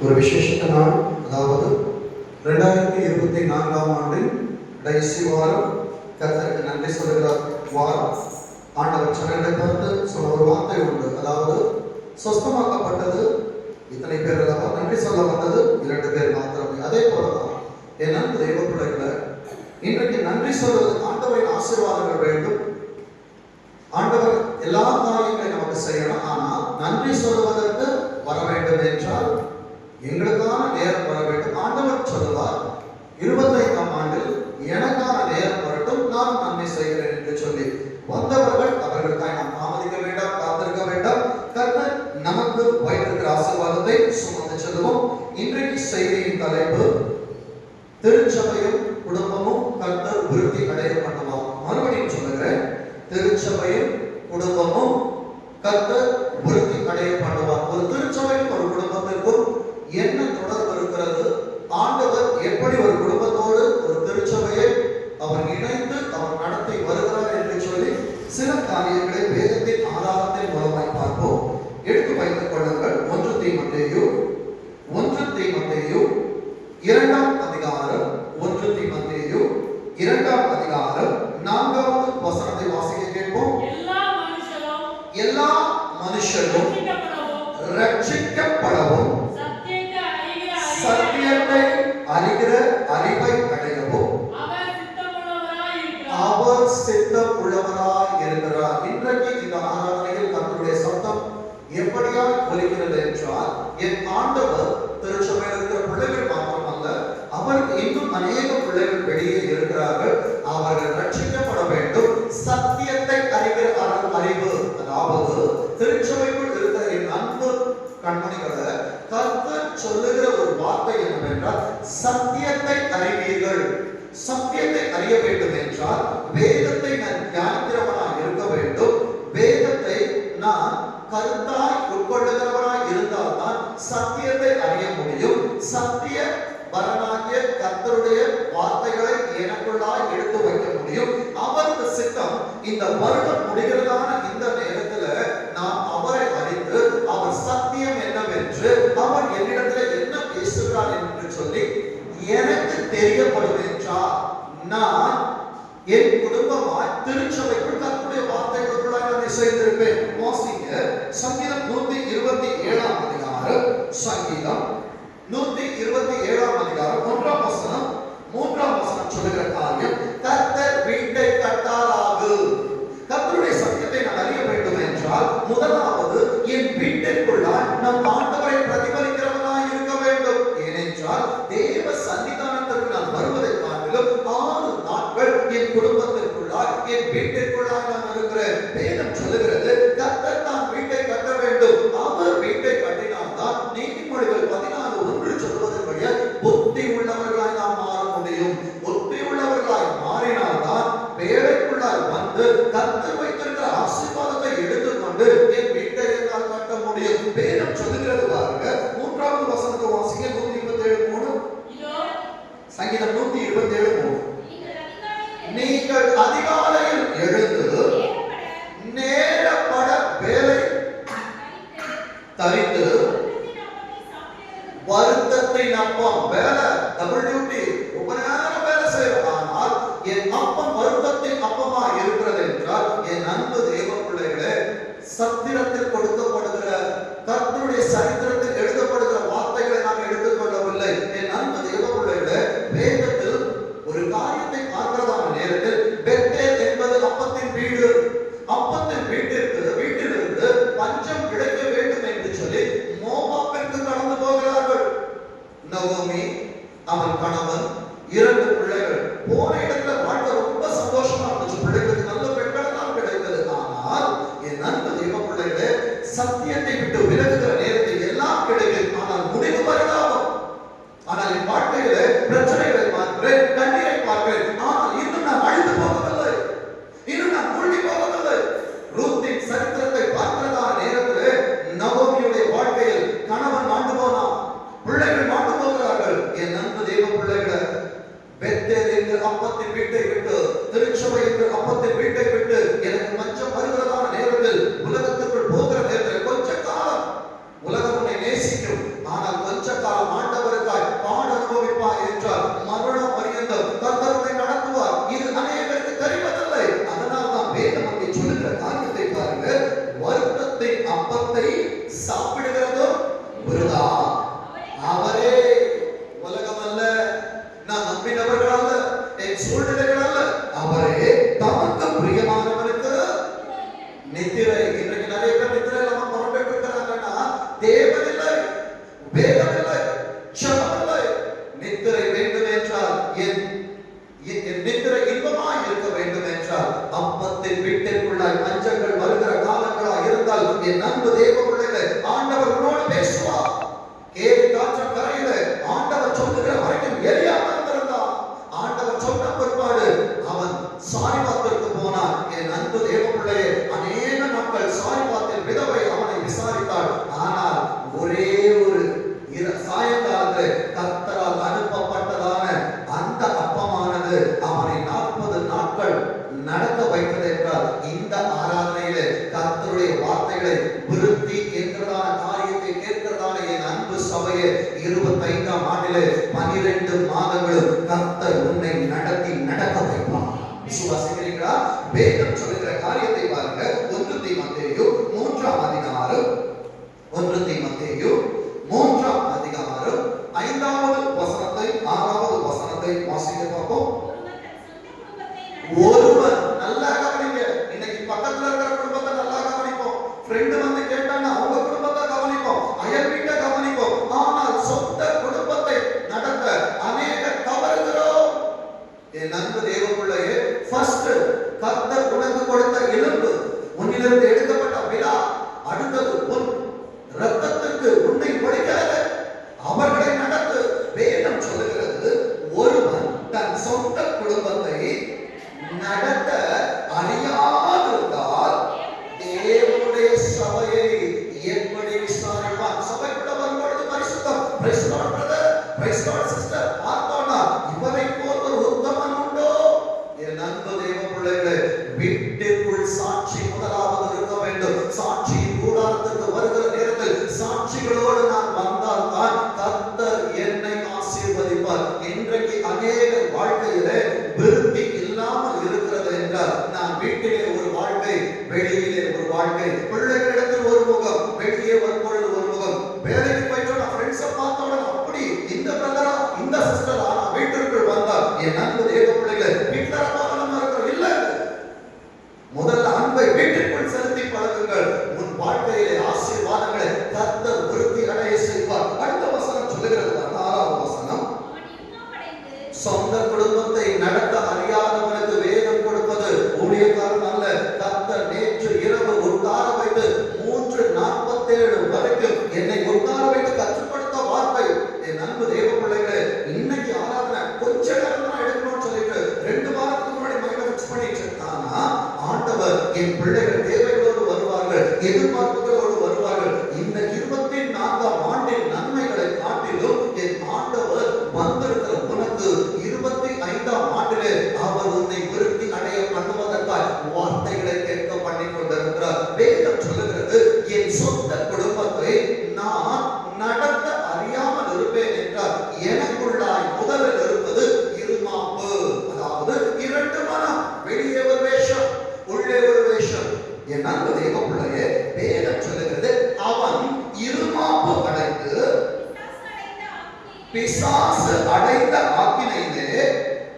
ஒரு விசேஷ நாள், அதாவது 2024ஆம் ஆண்டின் கடைசி வாரம், கர்த்தருக்கு நன்றி சொல்லுகிற வாரம். ஆண்டவர் ஜனங்களை பார்த்து சொன்ன ஒரு வார்த்தை உண்டு, அதாவது சொஸ்தமாக்கப்பட்டது இத்தனை பேர் அல்லவா, நன்றி சொல்ல வந்தது 2 பேர் மாத்திரமே. அதே போலதான் என் அன்பு தெய்வ பிள்ளைகளை, இன்றைக்கு நன்றி சொல்வதற்கு ஆண்டவரின் ஆசீர்வாதங்கள் வேண்டும். ஆண்டவர் எல்லா காரியங்களையும் நமக்கு செய்யணும். ஆனால் நன்றி சொல்வதற்கு வர வேண்டும் என்றால் எங்களுக்கான நேரம் வர வேண்டும். ஆண்டவர் சொல்லுவார், 25ஆம் ஆண்டில் எனக்கான நேரம் வரட்டும், நான் நன்மை செய்கிறேன் என்று சொல்லி வந்தவர்கள் அவர்களுக்காக நாம் தாமதிக்க வேண்டாம், காத்திருக்க வேண்டாம். கர்த்தர் நமக்கு வைத்திருக்கிற ஆசீர்வாதத்தை சுமந்து செல்வோம். இன்றைக்கு செய்தியின் தலைப்பு, திருச்சபையும் குடும்பமும் கர்த்தர் விருத்தி அடைய பண்ணுவார். மறுபடியும் சொல்லுகிறேன், திருச்சபையும் குடும்பமும் கர்த்தர் விருத்தி அடைய பண்ணுவார். ஒரு திருச்சபைக்கும் ஒரு குடும்பத்திற்கும் என்ன தொடர்பு இருக்கிறது? ஆண்டவர் எப்படி ஒரு குடும்பத்தோடு ஒரு திருச்சபையை அவர் இணைந்து அவர் நடத்தி வருகிறார் என்று சொல்லி சில காரியங்களை வேதத்தின் ஆதாரத்தின் மூலமாய் பார்ப்போம். எடுத்து வைத்துக் கொள்ளுங்கள். 1 தீமோத்தேயு 2ஆம் அதிகாரம், 1 தீமோத்தேயு 2ஆம் அதிகாரம் 4வது வசனத்தை வாசிக்க கேட்போம். எல்லா மனுஷரும் ரட்சிக்கப்படவும் சத்தியத்தை அறிகிற அறிவை அடையவும் அவர் சித்தமுள்ளவராய் இருக்கிறார். இன்றைக்கு இந்த ஆராதனையில் கர்த்தருடைய சத்தம் எப்படியாய் ஒலிக்கிறது என்றால், என் ஆண்டவர் திருச்சபையில் இருக்கிற பிள்ளைகள் மாத்திரமல்ல, அவருக்கு இன்னும் அநேக பிள்ளைகள் வெளியே இருக்கிறார்கள். அவர்கள் ரட்சிக்கப்பட வேண்டும். சத்தியத்தை அறிகிற அறிவு, அதாவது திருச்சபைக்குள் இருக்கிற என் அன்பு கண்மணிகளை கர்த்தர் சொல்லுகிற ஒரு வார்த்தை என்னவென்றால், சத்தியத்தை அறிவீர்கள். சத்தியத்தை அறிய வேண்டும் என்றால் வேதத்தை நான் தியானிக்கிறவனாய் இருக்க வேண்டும். வேதத்தை நான் கருத்தாய் உட்கொள்ளுகிறவனாய் இருந்தால்தான் சத்தியத்தை அறிய முடியும். சத்திய வரனாகிய கர்த்தருடைய வார்த்தைகளை எனக்குள்ளாய் எடுத்து வைக்க முடியும். அவருக்கு சித்தம் இந்த வருடம் முடிகிறதான இந்த நேரத்தில் நான் அவரை அறிந்து அவர் சத்தியம் என்னவென்று அவர் என்னிடத்தில் என்ன பேசுகிறார் என்று சொல்லி எனக்கு தெரியப்படும் என்றால், நான் என் குடும்பமாய் திருச்சபைக்குள் கர்த்தருடைய வார்த்தைகளுக்குள்ளாய் நான் இசைந்திருப்பேன். வாசிங்க சங்கீதம் 127ஆம் அதிகாரம், சங்கீதம் 127ஆம் அதிகாரம் 1ஆம் வசனம் 3ஆம் வசனம் சொல்லுகிற காரியம், கர்த்தர் வீட்டை கட்டாராகு. கர்த்தருடைய சத்தியத்தை நான் அறிய வேண்டும் என்றால் முதலாவது என் வீட்டிற்குள்ளாய் நம் ஆண்டவரை பிரதிபலிக்கிறவனாய் இருக்க வேண்டும். ஏனென்றால் தேவ சன்னிதானத்திற்கு நான் வருவதை காட்டிலும் 6 நாட்கள் என் குடும்பத்திற்குள்ளாய் என் வீட்டிற்குள்ளாய் நான் இருக்கிறேன். வேதம் சொல்லுகிறது, கர்த்தர் தான் வீட்டை கட்ட வேண்டும். அவர் வீட்டை கட்டினால்தான் நீதிமொழிகள் 14:1 சொல்வதன்படியே புத்தி உள்ளவர்களாய் நாம் மாற முடியும். புத்தி உள்ளவர்களாய் மாறினால்தான் வேலைக்குள்ளாய் வந்து கர்த்தர் வைத்திருக்கிற ஆசீர்வாதத்தை எடுத்துக்கொண்டு என் வீட்டை என்னால் கட்ட முடியும். வேதம் சொல்லுகிறது பாருங்க, 3வது வசனத்தை வாசிங்க. 127:3, சங்கீதம் 127:3. நீங்கள் அதிகாலையில் எழுந்து நேரப்பட வேலை தரித்து வருத்தத்தின் அப்பம், வேலை டபுள் டியூட்டி, ரொம்ப நேரம் வேலை செய்யறோம். ஆனால் என் அப்பம் வருத்தத்தின் அப்பமா இருக்கிறது என்றால், என் அன்பு தேவ பிள்ளைகளே, சத்திரத்தில் கொடுக்கப்படுகிற கர்த்தருடைய சரித்திரத்தில் எழுதப்படுகிற வார்த்தைகளை நாம் எடுத்துக்கொள்ளவில்லை. என் அன்பு தேவ பிள்ளைகளே, வேதத்தில் ஒரு காரியத்தை பார்க்கிறதான நேரத்தில், பெத்தேல் என்பது அப்பத்தின் வீடு. அப்பத்தின் வீட்டிலிருந்து பஞ்சம் கிடைக்க வேண்டும் என்று சொல்லி மோவாபிற்கு கடந்து போகிறார்கள். நகோமி, அவன் கணவன், 2 25ஆம் ஆண்டிலே 12 மாதங்களும் கர்த்தர் உன்னை நடத்தி நடக்க வைப்பார். விசுவாசிக்கிறீங்களா? வேதம் சொல்லுகிற காரியத்தை பாருங்க. 1 தீமோத்தேயு 3ஆம் அதிகாரம் 1 தீமோத்தேயு 3ஆம் அதிகாரம் 5வது வசனத்தை 6வது வசனத்தை வாசிக்க பார்ப்போம். ஒருவன் நல்லா கவனிங்க. இன்னைக்கு பக்கத்துல இருக்கிற குடும்பத்தை நல்லா கவனிப்போம். ஃப்ரெண்ட் வந்து கேட்டானா அவங்க குடும்பத்தை கவனிப்போம், அயல் வீட்டை கவனிப்போம். ஆனால் சொந்த குடும்பத்தை நடத்த அநேக தவறுகிறோம். என் அன்பு தேவ பிள்ளையே, ஃபர்ஸ்ட் கர்த்தர் உனக்கு கொடுத்த எலும்பு, உன்னிலிருந்து எடுக்கப்பட்ட விழா, அடுத்தது உன் ரத்தத்திற்கு உன்னை கொடுக்கிறது, அவர்களை நடத்து. வேதம் சொல்லுகிறது, ஒருவன் தன் சொந்த குடும்பத்தை நடத்த அறியாதிருந்தால் தேவனுடைய சபையை எப்படி விசாரிப்பான்? சபைக்குள்ள வரும்பொழுது பரிசுத்தம், praise lord brother, praise lord sister, பார்த்தோம்னா இவரை போல் ஒரு உத்தமன் உண்டோ? என் அன்பு தேவ பிள்ளைகளே, வீட்டிற்குள் சாட்சி முதலாவது இருக்க வேண்டும். சாட்சியின் கூடாரத்துக்கு வருகிற நேரத்தில் சாட்சிகளோடு நான் வந்தால் தான் கர்த்தர் என்னை ஆசீர்வதிப்பார். இன்றைக்கு அநேக வாழ்க்கையிலே விருத்தி இல்லாமல் இருக்கிறது என்றால், நான் வீட்டிலே ஒரு வாழ்க்கை, வெளியிலே ஒரு வாழ்க்கை, பிள்ளைகளிடத்தில் ஒரு முகம், வெளியே வரும்பொழுது ஒரு முகம், வேலைக்கு போயிட்டோம் ஃப்ரெண்ட்ஸை பார்த்தோட அப்படி இந்த பிரதரா இந்த சிஸ்டரா, வீட்டிற்குள் வந்தால் என் அன்பு தேவ பிள்ளைகளை வீட்டில் இருக்கிறோம் இல்லை. முதல்ல அன்பை வீட்டிற்குள் செலுத்தி பழகுங்கள். உன் வாழ்க்கையிலே ஆசீர்வாதங்களை கர்த்தர் விருத்தி அடைய செய்வார். அடுத்த வசனம் சொல்லுகிறது, 6வது வசனம், சொந்த குடும்பத்தை நடத்த அறியாதவனுக்கு வேதம் கொடுப்பது ஊழியக்காரன் அல்ல, கர்த்தர் நேற்று இரவு உட்கார வைத்து 3:47 வரைக்கும் என்னை உட்கார வைத்து கற்றுப்படுத்த வார்த்தை. என் அன்பு தேவ பிள்ளைகளே, இன்னைக்கு ஆராதனை கொஞ்ச நேரம் தான் எடுக்கணும்னு சொல்லிட்டு 2 வாரத்துக்கு முன்னாடி மைண்ட ஃபிக்ஸ் பண்ணிட்டு இருக்கானா, ஆண்டவர் என் பிள்ளைகள் தேவைகளோடு வருவார்கள், எதிர்பார்ப்புகளோடு வருவார்கள். இந்த 24ஆம் ஆண்டின் நன்மைகளை காட்டிலும் என் ஆண்டவர் வந்திருக்கிற உனக்கு 25ஆம் ஆண்டிலே அவர் உன்னை விருத்தி அடைய பண்ணுவதற்காக வார்த்தைகளை கேட்க பண்ணி கொண்டிருக்கிறார். வேதம் சொல்லுகிறது, என் சொந்த குடும்பத்தை நான் நடத்த அறியாமல் இருப்பேன் என்றால் எனக்குள்ளாய் முதலில் இருப்பது இருமாப்பு. அதாவது 2 மனம், வெளியே ஒரு வேஷம், உள்ளே ஒரு வேஷம். என் அன்பு தேவ பிள்ளையே, வேதம் சொல்லுகிறது, அவன் இருமாப்பு அடைந்து பிசாசு அடைந்த ஆக்கினையிலே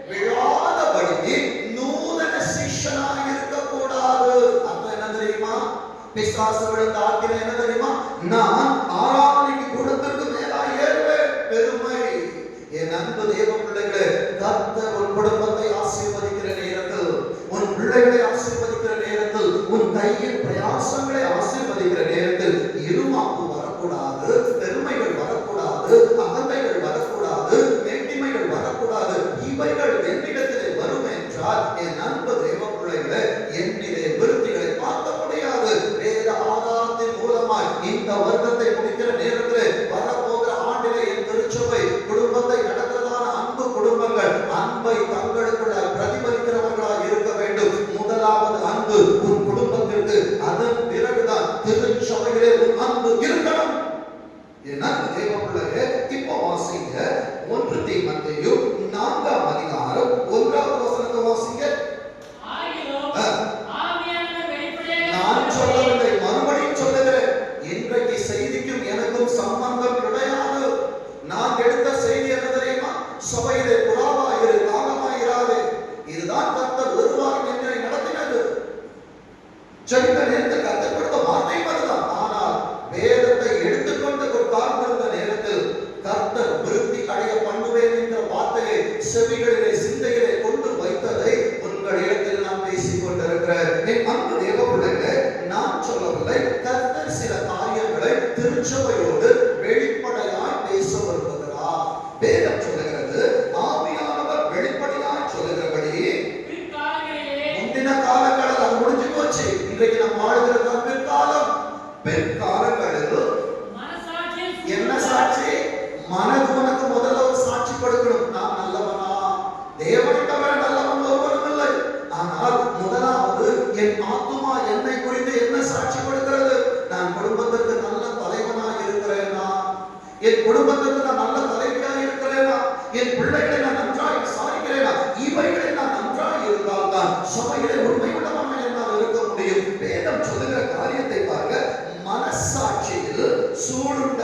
விழாதபடி நூதன சிஷ்யனாக இருக்கக்கூடாது. அப்ப என்ன தெரியுமா? பிசாசு விழுந்த ஆக்கினை என்ன தெரியுமா? நான் ஆராதனைக்கு கூடத்திற்கு மேலாக ஏறுவேன். பெருமை. என் அன்பு தேவ பிள்ளைகளே, கர்த்தர் உன் குடும்பத்தை ஆசீர்வதிக்கிற நேரத்தில், உன் பிள்ளைகளை ஆசீர்வதிக்கிற நேரத்தில், உன் கையின் பிரயாசங்களை ஆசீர்வதிக்கிற நேரத்தில் இருமாப்பு வரக்கூடாது, பெருமைகள் வரக்கூடாது, அகந்தைகள் வரக்கூடாது, மேட்டிமைகள் வரக்கூடாது. இவைகள் என்னிடத்திலே வரும் என்றால் என் அன்பு தேவ பிள்ளைகளே, என்னிலே விருத்திகளை பார்க்க முடியாது. வேத ஆதாரத்தின் மூலமாய் இந்த வருடத்தை முடிக்கிற நேரத்திலே வரப்போகிற ஆண்டிலே என் திருச்சபை குடும்பத்தை நடக்கிறதான அன்பு குடும்பங்கள் அன்பை தங்களுக்குள்ள பிரதிபலிக்கிறவர்களாக இருக்க வேண்டும். முதலாவது அன்பு உன் குடும்பத்திற்கு, அதன் பிறகுதான் திருச்சபையிலே உன் அன்பு இருக்கணும். என் அன்பு தேவ பிள்ளைகளே, இப்போ வாசிங்க 1 தீமோத்தேயு 4ஆம் அதிகாரம் 1வது வசனத்தை வாசிங்க. நான் சொல்லவில்லை, மறுபடியும் சொல்லுகிறேன். இன்றைக்கு செய்திக்கும் எனக்கும் சம்பந்தம் கிடையாது. நான் எடுத்த செய்தி என்ன தெரியுமா? சபையிலே புறாவாயிரு, காகமாயிராதே. இதுதான் கர்த்தர் ஒரு வாரம் என்னை நடத்தினது. ஜெபித்த நேரத்தில் கர்த்தர் கொடுத்த வார்த்தை அதுதான். ஆனால் வேதத்தை எடுத்துக்கொண்டு உட்கார்ந்திருந்த நேரத்தில் கர்த்தர் விருத்தி அடைய பண்ணுவேன் என்ற வார்த்தையை செவிகளிலே சிந்தையிலே கொண்டு வைத்ததை உங்களிடத்தில் நான் பேசிக் கொண்டிருக்கிறேன். என் அன்பு தேவ பிள்ளைகளே, நான் சொல்லவில்லை. கர்த்தர் சில காரியங்களை திருச்சபையோடு வெளிப்படையாய் பேச விரும்புகிறார். வேதம் சொல்லுகிறது, ஆவியானவர் வெளிப்படையாய் சொல்லுகிறபடி முந்தின காலங்களில் அது முடிஞ்சு போச்சு. இன்றைக்கு நாம் வாழ்கிற பிற்காலம். பிற்காலங்களில் என்ன சாட்சி? மனது உனக்கு முதல்ல ஒரு சாட்சி கொடுக்கணும். நான் நல்லவனா? தேவனை தவிர நல்லவன் ஒருவரும் இல்லை. ஆனால் முதலாவது என் ஆத்துமா என்னை குறித்து என்ன சாட்சி கொடுக்கிறது? நான் குடும்பத்திற்கு நல்ல தலைவனாக இருக்கிறேனா? என் குடும்பத்திற்கு நான் நல்ல தலைவியாக இருக்கிறேனா, என் பிள்ளைகளை நான் நன்றாக விசாரிக்கிறேனா, இவைகளை நான் நன்றாக இருந்தால் தான் சபையிலே உண்மை உள்ளவனாக என்னால் இருக்க முடியும். வேதம் சொல்லுகிற காரியத்தை பாருங்க. மனசாட்சியில் சூழ்ந்த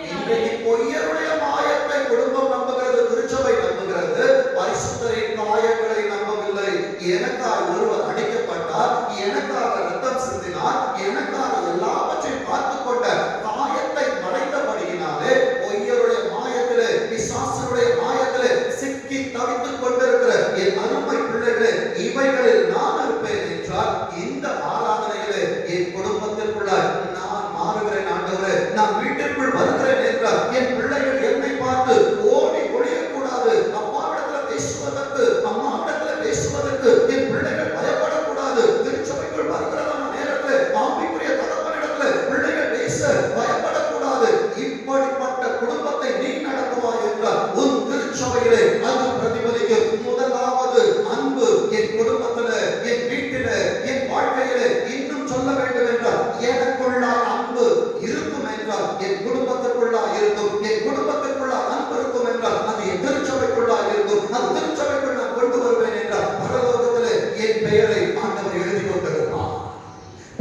இன்றைக்கு பொய்யருடைய மாயத்தை குடும்பம் நம்புகிறது, திருச்சபை நம்புகிறது, பரிசுத்தரின் காயங்களை நம்பவில்லை. எனக்காக ஒருவர் அடிக்கப்பட்டார், எனக்காக ரத்தம் சிந்தினார், எனக்காக எல்லாவற்றையும் பார்த்து கொண்ட காயத்தை மறைத்தபடியினாலே பொய்யருடைய மாயத்திலே, பிசாசுடைய மாயத்திலே சிக்கி தவித்துக் கொண்டிருக்கிற என் அருமை பிள்ளைகளே, இவைகளில் நான் இருப்பேன் என்றால் இந்த ஆராதனையிலே என் குடும்பத்திற்குள்ள நான் மாறுகிறேன் ஆண்டவரே, நான் வீட்டிற்குள் வருகிறேன் என்றால் என் பிள்ளைகள் என்னை பார்த்து ஓடி ஒழியக்கூடாது. அப்பாவிடத்துல பேசுவதற்கு, அம்மாவிடத்துல பேசுவதற்கு என் பிள்ளைகள் பயப்படக்கூடாது. திருச்சபைக்குள் வருகிறதான நேரத்தில் ஆவிக்குரிய தகப்பனிடத்துல பிள்ளைகள் பேச பயப்படக்கூடாது. இப்படிப்பட்ட குடும்பத்தை நீ நடத்துவாய் என்றால் உன் திருச்சபையிலே அது பிரதிபலிக்கும். முதலாவது அன்பு என் குடும்பத்துல, என் வீட்டில, என் வாழ்க்கையில இன்னும் சொல்ல வேண்டும் என்றால் எனக்குள்ள அன்பு இருக்கும் என்றால் என் குடும்பத்திற்குள்ளா இருக்கும். என் குடும்பத்திற்குள்ள அன்பு இருக்கும் என்றால் அது என் திருச்சபைக்குள்ளா இருக்கும். அது திருச்சபைக்குள் நான் கொண்டு வருவேன் என்றால் பரலோகத்திலே என் பெயரை ஆண்டவர் எழுதி கொண்டிருப்பார்.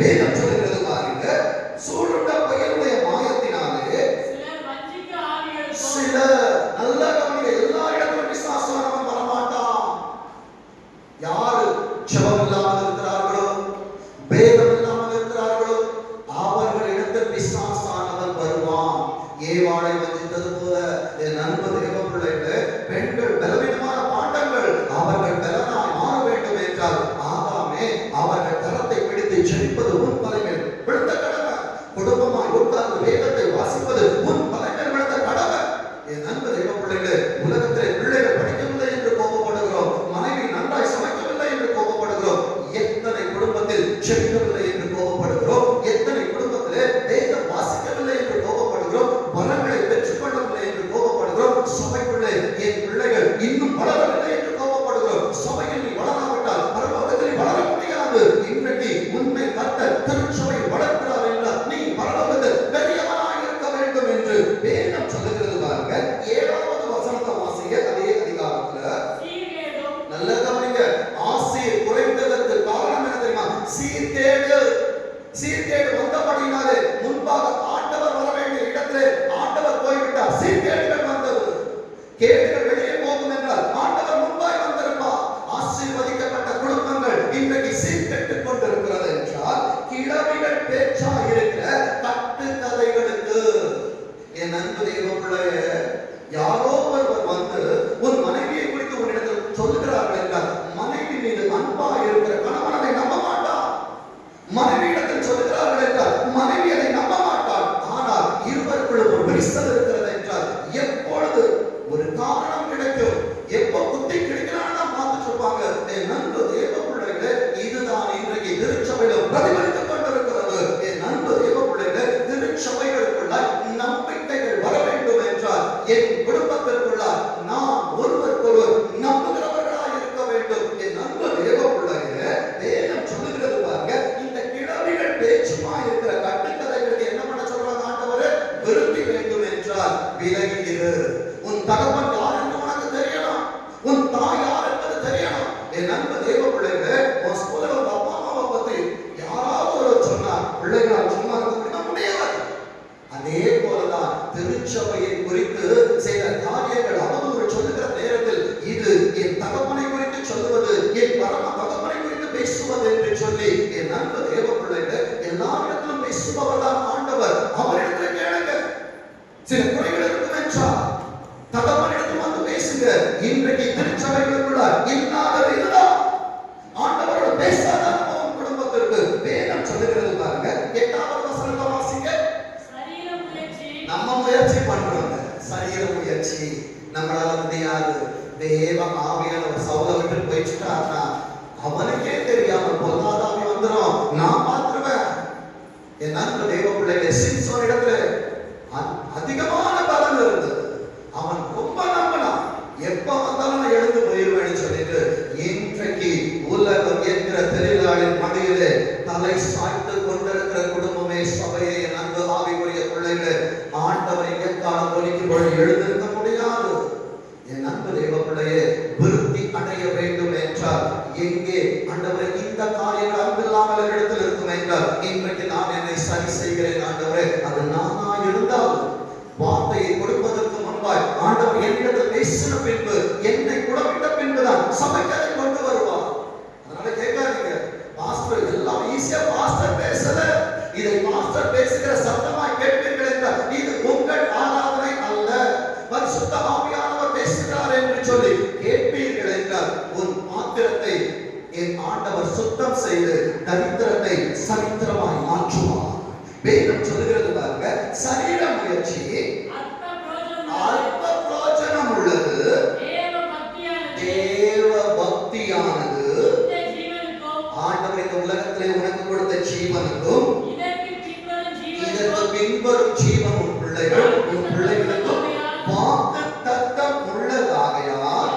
வேதம் சொல்லுகிறது பாருங்க, சூழ்ந்த பெயருடைய மாயத்தினாலே சில நல்ல கவனிக்க எல்லா இடத்திலும் விசுவாசமானவன் வரமாட்டான். யாரு ஜெபம் இல்லாமல் இருக்கிறார்களோ, வேதம் இல்லாமல் இருக்கிறார்களோ அவர்களிடத்தில் பிசாசானவன் வருவான். ஏவாளை வஞ்சித்தது போல என் அன்பு தேவ பிள்ளைகளே, பெண்கள் பலவீனமான பாண்டங்கள், அவர்கள் பலனாய் மாற வேண்டும் என்றால் ஆதாமே அவர்கள் கரத்தை பிடித்து செழிப்பது உன் தலைமையில் விழுந்த கடமை. குடும்பமாய் உட்கார்ந்து வேதத்தை வாசிப்பது உன் தலைமையில் விழுந்த கடமை. என் அன்பு தேவ பிள்ளைகளே, உலகத்திலே பிள்ளைகள் படிக்கவில்லை என்று கோபப்படுகிறோம், மனைவி நன்றாய் சமைக்கவில்லை என்று கோபப்படுகிறோம், எத்தனை குடும்பத்தில் செழிக்கவில்லை என்று கோபப்படுகிறோம், எத்தனை குடும்பத்திலே வேதம் வாசிக்கவில்லை என்று கோபப்படுகிறோம், வரங்களை பெற்றுக் கொள்ளவில்லை என்று கோபப்படுகிறோம், சபைக்குள்ளே என் பிள்ளைகள் இன்னும் வளரவில்லை என்று கோபப்படுகிறோம். சபையில் நீ வளராவிட்டால் பரலோகத்தில் வளர முடியாது. இன்றைக்கு உன்னை கர்த்தர் திருச்சபையில் வளர்க்கிறார் என்றால் நீ பரலோகத்தில் பெரியவனாய் இருக்க வேண்டும் என்று வேதம் சொல்லுகிறது பாருங்க. 7வது வசனத்தை வாசிங்க. அதே அதிகாரத்துல நல்ல கவனிங்க. ஆசீர் குறைந்ததற்கு காரணம் என்ன தெரியுமா? சீர்கேடு. சீர்கேடு வந்தபடினாலே முன்பாக ஆண்டவர் வர வேண்டிய இடத்திலே ஆண்டவர் போய்விட்டார். சீர்கேடுகள் வந்தது. கேடுகள் வெளியே போகும் என்றால் ஆண்டவர் முன்பாய் வந்திருப்பார். ஆசீர்வதிக்கப்பட்ட குடும்பங்கள் இன்றைக்கு சீர்கெட்டுக் கொண்டிருக்கிறது என்றால் கிழவிகள் பேச்சா இருக்கிற கட்டு கதைகளுக்கு. என் அன்பு தெய்வ பிள்ளைய, யாரோ ஒருவர் வந்து உன் மனைவியை குறித்து உன்னிடத்தில் சொல்லுகிறார்கள் என்றால் மனைவி மீது அன்பா இருக்கிற கணவன் அதை நம்ப மாட்டார். மனைவியிடத்தில் சொல்லுகிறார்கள் என்றால் மனைவி அதை நம்ப மாட்டார். ஆனால் இருவருக்குள்ளும் ஒரு விரிசல் இருக்கிறது என்றால் எப்பொழுது ஒரு காரணம் கிடைக்கும், எப்போ குத்தி கிடைக்கிறான்னு பார்த்துட்டு இருப்பாங்க. என் அன்பு தேவ பிள்ளைகளே, இதுதான் இன்றைக்கு திருச்சபையில் பிரதிபலித்துக் கொண்டிருக்கிறது. என் அன்பு தேவ பிள்ளைகளே, திருச்சபைகளுக்குள்ள நம்பிக்கைகள் வர வேண்டும் என்றால் என் குடும்பத்திற்குள்ள நான் ஒருவருக்கொருவர் நம்புகிறவர்களாக இருக்க வேண்டும். என் அன்பு தேவ பிள்ளைகளே, வேதம் சொல்லுகிறது பாருங்க, இந்த கிழவிகள் பேச்சுமா இருக்கிற கட்டுக்கதைகளுக்கு என்ன பண்ண சொல்றாங்க ஆண்டவரே? விருத்தி வேண்டும் என்றால் விலகியிரு. உன் தகப்பன் யார் என்று உனக்கு தெரியணும், உன் தாய் யார் என்பது தெரியணும். என் அன்பு தேவ பிள்ளைகளே, உன் ஸ்கூல்ல உங்க அப்பா அம்மாவை பத்தி யாராவது ஒரு சொன்னார், பிள்ளைகளால் சும்மா இருக்க முடியாது. அதே போலதான் திருச்சபையை குறித்து செய்த காரியங்கள் அவதூறு சொல்லுகிற நேரத்தில் இது என் தகப்பனை குறித்து சொல்லுவது, என் பரம தகப்பனை குறித்து பேசுவது என்று சொல்லி என் அன்பு தேவ பிள்ளைகளே, எல்லா இடத்திலும் பேசுபவர் தான் ஆண்டவர். அவரிடத்தில் கேளுங்க. சில குறைகள் இருக்கும் என்றால் தகப்பனிடத்தில் வந்து பேசுங்க. இன்றைக்கு திருச்சபைகளுக்குள்ள இல்லாத இதுதான் ஆண்டவரோட பேசாத அனுபவம் குடும்பத்திற்கு. வேதம் சொல்லுகிறது பாருங்க. 8வது வசனத்தை வாசிங்க. நம்ம முயற்சி பண்றோங்க, சரீர முயற்சி நம்மளால முடியாது. தேவ ஆவியானவர் சவுலை விட்டு போயிட்டார்னா அவனுக்கே தெரியாம பொல்லாதாவி வந்துடும், நான் பார்த்துருவேன். என் அன்பு தேவ பிள்ளைகளை, சிம்சோன் இடத்துல அதிகமான பலன் இருந்தது. அவன் ரொம்ப நம்பினான், எப்ப வந்தாலும் எழுந்து போயிருவேன்னு சொல்லிட்டு இன்றைக்கு உலகம் என்கிற தொழிலாளின் மடியிலே தலை சாய்த்து கொண்டிருக்கிற குடும்பமே சபையை. அன்பு ஆவிக்குரிய பிள்ளைகளே, சபைக்கு அதை கொண்டு வருவார். அதனால கேட்காதீங்க, பாஸ்டர் எல்லாம் ஈஸியா பாஸ்டர் பேசல, இதை பாஸ்டர் பேசுகிற சத்தமாய் கேட்பீர்கள் என்றால் இது உங்கள் ஆராதனை அல்ல, பரிசுத்த ஆவியானவர் பேசுகிறார் என்று சொல்லி கேட்பீர்கள் என்றால் உன் பாத்திரத்தை என் ஆண்டவர் சுத்தம் செய்து தரித்திரத்தை சரித்திரமாய் மாற்றுவார். வேதம் சொல்லுகிறது பாருங்க, சரீர முயற்சி அல்ப பிரயோஜனம் உள்ளது, தேவ பக்தியானது ஆண்டவர் இந்த உலகத்திலே உனக்கு கொடுத்த ஜீவனுக்கும் இதற்கு பின்வரும் ஜீவன் உன் பிள்ளைகளுக்கும் வாக்கு தத்தம் உள்ளதாகையால்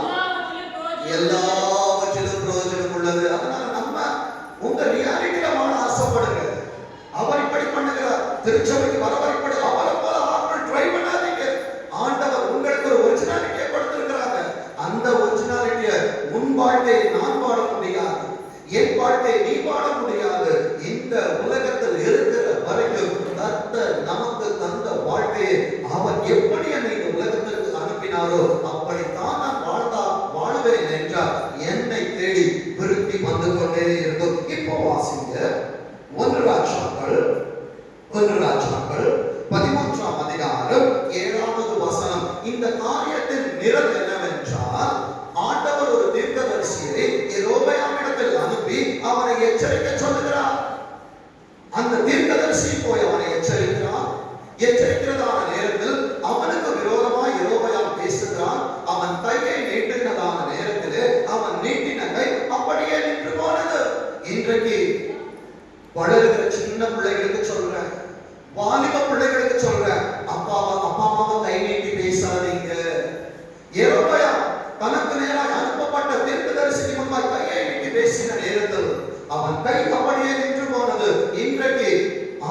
எல்லாவற்றிலும் பிரயோஜனம் உள்ளது. அதனால நம்ம உங்க ரியாலிட்டியில வாழ ஆசைப்படுங்க. அவர் இப்படி பண்ணுகிறார், திருச்சபைக்கு வரவரைப்படி அவரை போல ஆட்கள் ட்ரை பண்ணாதீங்க. ஆண்டவர் உங்களுக்கு ஒரு ஒரிஜினாலிட்டியை கொடுத்திருக்கிறாங்க. அந்த ஒரிஜினாலிட்டியை உன் வாழ்க்கையை நான் வாழ முடியாது, என் வாழ்க்கையை நீ வாழ முடியாது. இந்த உலகத்தில் இருக்கிற வரைக்கும் கர்த்தர் நமக்கு தந்த வாழ்க்கையை அவர் எப்படி என்னை இந்த உலகத்திற்கு அனுப்பினாரோ அப்படித்தான் நான் வாழ்வேன் என்றால் என்னை தேடி விருத்தி வந்து கொண்டே இருக்கும். இப்போ வாசிங்க 1 ராஜாக்கள் 13ஆம் அதிகாரம் 7வது வசனம். இந்த காரியத்தின் நிறம் என்னவென்றால், ஆண்டவர் ஒரு தீர்க்கதரிசியை யெரொபெயாமிடத்தில் அனுப்பி அவனை எச்சரிக்க சொல்லுகிறார். அந்த தீர்க்கதரிசி போய் அவனை எச்சரிக்கிறதான நேரத்தில் அவனுக்கு விரோதமாய் யெரொபெயாம் பேசுகிறான். அவன் கையை நீட்டினதான நேரத்தில் அவன் நீட்டின கை அப்படியே நின்று போனது. இன்றைக்கு வளருகிற சின்ன பிள்ளைகளுக்கு சொல்றேன், வாலிப பிள்ளைகளுக்கு சொல்றேன், அப்பா அம்மாவை கை நீட்டி பேசாதீங்க. யெரொபெயாம் தனக்கு நேராக அனுப்பப்பட்ட தீர்க்கதரிசிக்கு முன்பாக கையை நீட்டி பேசின நேரத்தில் அவன் கை அப்படியே நின்று போனது. இன்றைக்கு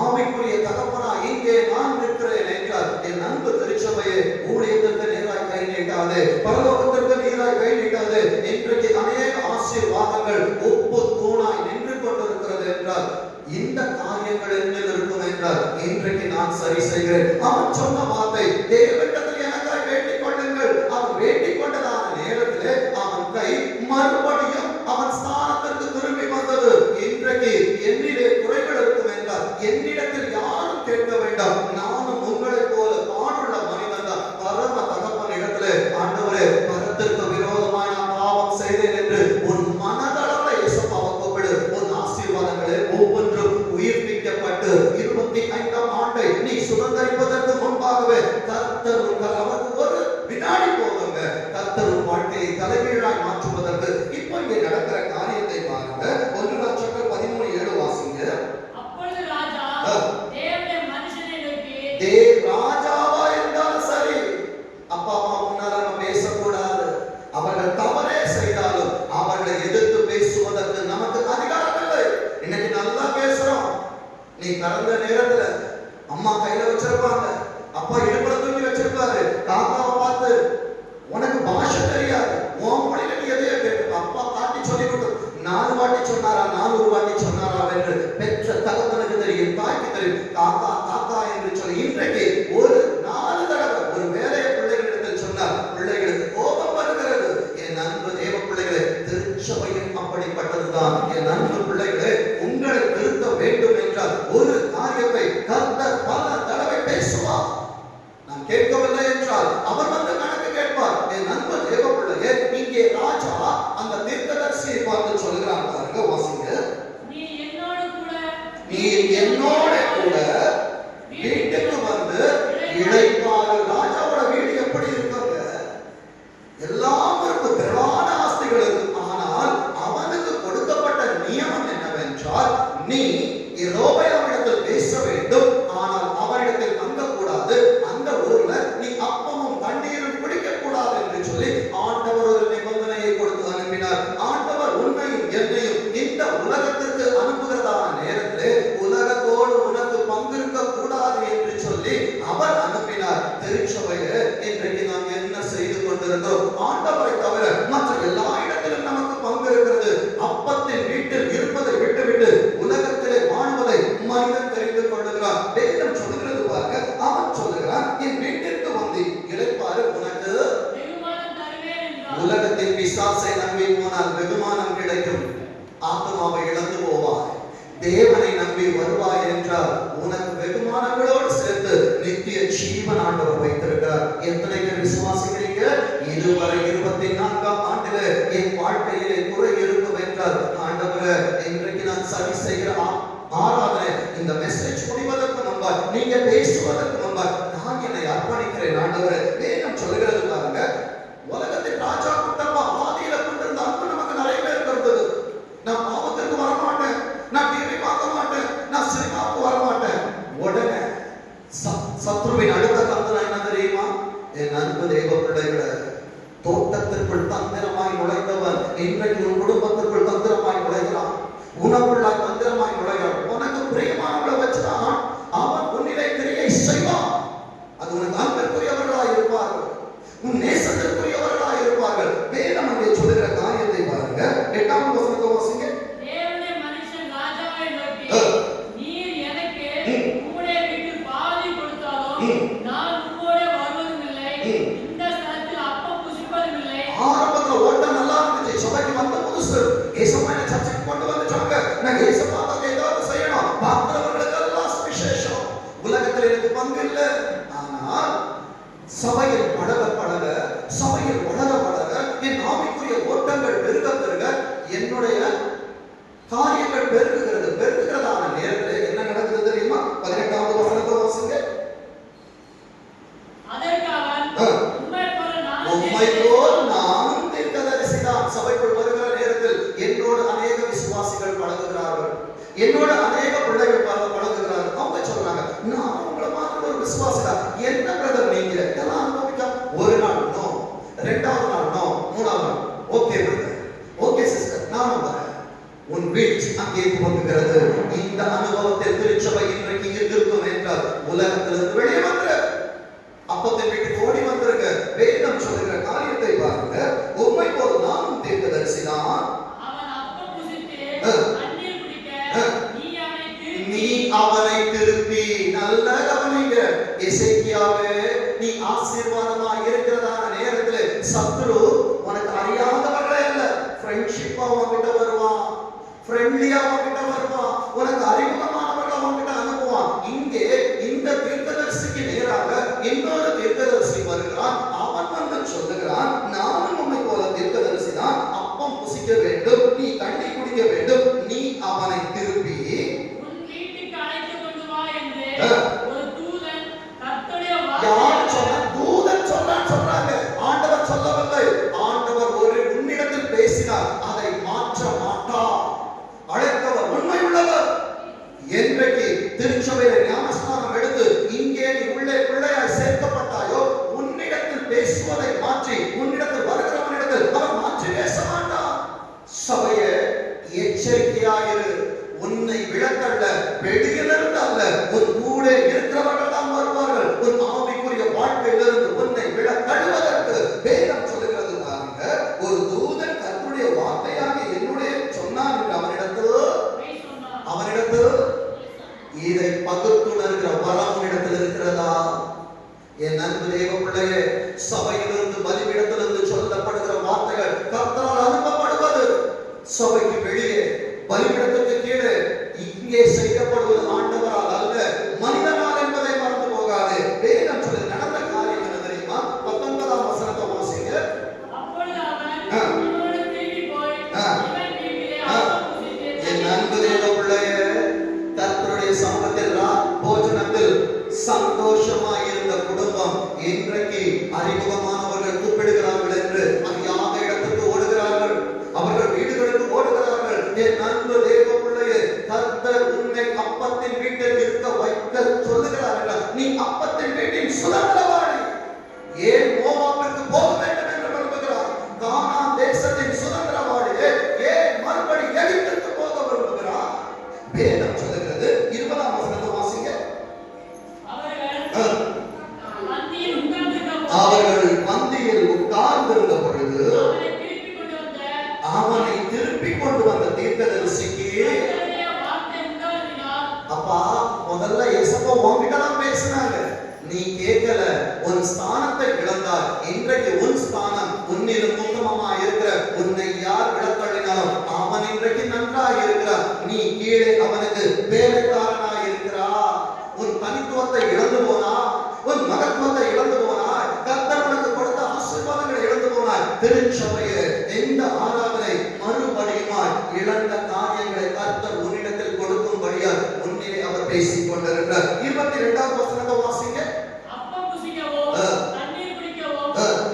ஆவிக்குரிய தகப்பனா இங்கே நான் நிற்கிறேன் என்றால் என் அன்பு திருச்சபையே, ஊழியத்திற்கு நேராய் கை நீட்டாது, பரலோகத்திற்கு நேராய் கை நீட்டாது. இன்றைக்கு அநேக ஆசீர்வாதங்கள் ஒப்பு தூணாய் நின்று கொண்டிருக்கிறது என்றால் இந்த காரியங்கள் என்னில் இருக்கும் என்றால் இன்றைக்கு நான் சரி செய்கிறேன். அவன் சொன்ன வார்த்தை, தேவனிடத்தில் எனக்காய் வேண்டிக் கொள்ளுங்கள். அவன் வேண்டிக் கொண்டதான நேரத்திலே அவன் கை மறுபடியும் அவன் ஸ்தானத்திற்கு திரும்பி வந்தது. இன்றைக்கு என்னிலே குறைகள் இருக்கும் என்றால் என்னிடத்தில் யாரும் கேட்க வேண்டாம். நானும் உங்களை போல பாடுள்ள மனிதன் தான். பரம தகப்பன் இடத்திலே, ஆண்டவரே பரத்திற்கு விரோதமாய் நான் பாவம் செய்தேன் என்று உன் மனதளவை இயேசுவாவை கூப்பிடு. உன் ஆசீர்வாதங்களே ஒவ்வொன்றும் உயிர்ப்பிக்கப்பட்டு 25ஆம் ஆண்டை நீ சுதந்தரிப்பதற்கு முன்பாகவே கர்த்தர் அவருக்கு ஒரு வினாடி போதுங்க, கர்த்தர் வாழ்க்கையை தலைகீழாய் மாற்றுவதற்கு. இப்போ இங்கே நடக்கிற காரியத்தை பாருங்க. 1 ராஜாக்கள் 13:7 வாசிங்க. அப்பொழுது ராஜா தேவனுடைய மனுஷனை நோக்கி, ராஜாவா இருந்தாலும் சரி, அப்பா அம்மா முன்னால நம்ம பேசக்கூடாது. அவர்கள் தவறே செய்தாலும் அவர்களை எதிர்த்து பேசுவதற்கு நமக்கு அதிகாரம் இல்லை. இன்னைக்கு நல்லா பேசுறோம். நீ பிறந்த நேரத்துல அம்மா கையில வச்சிருப்பாங்க, அப்பா இடுப்புல தூக்கி வச்சிருப்பாரு. தாத்தாவை பார்த்து உனக்கு பாஷை தெரியாது, உன் மொழியில நீ எதையோ கேட்டு அப்பா காட்டி சொல்லி கொடுத்து 4 வாட்டி சொன்னாரா 400 வாட்டி சொன்னாரா என்று பெற்ற தகப்பனுக்கு தெரியும், தாய்க்கு தெரியும். தாத்தா தாத்தா என்று சொல்லி இன்றைக்கு ஒரு 4 தடவை ஒரு வேலையை பிள்ளைகளிடத்தில் சொன்னார், பிள்ளைகளுக்கு கோபம் வருகிறது. என் அன்பு தேவ பிள்ளைகளே, திருச்சபையும் அப்படிப்பட்டதுதான். என் அன்பு பிள்ளைகளே, உங்களை திருத்த வேண்டும் என்றால் ஒரு காரியத்தை கர்த்தர் பல தடவை பேசுவார். நான் கேட்கவில்லை என்றால் அவர் வந்து கணக்கு கேட்பார். என் அன்பு தேவ பிள்ளையே, இங்கே ராஜா அந்த தீர்க்கதரிசியை பார்த்து சொல்கிறார் பாருங்க, வாசிங்க. நீ என்னோடு கூட வீட்டுக்கு வந்து இளைப்பாறு. ராஜாவோட வீடு எப்படி இருக்குங்க? எல்லாம் இருக்கு, திரளான ஆஸ்திகள் இருக்கு. ஆனால் அவனுக்கு கொடுக்கப்பட்ட நியமம் என்னவென்றால், நீ யெரொபெயாமிடத்தில் பேச வேண்டும், ஆனால் அவரிடத்தில் தங்கக்கூடாது. அந்த ஊர்ல நீ அப்பமும் தண்ணீரும் குடிக்க கூடாது என்று சொல்லி ஆண்டவர் ஒரு நிபந்தனையை கொடுத்து அனுப்பினார். ஆண்டவர் உன்னையும் என்னையும் இந்த உலகத்திற்கு அனுப்புகிறதான நேரத்திலே உலகத்தோடு உனக்கு பங்கிருக்க கூடாது என்று சொல்லி அவர் அனுப்பினார். திருச்சபையை இன்றைக்கு நாம் என்ன செய்து கொண்டிருந்தோம்? ஆண்டவரை தவிர மற்ற எல்லா இடத்திலும் நமக்கு பங்கு இருக்கிறது. அப்பத்தின் வீட்டில் இருப்பதை விட்டுவிட்டு உலகத்திலே வாழ்வதை மனிதன் தெரிந்து கொள்ளுகிறான். வேதம் சொல்லுகிறது பாருங்க, அவன் சொல்லுகிறான், என் வீட்டிற்கு வந்து இளைப்பாறு, உனக்கு உலகத்தின் பிசாசை நம்பி ஆத்மாவை இழந்து போவாய். தேவனை நம்பி வருவாய் என்றால் உனக்கு வெகுமானங்களோடு சேர்த்து நித்திய ஜீவன் ஆண்டவர் வைத்திருக்கிறார். எத்தனை பேர் விசுவாசிக்கிறீங்க? இதுவரை 24ஆம் ஆண்டில என் வாழ்க்கையிலே குறை இருக்கும் என்றால் ஆண்டவரே இன்றைக்கு நான் சரி செய்கிற ஆராதனை இந்த மெசேஜ் முடிவதற்கு முன்பாக நீங்க பேசுவதற்கு முன்பாக நான் என்னை அர்ப்பணிக்கிறேன் ஆண்டவரே. வேதம் சொல்லுகிறது பாருங்க, உலகத்தின் ராஜா கூட்டமா ஆதியில கொண்டிருந்த அன்பு நமக்கு நிறைய பேர் இருந்தது. நான் பாவத்திற்கு வரமாட்டேன், நான் டிவி பார்க்க மாட்டேன், நான் சினிமாவுக்கு வரமாட்டேன். உடனே சத்ருவின் அடுத்த தந்திரம் என்ன தெரியுமா? என் அன்பு தேவ பிள்ளைகளை, தோட்டத்திற்குள் தந்திரமாய் நுழைந்தவன் இன்றைக்கு உன் குடும்பத்திற்குள் தந்திரமாய் நுழைகிறான், உணவுள்ளாய் தந்திரமாய் நுழைகிறான். உனக்கு பிரியமானவளை வச்சுதான் அவன் உன்னிலே கிரியை செய்வான். அது உனக்கு அன்பிற்குரியவர்களாய் இருப்பார்கள், உன் நேசத்திற்குரியவர்களாய் இருப்பார்கள். வேதம் அங்கே சொல்லுகிற காரியத்தை பாருங்க. 8ஆம் வசனத்தை வாசிங்க. தேவனுடைய மனுஷன் ராஜாவை நோக்கி, நீர் எனக்கு உம்முடைய வீட்டில் பாதி கொடுத்தாலும் நான் உம்மோடே வருவதும் இல்லை, இந்த ஸ்தலத்தில் அப்பம் புசிப்பதும் இல்லை. ஆரம்பத்துல ஓட்டம் நல்லா இருந்துச்சு. சபைக்கு வந்த புதுசு ஏசப்பா என்ன சர்ச்சைக்கு கொண்டு வந்துட்டாங்க. நான் ஏசப்பாவுக்கு ஏதாவது செய்யணும். பார்க்கிறவர்களுக்கு எல்லாம் விசேஷம். உலகத்தில் எனக்கு பங்கு இல்லை. ஆனால் சபையில் பழக பழக, சபையில் வளர வளர, என் ஆவிக்குரிய ஓட்டங்கள் பெருக பெருக, என்னுடைய காரியங்கள் பெருகுகிறதான நேரத்தில் என்ன நடக்குது தெரியுமா? 18ஆவது வசனத்தை வாசிங்க. அதற்கு அவன், உம்மை போல் நானும் தீர்க்கதரிசிதான். சபைக்குள் வருகிற நேரத்தில் என்னோடு அநேக விசுவாசிகள் பழகுகிறார்கள், என்னோட அநேக பிள்ளைகள் பழகுகிறார்கள். அவங்க சொல்றாங்க, நான் உங்களை மாதிரி ஒரு விசுவாசிதா. என்ன பிரதர் நீங்க இதெல்லாம் அனுபவிக்க? ஒரு நாள் நோ, 2வது நாள் நோ, 3வது நாள் ஓகே பிரதர், ஓகே சிஸ்டர், நானும் வரேன். உன் வீழ்ச்சி அங்கே துவங்குகிறது. இந்த அனுபவத்தில் திருச்சபை இன்றைக்கு இருக்கும் என்றால் உலகத்திலிருந்து வெளியே வந்துரு, அப்பத்தின் வீட்டுக்கு ஓடி வந்துருங்க. வேதம் சொல்லுகிற காரியத்தை பாருங்க. உம்மை போல் நானும் தீர்க்கதரிசிதான். அவன் அப்பம் புசித்து தண்ணீர் குடிக்க நீ அவனை திருப்பி, நல்ல கவனிங்க. எசேக்கியாவே, நீ ஆசீர்வாதமா இருக்கிறதான நேரத்தில் சத்துரு உனக்கு அறியாதவர்களே இல்ல, ஃப்ரெண்ட்ஷிப்பா உன்கிட்ட வருவான், ஃப்ரெண்ட்லியா உன்கிட்ட வருவான், உனக்கு அறிமுகமானவர்கள் உன்கிட்ட அனுப்புவான். இங்கே இந்த தீர்க்கதரிசிக்கு நேராக இன்னொரு தீர்க்கதரிசி வருகிறான். அவன் வந்து சொல்லுகிறான், நானும் உன்னை போல தீர்க்கதரிசி தான். அப்பம் புசிக்க வேண்டும், நீ தண்ணி குடிக்க வேண்டும். நீ அவனை திருப்பி உன் வீட்டுக்கு அழைத்து கொண்டு வா என்று ஒரு தூதன் கர்த்தருடைய யார் சொன்ன? தூதன் சொல்றாங்க. ஆண்டவர் சொல்லவில்லை. ஆண்டவர் ஒரு உன்னிடத்தில் பேசினார், அதை மாற்ற மாட்டார். அழைத்தவர் உண்மை உள்ளவர். என்றைக்கு திருச்சபையில ஞானஸ்நானம் எடுத்து இங்கே நீ உள்ளே பிள்ளையாய் சேர்க்கப்பட்டாயோ, உன்னிடத்தில் பேசுவதை மாற்றி உன்னிடத்தில் வருகிறவனிடத்தில் அவர் மாற்றி பேச மாட்டார். சபையை எச்சரிக்கையாயிரு. உன்னை விளக்கல்ல, வெளியிலிருந்து அல்ல, உன் கூட இருக்கிறவர்கள் தான் வருவார்கள். உன் ஆவிக்குரிய வாழ்க்கையிலிருந்து உன்னை விளக்கடுவதற்கு வேதம் சொல்லுகிறது பாருங்க. ஒரு தூதன் கர்த்தருடைய வார்த்தையாக என்னுடைய சொன்னான் என்று அவனிடத்தில் இதை பகுத்துணர்கிற வரம் இடத்தில் இருக்கிறதா? என் அன்பு தேவ பிள்ளையே, சபையிலிருந்து பலிபீடத்திலிருந்து சொல்லப்படுகிற வார்த்தைகள் கர்த்தரால் அனுப்பப்படுவது சபைக்கு வெளியே, பலிபீடத்துக்கு கீழே. இங்கே செய்யப்படுவது ஆண்டவரால் அல்ல, மனிதனால் என்பதை மறந்து போகாது. வேதம் சொல்லுது. நடந்த காரியம் என்ன தெரியுமா? 19ஆம் வசனத்தை வாசிங்க. அப்பொழுது அவன் இவனோடு திரும்பி போய் இவன் வீட்டிலே அப்பம் புசித்து என் அன்பு தேவ பிள்ளையே, கர்த்தருடைய சமூகத்தில் போஜனத்தில் சந்தோஷமாய் இருந்த குடும்பம் இன்றைக்கு அறிமுகமானவர்கள் கூப்பிடுகிறார்கள் என்று அறியாத இடத்துக்கு ஓடுகிறார்கள், அவர்கள் வீடுகளுக்கு ஓடுகிறார்கள். என் அன்பு தேவ பிள்ளையே, கர்த்தர் உன்னை அப்பத்தின் வீட்டில் இருக்க வைக்க சொல்லுகிறார்கள். நீ அப்பத்தின் வீட்டின் சுதந்திரவாளி. ஏன் மோவாபிற்கு போக வேண்டும் என்று விரும்புகிறார்? கானான் தேசத்தின் சுதந்திரவாளியே ஏன் மறுபடி எகிப்துக்கு போக விரும்புகிறார்? வேதம் சொல்லுகிறது. 20ஆம் வசனத்தை வாசிங்க. அவர்கள் பந்தியில் உட்கார்ந்திருந்த பொழுது அவனை திருப்பி கொண்டு வந்த தீர்க்கதரிசிக்கு, அப்பா முதல்ல ஏசப்பா உன்கிட்ட தான் பேசினாங்க, நீ கேட்கல, உன் ஸ்தானத்தை இழந்தார். இன்றைக்கு உன் ஸ்தானம் உன்னிலும் உத்தமமா இருக்கிற உன்னை யார் விளக்கழினாலும் அவன் இன்றைக்கு நன்றாய் வேலைக்காரனாய் இருக்கிறா, உன் தனித்துவத்தை இழந்து போனா, உன் மகத்துவத்தை இழந்து போனா, கர்த்தர் உனக்கு கொடுத்த ஆசீர்வாதங்களை இழந்து போனாய். திருச்சபையே, இந்த ஆராதனை மறுபடியுமாய் இழந்த காரியங்களை கர்த்தர் உன்னிடத்தில் கொடுக்கும்படியால் உன்னிலே அவர் பேசிக் கொண்டிருக்கிறார். 22வது வசனத்தை வாசிங்க. அப்பம் புசிக்கவோ தண்ணீர் குடிக்கவோ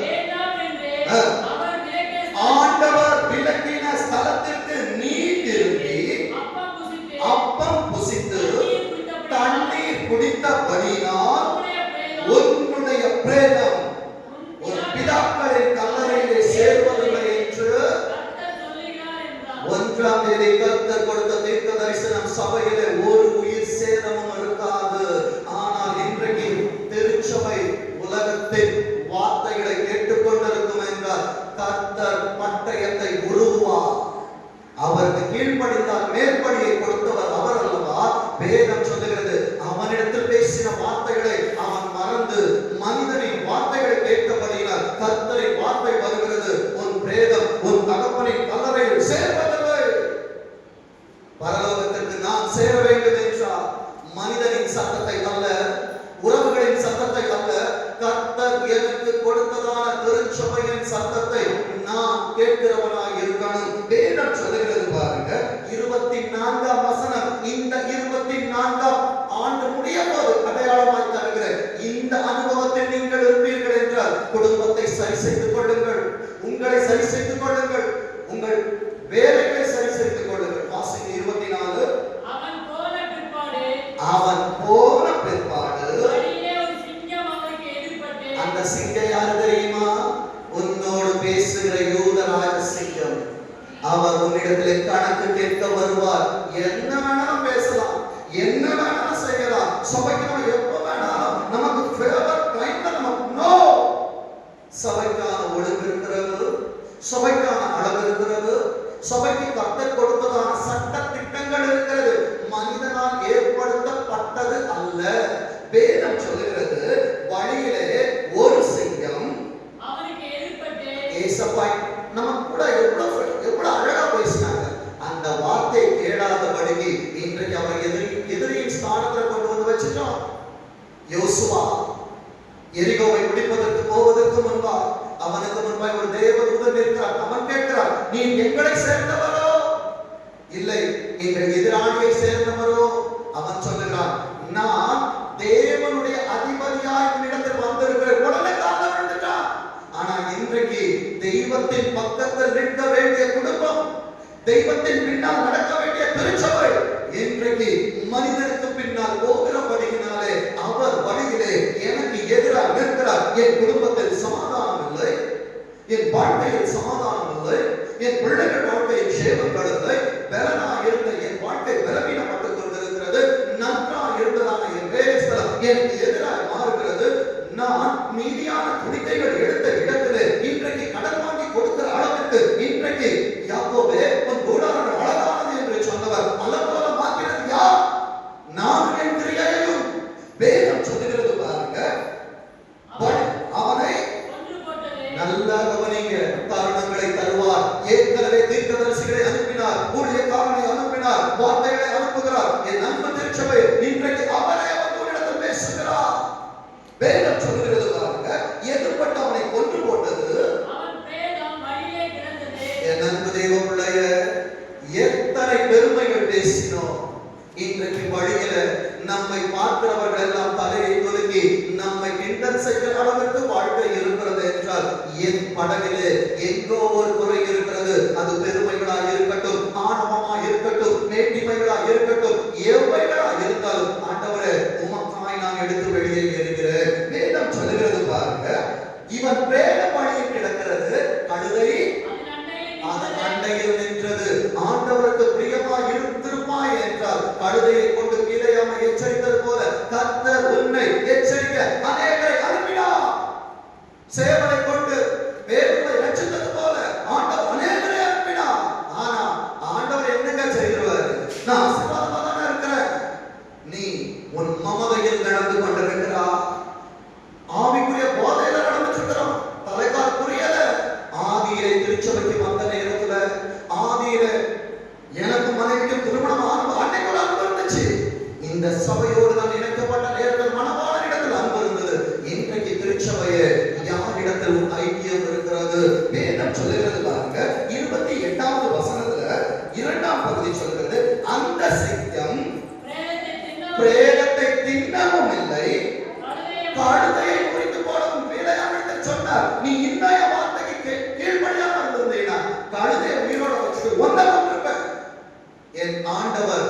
வேண்டாம் என்று அவர் விலக்கிய ஆண்டவர் விலக்கின ஸ்தலத்திற்கு நீ திரும்பி அப்பம் புசித்து தண்ணீர் குடித்தபடியினால் உன்னுடைய பிரேதம் உன் பிதாக்களின் கல்லறையிலே சேர்வதில்லை என்று 1ஆம் தேதி கர்த்தர் கொடுத்த தீர்க்க தரிசனம். சபையிலே ஒரு உயிர் சேதமும் இருக்காது. ஆனால் இன்றைக்கு திருச்சபை உலகத்தின் வார்த்தைகளை கேட்டுக்கொண்டிருக்கும் என்றால் கர்த்தர் பட்டயத்தை உருவார். அவருக்கு கீழ்ப்படிந்தால் மேற்படியை கொடுத்தவர் அவர் அல்லவா? வேதம் சொல்லுகிறது, அவனிடத்தில் பேசின வார்த்தைகளை அவன் மறந்து மனிதனின் வார்த்தைகளை கேட்கப்படினால் கர்த்தரின் வார்த்தை வருகிறது, உன் பிரேதம் உன் தகப்பனின் கல்லறையில் சேர்வதில்லை. பரலோகத்திற்கு நான் சேர வேண்டும் என்றால் மனிதனின் சத்தத்தை அல்ல, உறவுகளின் சத்தத்தை அல்ல, கர்த்தர் எனக்கு கொடுத்ததான திருச்சபையின் சத்தத்தை நான் கேட்கிறவனாய் இருக்கணும். வேதம் சொல்லுகிறது பாருங்க, 24ஆம் வசனம். இந்த 24ஆம் ஆண்டு முடிய போது அடையாளமாய் தருகிற இந்த அனுபவத்தில் நீங்கள் இருப்பீர்கள் என்றால் குடும்பத்தை சரி செய்து கொள்ளுங்கள், உங்களை சரி செய்து கொள்ளுங்கள், உங்கள் வேலைகளை சரி செய்து கொள்ளுங்கள். வாசிங்க 24. அவன் போன பிற்பாடு அந்த சிங்கம் யாரு தெரியுமா? உன்னோடு பேசுகிற யூதராஜ சிங்கம். அவர் உன்னிடத்தில் கணக்கு கேட்க வருவார். என்ன வேணாலும் பேசலாம், என்ன வேணாலும் செய்யலாம், சபைக்கு நம்ம எப்ப வேணாலும் நமக்கு ஃபேவர் டைம்ல நமக்கு நோ. சபைக்கான ஒழுங்கு இருக்கிறது, சபைக்கான அளவு இருக்கிறது, சபைக்கு கர்த்தர் கொடுத்ததான சட்ட திட்டங்கள் இருக்கிறது. மனிதனால் ஏற்படுத்தப்பட்டது அல்ல. வேதம் சொல்லுகிறது, வழியிலே ஒரு சிங்கம் அவனுக்கு எதிர்ப்பட்டு ஏசப்பாய் நம்ம கூட எவ்வளவு அழகா பேசினாங்க. அந்த வார்த்தை கேளாதபடிக்கு இன்றைக்கு அவர் எதிரியின் ஸ்தானத்துல கொண்டு வந்து வச்சுட்டோம். யோசுவா எரிகோவை பிடிப்பதற்கு போவதற்கு முன்பா அவனுக்கு முன்பாய் ஒரு தேவதூதன் இருக்கிறார். அவன் கேட்கிறார், நீ எங்களை சேர்ந்தவரோ இல்லை எங்கள் எதிராளியை சேர்ந்தவரோ? அவன் சொல்லுகிறான், நான் தேவனுடைய அதிபதியாய் உன்னிடத்தில் வந்திருக்கிற. உடனே கால விழுந்துட்டான். ஆனா இன்றைக்கு தெய்வத்தின் பக்கத்தில் நிற்க வேண்டிய குடும்பம், தெய்வத்தின் பின்னால் நடக்க வேண்டிய திருச்சபை இன்றைக்கு மனிதனுக்கு பின்னால் போகிறபடியினாலே அவர் வழியிலே எனக்கு எதிராக நிற்கிறார். என் குடும்பத்தில் சமாதானம் இல்லை, என் வாழ்க்கையில் சமாதானம் இல்லை, என் பிள்ளைகள் வாழ்க்கையில் சேவங்கள் இல்லை. பலனா இருந்த என் வாழ்க்கை பலவீனப்பட்டுக் கொண்டிருக்கிறது. நன்றா இருந்ததான என் வேலை ஸ்தலம் எனக்கு எதிராக மாறுகிறது. நான் மீதியான துணிக்கைகள் எடுத்த இடத்திலே இன்றைக்கு கடன் வாங்கி கொடுக்கிற அளவுக்கு இன்றைக்கு யாக்கோபே உன் கூடாரம் அழகானது என்று சொன்னவர் அல்லபோல மாற்றினது யார்? நான் என் கிரியையையும். வேதம் சொல்லுகிறது பாருங்க, அவனை நல்லா கவனிங்க, தருணங்களை தருவார். ஏற்கனவே தீர்க்கதரிசிகளை அனுப்பினார், ஊழியக்காரனை அனுப்பினார், வார்த்தைகளை அனுப்புகிறார். என் அன்பு திருச்சபை இன்றைக்கு அவரை அவர்களிடத்தில் பேசுகிறார். வேதம் சொல்லுகிறது பாருங்க, எதிர்பட்டு அவனை கொன்று போட்டது. என் அன்பு தெய்வ பிள்ளைய எத்தனை பெருமைகள் பேசினோம். இன்றைக்கு வழியில நம்மை பார்க்கிறவர்கள் எல்லாம் தலையை குலுக்கி நம்மை கிண்டல் செய்கிற அளவிற்கு வாழ்க்கை இருக்கிறது என்றால் என் படகிலே எங்கோ ஒரு குறை இருக்கிறது. அது பெருமைகளா இருக்கட்டும், ஆணவமா இருக்கட்டும், மேட்டிமைகளா இருக்கட்டும், எவைகளா இருந்தாலும் ஆண்டவரே உமக்காய் நான் எடுத்து வெளியே ஏறுகிறேன். வேதம் சொல்லுகிறது பாருங்க, இவன் பிரேத வழியில் கிடக்கிறது, கழுதை அதன் அண்டையில் நின்றது. ஆண்டவருக்கு பிரியமாய் இருந்திருப்பாய் என்றால் கழுதையை கொண்டு கீழையாமை எச்சரித்தது போல கர்த்தர் உன்னை எச்சரிக்க அநேகரை அனுப்பினார். சேவலை கொண்டு வேர்களை ரட்சித்தது போல ஆண்டவர் அநேகரை அனுப்பினார். ஆனா ஆண்டவர் என்னங்க செய்திருவாரு? நான் ஆசீர்வாதமா தானே இருக்கிறேன், நீ உன் மமதையில் நடந்து கொண்டிருக்கிறா, ஆவிக்குரிய போதையில நடந்துருக்கிறோம், தலைக்கால் புரியல. ஆதியிலே திருச்சபைக்கு வந்த நேரத்துல ஆதியில எனக்கு மனைவிக்கும் திருமணம் ஆனது அன்னைக்கு அன்பு இருந்துச்சு. பகுதி சொல்கிறது, அந்த சிங்கம் பிரேதத்தை பிரேதத்தை தின்னவும் தின்னவும் இல்லை, கழுதையை குறித்து போடவும் வேலையாளத்தை சொன்னார். நீ இன்னைய வார்த்தைக்கு கீழ்ப்படியாம இருந்தீங்கன்னா கழுதையை உயிரோட வச்சுட்டு ஒன்றை கொண்டிருப்ப. என் ஆண்டவர்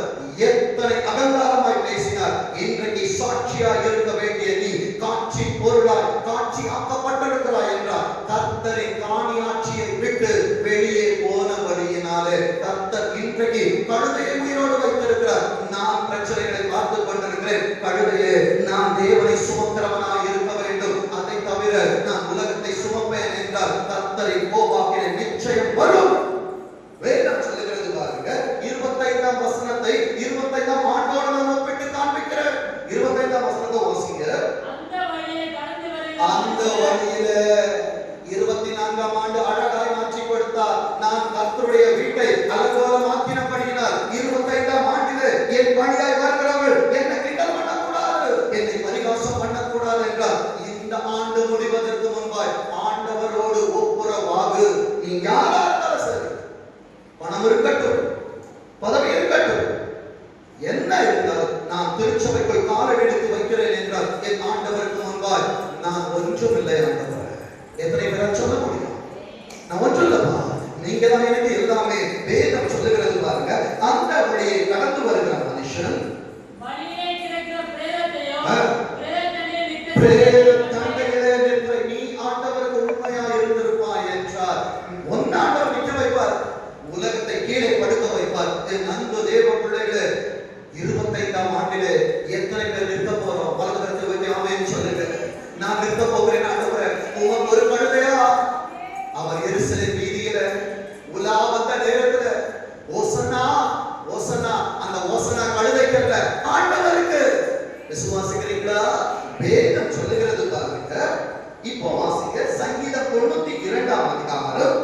எத்தனை அகங்காரமாய் பேசினார். இன்றைக்கு சாட்சியாய் இருக்க வேண்டிய நீ காட்சி பொருளாய் காட்சி ஆக்கப்பட்டிருக்கிறாய் என்றார். கர்த்தரின் காணி ஆட்சியை விட்டு வெளியே போனபடியினாலே கர்த்தர் இன்றைக்கு கழுதையை உயிரோடு வைத்திருக்கிறார். நான் பிரச்சனைகளை பார்த்து கொண்டிருக்கிறேன். கழுதையே, நான் தேவனை சுமக்கிறவனாய் இருக்க வேண்டும், அதை தவிர நான் உலகத்தை சுமப்பேன் என்றால் கர்த்தரின் கோபாக்கினை நிச்சயம் வரும். வேதம் சொல்லுகிறது பாருங்க, 25ஆம் வசனத்தை 25ஆம் ஆண்டோடு நான் ஒப்பிட்டு காண்பிக்கிறேன். 25ஆம் வசனத்தை வாசிங்க. அந்த வழியில 24ஆம் ஆண்டு அழகாய் மாற்றி கொடுத்தார். நான் கர்த்தருடைய வீட்டை அலங்கோலமாக்கினபடியினால் 25ஆம் ஆண்டிலே என் வழியாய் வருகிறவர்கள் என்னை கிண்டல் பண்ணக்கூடாது, என்னை பரிகாசம் பண்ணக்கூடாது என்றார். இந்த ஆண்டு முடிவதற்கு முன்பாய் ஆண்டவரோடு ஒப்புரவாகு. நீ யாரா இருந்தாலும் சரி, பணம் இருக்கட்டும், பதவி இருக்கட்டும், என்ன இருந்தால் நான் திருச்சபைக்குள் காலை எடுத்து வைக்கிறேன் என்றால் என் ஆண்டவருக்கு முன்பாய் நான் ஒன்றும் இல்லை ஆண்டவர். எத்தனை பேர் சொல்ல முடியும்? நான் ஒன்றும் இல்லப்பா, நீங்க தான் எனக்கு எல்லாமே. வேதம் சொல்லுகிறது பாருங்க, அந்த வழியை கடந்து வருகிற மனுஷன் தண்டையிலே நிற்கிற நீ ஆண்டவருக்கு உண்மையா இருந்திருப்பாய் என்றார். ஒன்னாண்டவர் நிற்க வைப்பார், உலகத்தை கீழே படுக்க வைப்பார். என் அன்பு தேவ பிள்ளைகளே, 25ஆம் ஆண்டிலே எத்தனை பேர் நிற்க போறோம்? வலதுகரத்தை வைத்து ஆமென் சொல்லுங்க. நான் நிற்க போகிறேன் ஆண்டவரே. உமக்கு ஒரு கழுதையா? அவர் எருசலேம் வீதியில உலா வந்த நேரத்துல ஓசன்னா ஓசன்னா, அந்த ஓசன்னா கழுதைக்கு அல்ல, ஆண்டவருக்கு. விசுவாசிக்கிறீங்களா? வேதம் சொல்லுகிறது பாருங்க. இப்போ வாசிங்க சங்கீதம் 92ஆம் அதிகாரம்.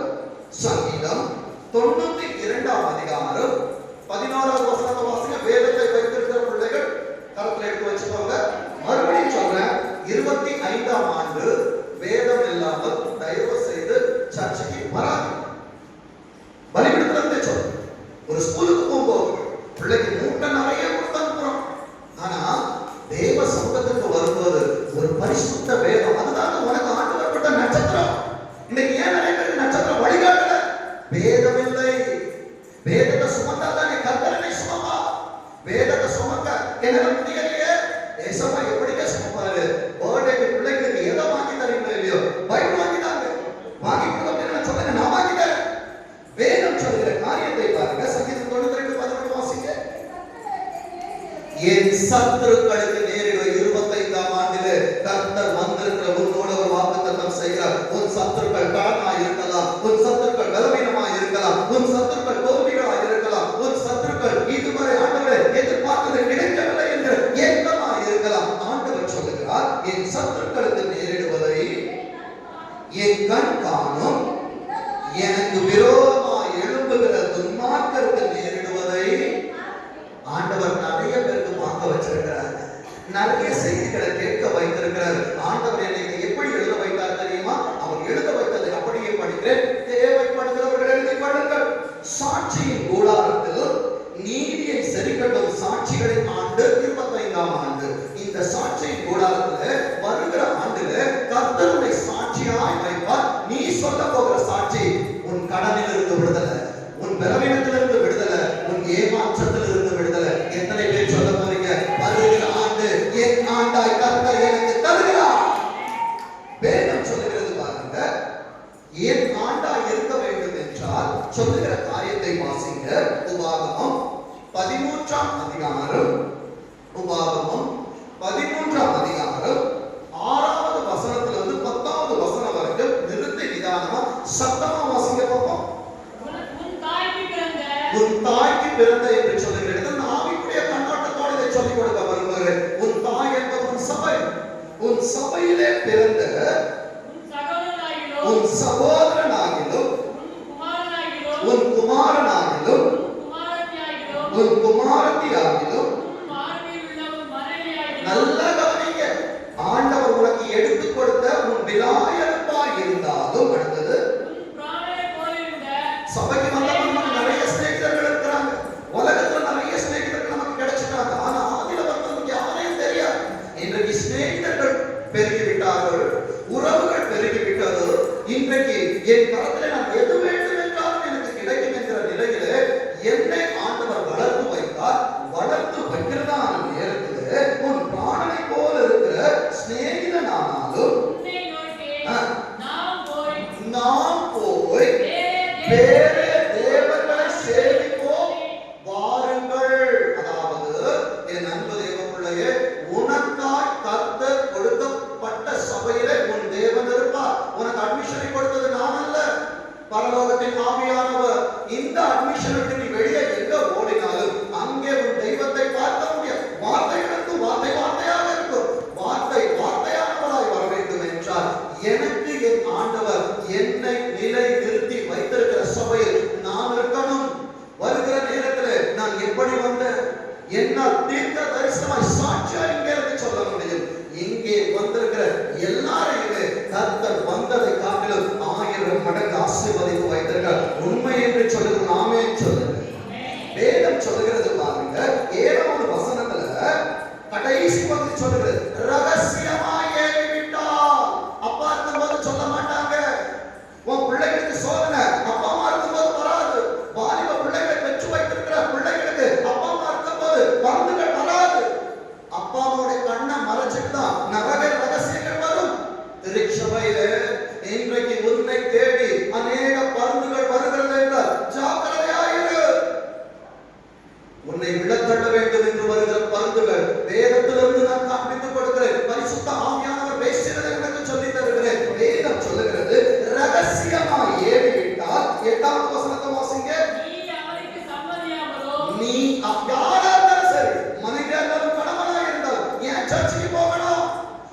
சங்கீதம் 92ஆம் அதிகாரம் 11ஆவது வசனத்தை வாசிங்க. வேதத்தை வைத்திருக்கிற பிள்ளைகள் கருத்துல எடுத்து வச்சுக்கோங்க. மறுபடியும் சொல்றேன், 25ஆம் ஆண்டு வேதம் இல்லாமல் தயவு செய்து சர்ச்சைக்கு வராது. பலிபீடத்துல சொல்றேன், ஒரு ஸ்கூலுக்கு போகும்போது பிள்ளைக்கு மூட்டை நிறைய கொடுத்து அனுப்புறோம். ஆனா தேவ சமூகத்துக்கு வரும்போது ஒரு பரிசுத்த வேதம், அதுதான் உனக்கு ஆண்டவர் கொடுத்த நட்சத்திரம். இன்னைக்கு ஏன் நிறைய பேருக்கு நட்சத்திரம் வழிகாட்டல? வேதம் இல்லை. வேதத்தை சுமந்தாதானே கர்த்தரனை சுமப்பா. வேதத்தை சுமக்க என்னால முடியலையே. ஏசப்பா எப்படிங்க சுமப்பாரு? பர்த்டேக்கு பிள்ளைங்களுக்கு எதை வாங்கி தரீங்களோ இல்லையோ, பைபிள் வாங்கி தாங்க. வாங்கி கொடுக்க சொல்லுங்க, நான் வாங்கி தரேன். வேதம் சொல்லுகிற காரியத்தை பாருங்க. சங்கீதம் 92:11 வாசிங்க. என் சத்துருக்களுக்கு நேரிட 25ஆம் ஆண்டிலே கர்த்தர் வந்திருக்கிற உன்னோட ஒரு வாக்குத்தத்தம் செய்கிறார். உன் சத்துருக்கள் கடனாய் இருக்கலாம், உன் சத்துருக்கள் பலவீனமாய் இருக்கலாம், உன் சத்துருக்கள் தோல்விகளாய் இருக்கலாம், உன் சத்துருக்கள் இதுவரை ஆண்டவரே எதிர்பார்த்தது கிடைக்கவில்லை என்று ஏக்கமாய் இருக்கலாம். ஆண்டவர் சொல்லுகிறார், என் சத்துருக்களுக்கு நேரிடுவதை என் கண் காணும், எனக்கு விரோதமாய் எழும்புகிற துன்மார்க்கருக்கு நேரிடுவதை ஆண்டவர் நிறைய பேருக்கு பார்க்க வச்சிருக்கிறார். நிறைய செய்திகளை கேட்க வைத்திருக்கிறார். ஆண்டவர் என்னை எப்படி எழுத வைத்தார் தெரியுமா? அவர் எழுத வைத்ததை அப்படியே படிக்கிறேன். தேவைப்படுகிறவர்கள் எழுதி கொள்ளுங்கள். சாட்சியின் கூடாரத்தில் நீதியை சரிக்கட்டும் சாட்சிகளின் ஆண்டு 25ஆம் ஆண்டு. இந்த சாட்சியின் கூடாரத்தில் வருகிற ஆண்டுல கர்த்தருடைய சாட்சியாய் வைப்பார். நீ சொல்ல போகிற சாட்சி உன் கடனில் இருந்து விடுதலை, உன் பலவீனத்திலிருந்து விடுதலை, உன் ஏமாற்றத்திலிருந்து விடுதலை. எத்தனை பேர் சொல்ல போறீங்க? வருகிற ஆண்டு என் ஆண்டாய் கர்த்தர் எனக்கு தருகிறார். வேதம் சொல்லுகிறது பாருங்க, என் ஆண்டாய் இருக்க வேண்டும் என்றால் சொல்லுகிற காரியத்தை வாசிங்க. உபாகமம் 13ஆம் அதிகாரம். உபாகமம் 13ஆம் அதிகாரம் 6வது வசனத்திலிருந்து 10வது வசனம் வரைக்கும் நிறுத்தி நிதானமா சத்தமா வாசிங்க பார்ப்போம். உன் தாய்க்கு பிறந்த என்று சொல்லுகிறது. ஆவிக்குரிய கண்ணோட்டத்தோடு இதை சொல்லிக் கொடுக்க விரும்புகிறேன். உன் தாய் என்பது உன் சபை. உன் சபையிலே பிறந்த உன் சகோதரனாகிலும் உன் குமாரனாகிலும் உன் குமாரத்தியாகிலும் நல்ல கவனிங்க. ஆண்டவர் உனக்கு எடுத்து கொடுத்த உன் விலாயப்பாய் இருந்தாலும் அடுத்தது சபைக்கு வந்தவங்க நிறைய ஸ்நேகிதர்கள் இருக்கிறாங்க. என் கரத்திலே நான் எது வேண்டும் என்றாலும் எனக்கு கிடைக்கும் என்கிற நிலையிலே என்னை ஆண்டவர் வளர்த்து வைத்தார். வளர்த்து வைக்கிறதான நேரத்திலே உன் பிராணனை போல இருக்கிற சிநேகிதனானாலும் நாம் போய் வேறே தேவர்களை சேவிப்போம் வாருங்கள். அதாவது என் அன்பு தேவ பிள்ளையே, உனக்காய் கர்த்தர் கொடுக்கப்பட்ட சபையிலே உன் தேவன் இருப்பார். உனக்கு அட்மிஷனை கொடுத்தது நான் அல்ல, பரலோகத்தின் ஆவியானவர். இந்த அட்மிஷனுக்கு நீ வெளியே எங்க ஓடினாலும் அங்கே உன் தெய்வத்தை பார்க்க முடியும். வார்த்தைகளுக்கு வார்த்தை வார்த்தையாக இருக்கும். வார்த்தை வார்த்தையானவராய் வர வேண்டும் என்றால் எனக்கு என் ஆண்டவர் என்னை நிலை நிறுத்தி வைத்திருக்கிற சபையில் நான் இருக்கணும். வருகிற நேரத்தில் நான் எப்படி வந்தேன், என்னால் தீர்க்க தரிசனமாய் சாட்சியா இங்கே இருந்து சொல்ல முடியும். இங்கே வந்திருக்கிற எல்லாரையுமே கர்த்தர் வந்ததை காட்டிலும் 1000 மடங்கு ஆசீர்வதித்து வைத்திருக்கிறார். உண்மை என்று சொல்லுங்க, நாமே சொல்லுங்க. வேதம் சொல்லுகிறது பாருங்க, 7வது வசனத்துல கடைசி பகுதி சொல்லுகிறது, ரகசியமாய் ஏவி விட்டார். அப்பா இருக்கும்போது சொல்ல மாட்டாங்க. உன் பிள்ளைகளுக்கு சோதனை அப்பா அம்மா இருக்கும்போது வராது. வாலிப பிள்ளைகளை பெற்று வைத்திருக்கிற பிள்ளைகளுக்கு அப்பா அம்மா இருக்கும்போது பருந்துகள் வராது. அப்பா அம்மாவுடைய கண்ணை மறைச்சிட்டு தான் நரக ரகசியங்கள் வரும். திருச்சபையிலே இன்றைக்கு உன்னை தேடி அநேக பருந்துகள் வருகிறது என்றால் ஜாக்கிரதையாயிரு. உன்னை விழத்தள்ள வேண்டும் என்று வருகிற பருந்துகள் வேதத்திலிருந்து நான் காண்பித்துக் கொடுக்கிறேன். பரிசுத்த ஆவியானவர் பேசுகிறதை எனக்கு சொல்லித் தருகிறேன். வேதம் சொல்லுகிறது, ரகசியமாய் ஏவி விட்டால் 8வது வசனத்தை வாசிங்க. நீ யாரா இருந்தாலும் சரி, மனைவியா இருந்தாலும் கணவனா இருந்தாலும், ஏன் சர்ச்சுக்கு போகணும்?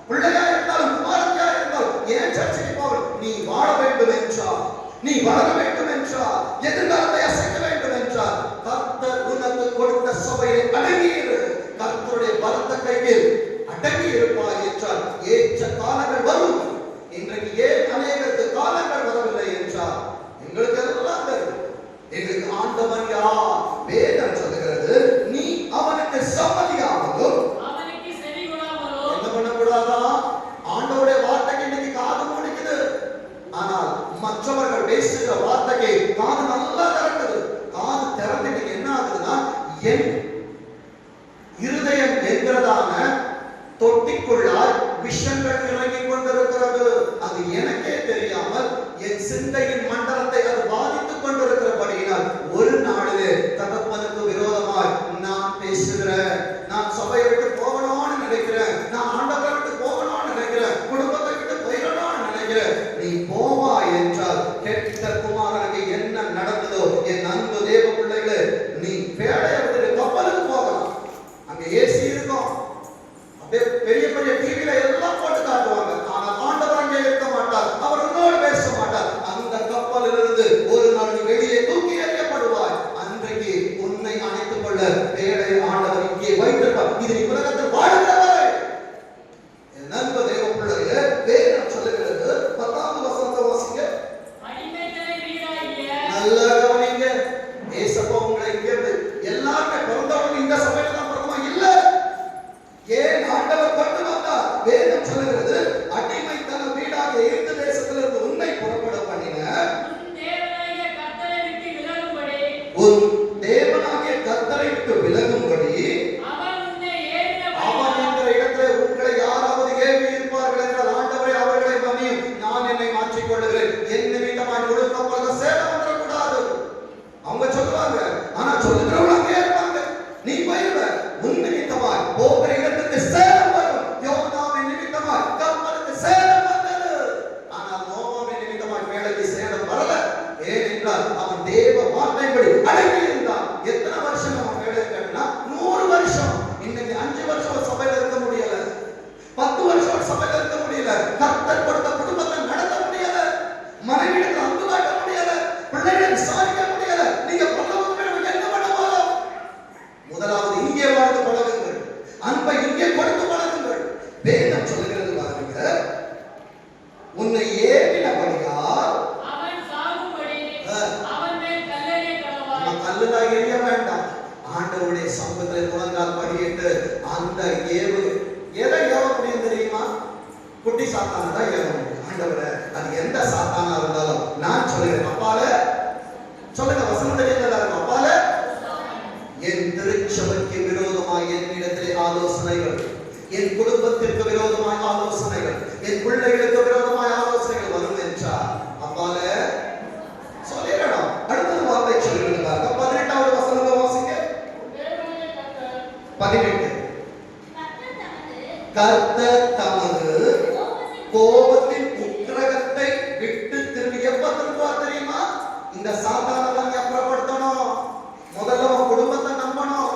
பிள்ளையா இருந்தாலும் குமாரத்தியா இருந்தாலும் ஏன் சர்ச்சுக்கு போகணும்? நீ வாழ வேண்டும் என்றால், நீ வளர வேண்டும் என்றால், எதிர்காலத்தை அசைக்க வேண்டும் என்றால் கர்த்தர் உனக்கு கொடுத்த சபையை அடங்கியிரு. கர்த்தருடைய பலத்த கையில் அடங்கி இருப்பாய் என்றால் ஏற்ற காலங்கள் வரும். இன்றைக்கு ஏன் அநேகருக்கு காலங்கள் வரவில்லை என்றால் எங்களுக்கு எல்லாம் தெரியும். எங்களுக்கு ஆண்டவன் யார்? வேதம் சொல்லுகிறது, நீ அவனுக்கு சம்மதியாமலும் அவனுக்கு செவி கொடாமலும் என்ன பண்ணக்கூடாதா? ஆண்டவருடைய வார்த்தைக்கு இன்னைக்கு காது மூடிக்குது. ஆனால் மற்றவர்கள் பேசுகிற வார்த்தைக்கு காது நல்லா திறக்குது. காது திறந்துட்டு என்ன ஆகுதுன்னா, என் இருதயம் என்கிறதான தொட்டிக்குள்ளாய் விஷங்கள் இறங்கிக் கொண்டிருக்கிறது. அது எனக்கே தெரியாமல் என் சிந்தையின் மண்டலத்தை அது பாதித்துக் கொண்டிருக்கிறபடியினால் ஒரு நாளிலே தகப்பனுக்கு விரோதமாய் நான் பேசுகிறேன். நான் சபையை விட்டு போகணும்னு நினைக்கிறேன், நான் ஆண்டவரை விட்டு போகணும்னு நினைக்கிறேன், குடும்பத்தை விட்டு போயிடணும்னு நினைக்கிறேன். நீ போவா என்றால் கெட்ட குமாரனுக்கு என்ன நடந்ததோ என் அன்பு தேவ பிள்ளைகளே, நீ வேலையை விட்டு கப்பலுக்கு போகலாம். அங்க ஏசி இருக்கும், பெரிய பெரிய டிவில எல்லாம் போட்டு காட்டுவாங்க. ஆனால் ஆண்டவர் அங்கே இருக்க மாட்டார், அவர் உன்னோடு பேச மாட்டார். அந்த கப்பலிலிருந்து ஒரு நாள் நீ வெளியே தூக்கி எறியப்படுவாய். அன்றைக்கு உன்னை அணைத்துக் கொள்ள வேலை ஆண்டவர் இங்கே வைத்திருப்பார். இது நீ உலகத்தில் வாழ்கிறவரை என் நண்ப தேவ பிள்ளையே, வேதம் சொல்லுகிறது 10வது வசனத்தை வாசிங்க. நல்ல கவனிங்க. ஏசப்பா உங்களை இங்கே எல்லாருமே பிறந்தவங்க இந்த சபையில தான் பிறந்தவங்க இல்ல. ஏன் ஆண்டவர் கொண்டு வந்தார்? வேதம் சொல்லுகிறது, அடிமைத்தன வீடாக எகிப்து தேசத்திலிருந்து உன்னை புறப்பட பண்ணின உன் தேவனாகிய கர்த்தரை விட்டு விலகும்படி அவன் என்கிற இடத்துல உங்களை யாராவது ஏவி இருப்பார்கள் என்றால் ஆண்டவரை அவர்களை மன்னியும், நான் என்னை மாற்றிக் கொள்ளுகிறேன். என் நிமித்தமாய் முழு கப்பலுக்கு சேதம் வந்துடக்கூடாது. அவங்க சொல்லுவாங்க, ஆனா சொல்லுகிறவங்க அங்கே இருப்பாங்க. நீ போயிருவ, உன் நிமித்தமாய் போகிற இடத்துக்கு சேதம் வரும். யோனாவின் நிமித்தமாய் கப்பலுக்கு சேதம் வந்தது. ஆனால் நோவாவின் நிமித்தமாய் வேலைக்கு சேதம் வரல. ஏனென்றால் அவன் தேவ வார்த்தைப்படி அடங்கி இருந்தான். எத்தனை வருஷம் அவன் வேலை கட்டினா? 100 வருஷம். இன்னைக்கு 5 வருஷம் சபையில இருக்க முடியல, 10 வருஷம் சபையில இருக்க முடியல, கர்த்தர் கொடுத்த குடும்பத்தை நடத்த முடியல, மனைவியிடத்தில் அன்பு காட்ட முடியல, பிள்ளைகளை விசாரிக்க முடியல. நீங்க பரலோகத்தில் என்ன பண்ண போறோம்? முதலாவது இங்கே வாழ்ந்து பழகுங்கள், அன்பை இங்கே கொடுத்து பழகுங்கள். வேதம் சொல்லுகிறது பாருங்க, உன்னை ஏவினபடியால் அவன் சாகும்படி அவன் மேல் கல்லெறிய கடவாய். கல்லுதான் எரிய வேண்டாம். ஆண்டவருடைய சமூகத்தில் முழங்கால் படியிட்டு அந்த ஏவு எதை ஏவ முடியும் தெரியுமா? குட்டி சாத்தான தான் ஏவ முடியும். ஆண்டவரே, அது எந்த சாத்தானா இருந்தாலும் நான் கோவிலின் உக்கிரகத்தை விட்டு திரும்பி எப்ப திரும்புவார் தெரியுமா? இந்த சாத்தானெல்லாம் அப்புறப்படுத்தணும். முதல்ல உன் குடும்பத்தை நம்பணும்,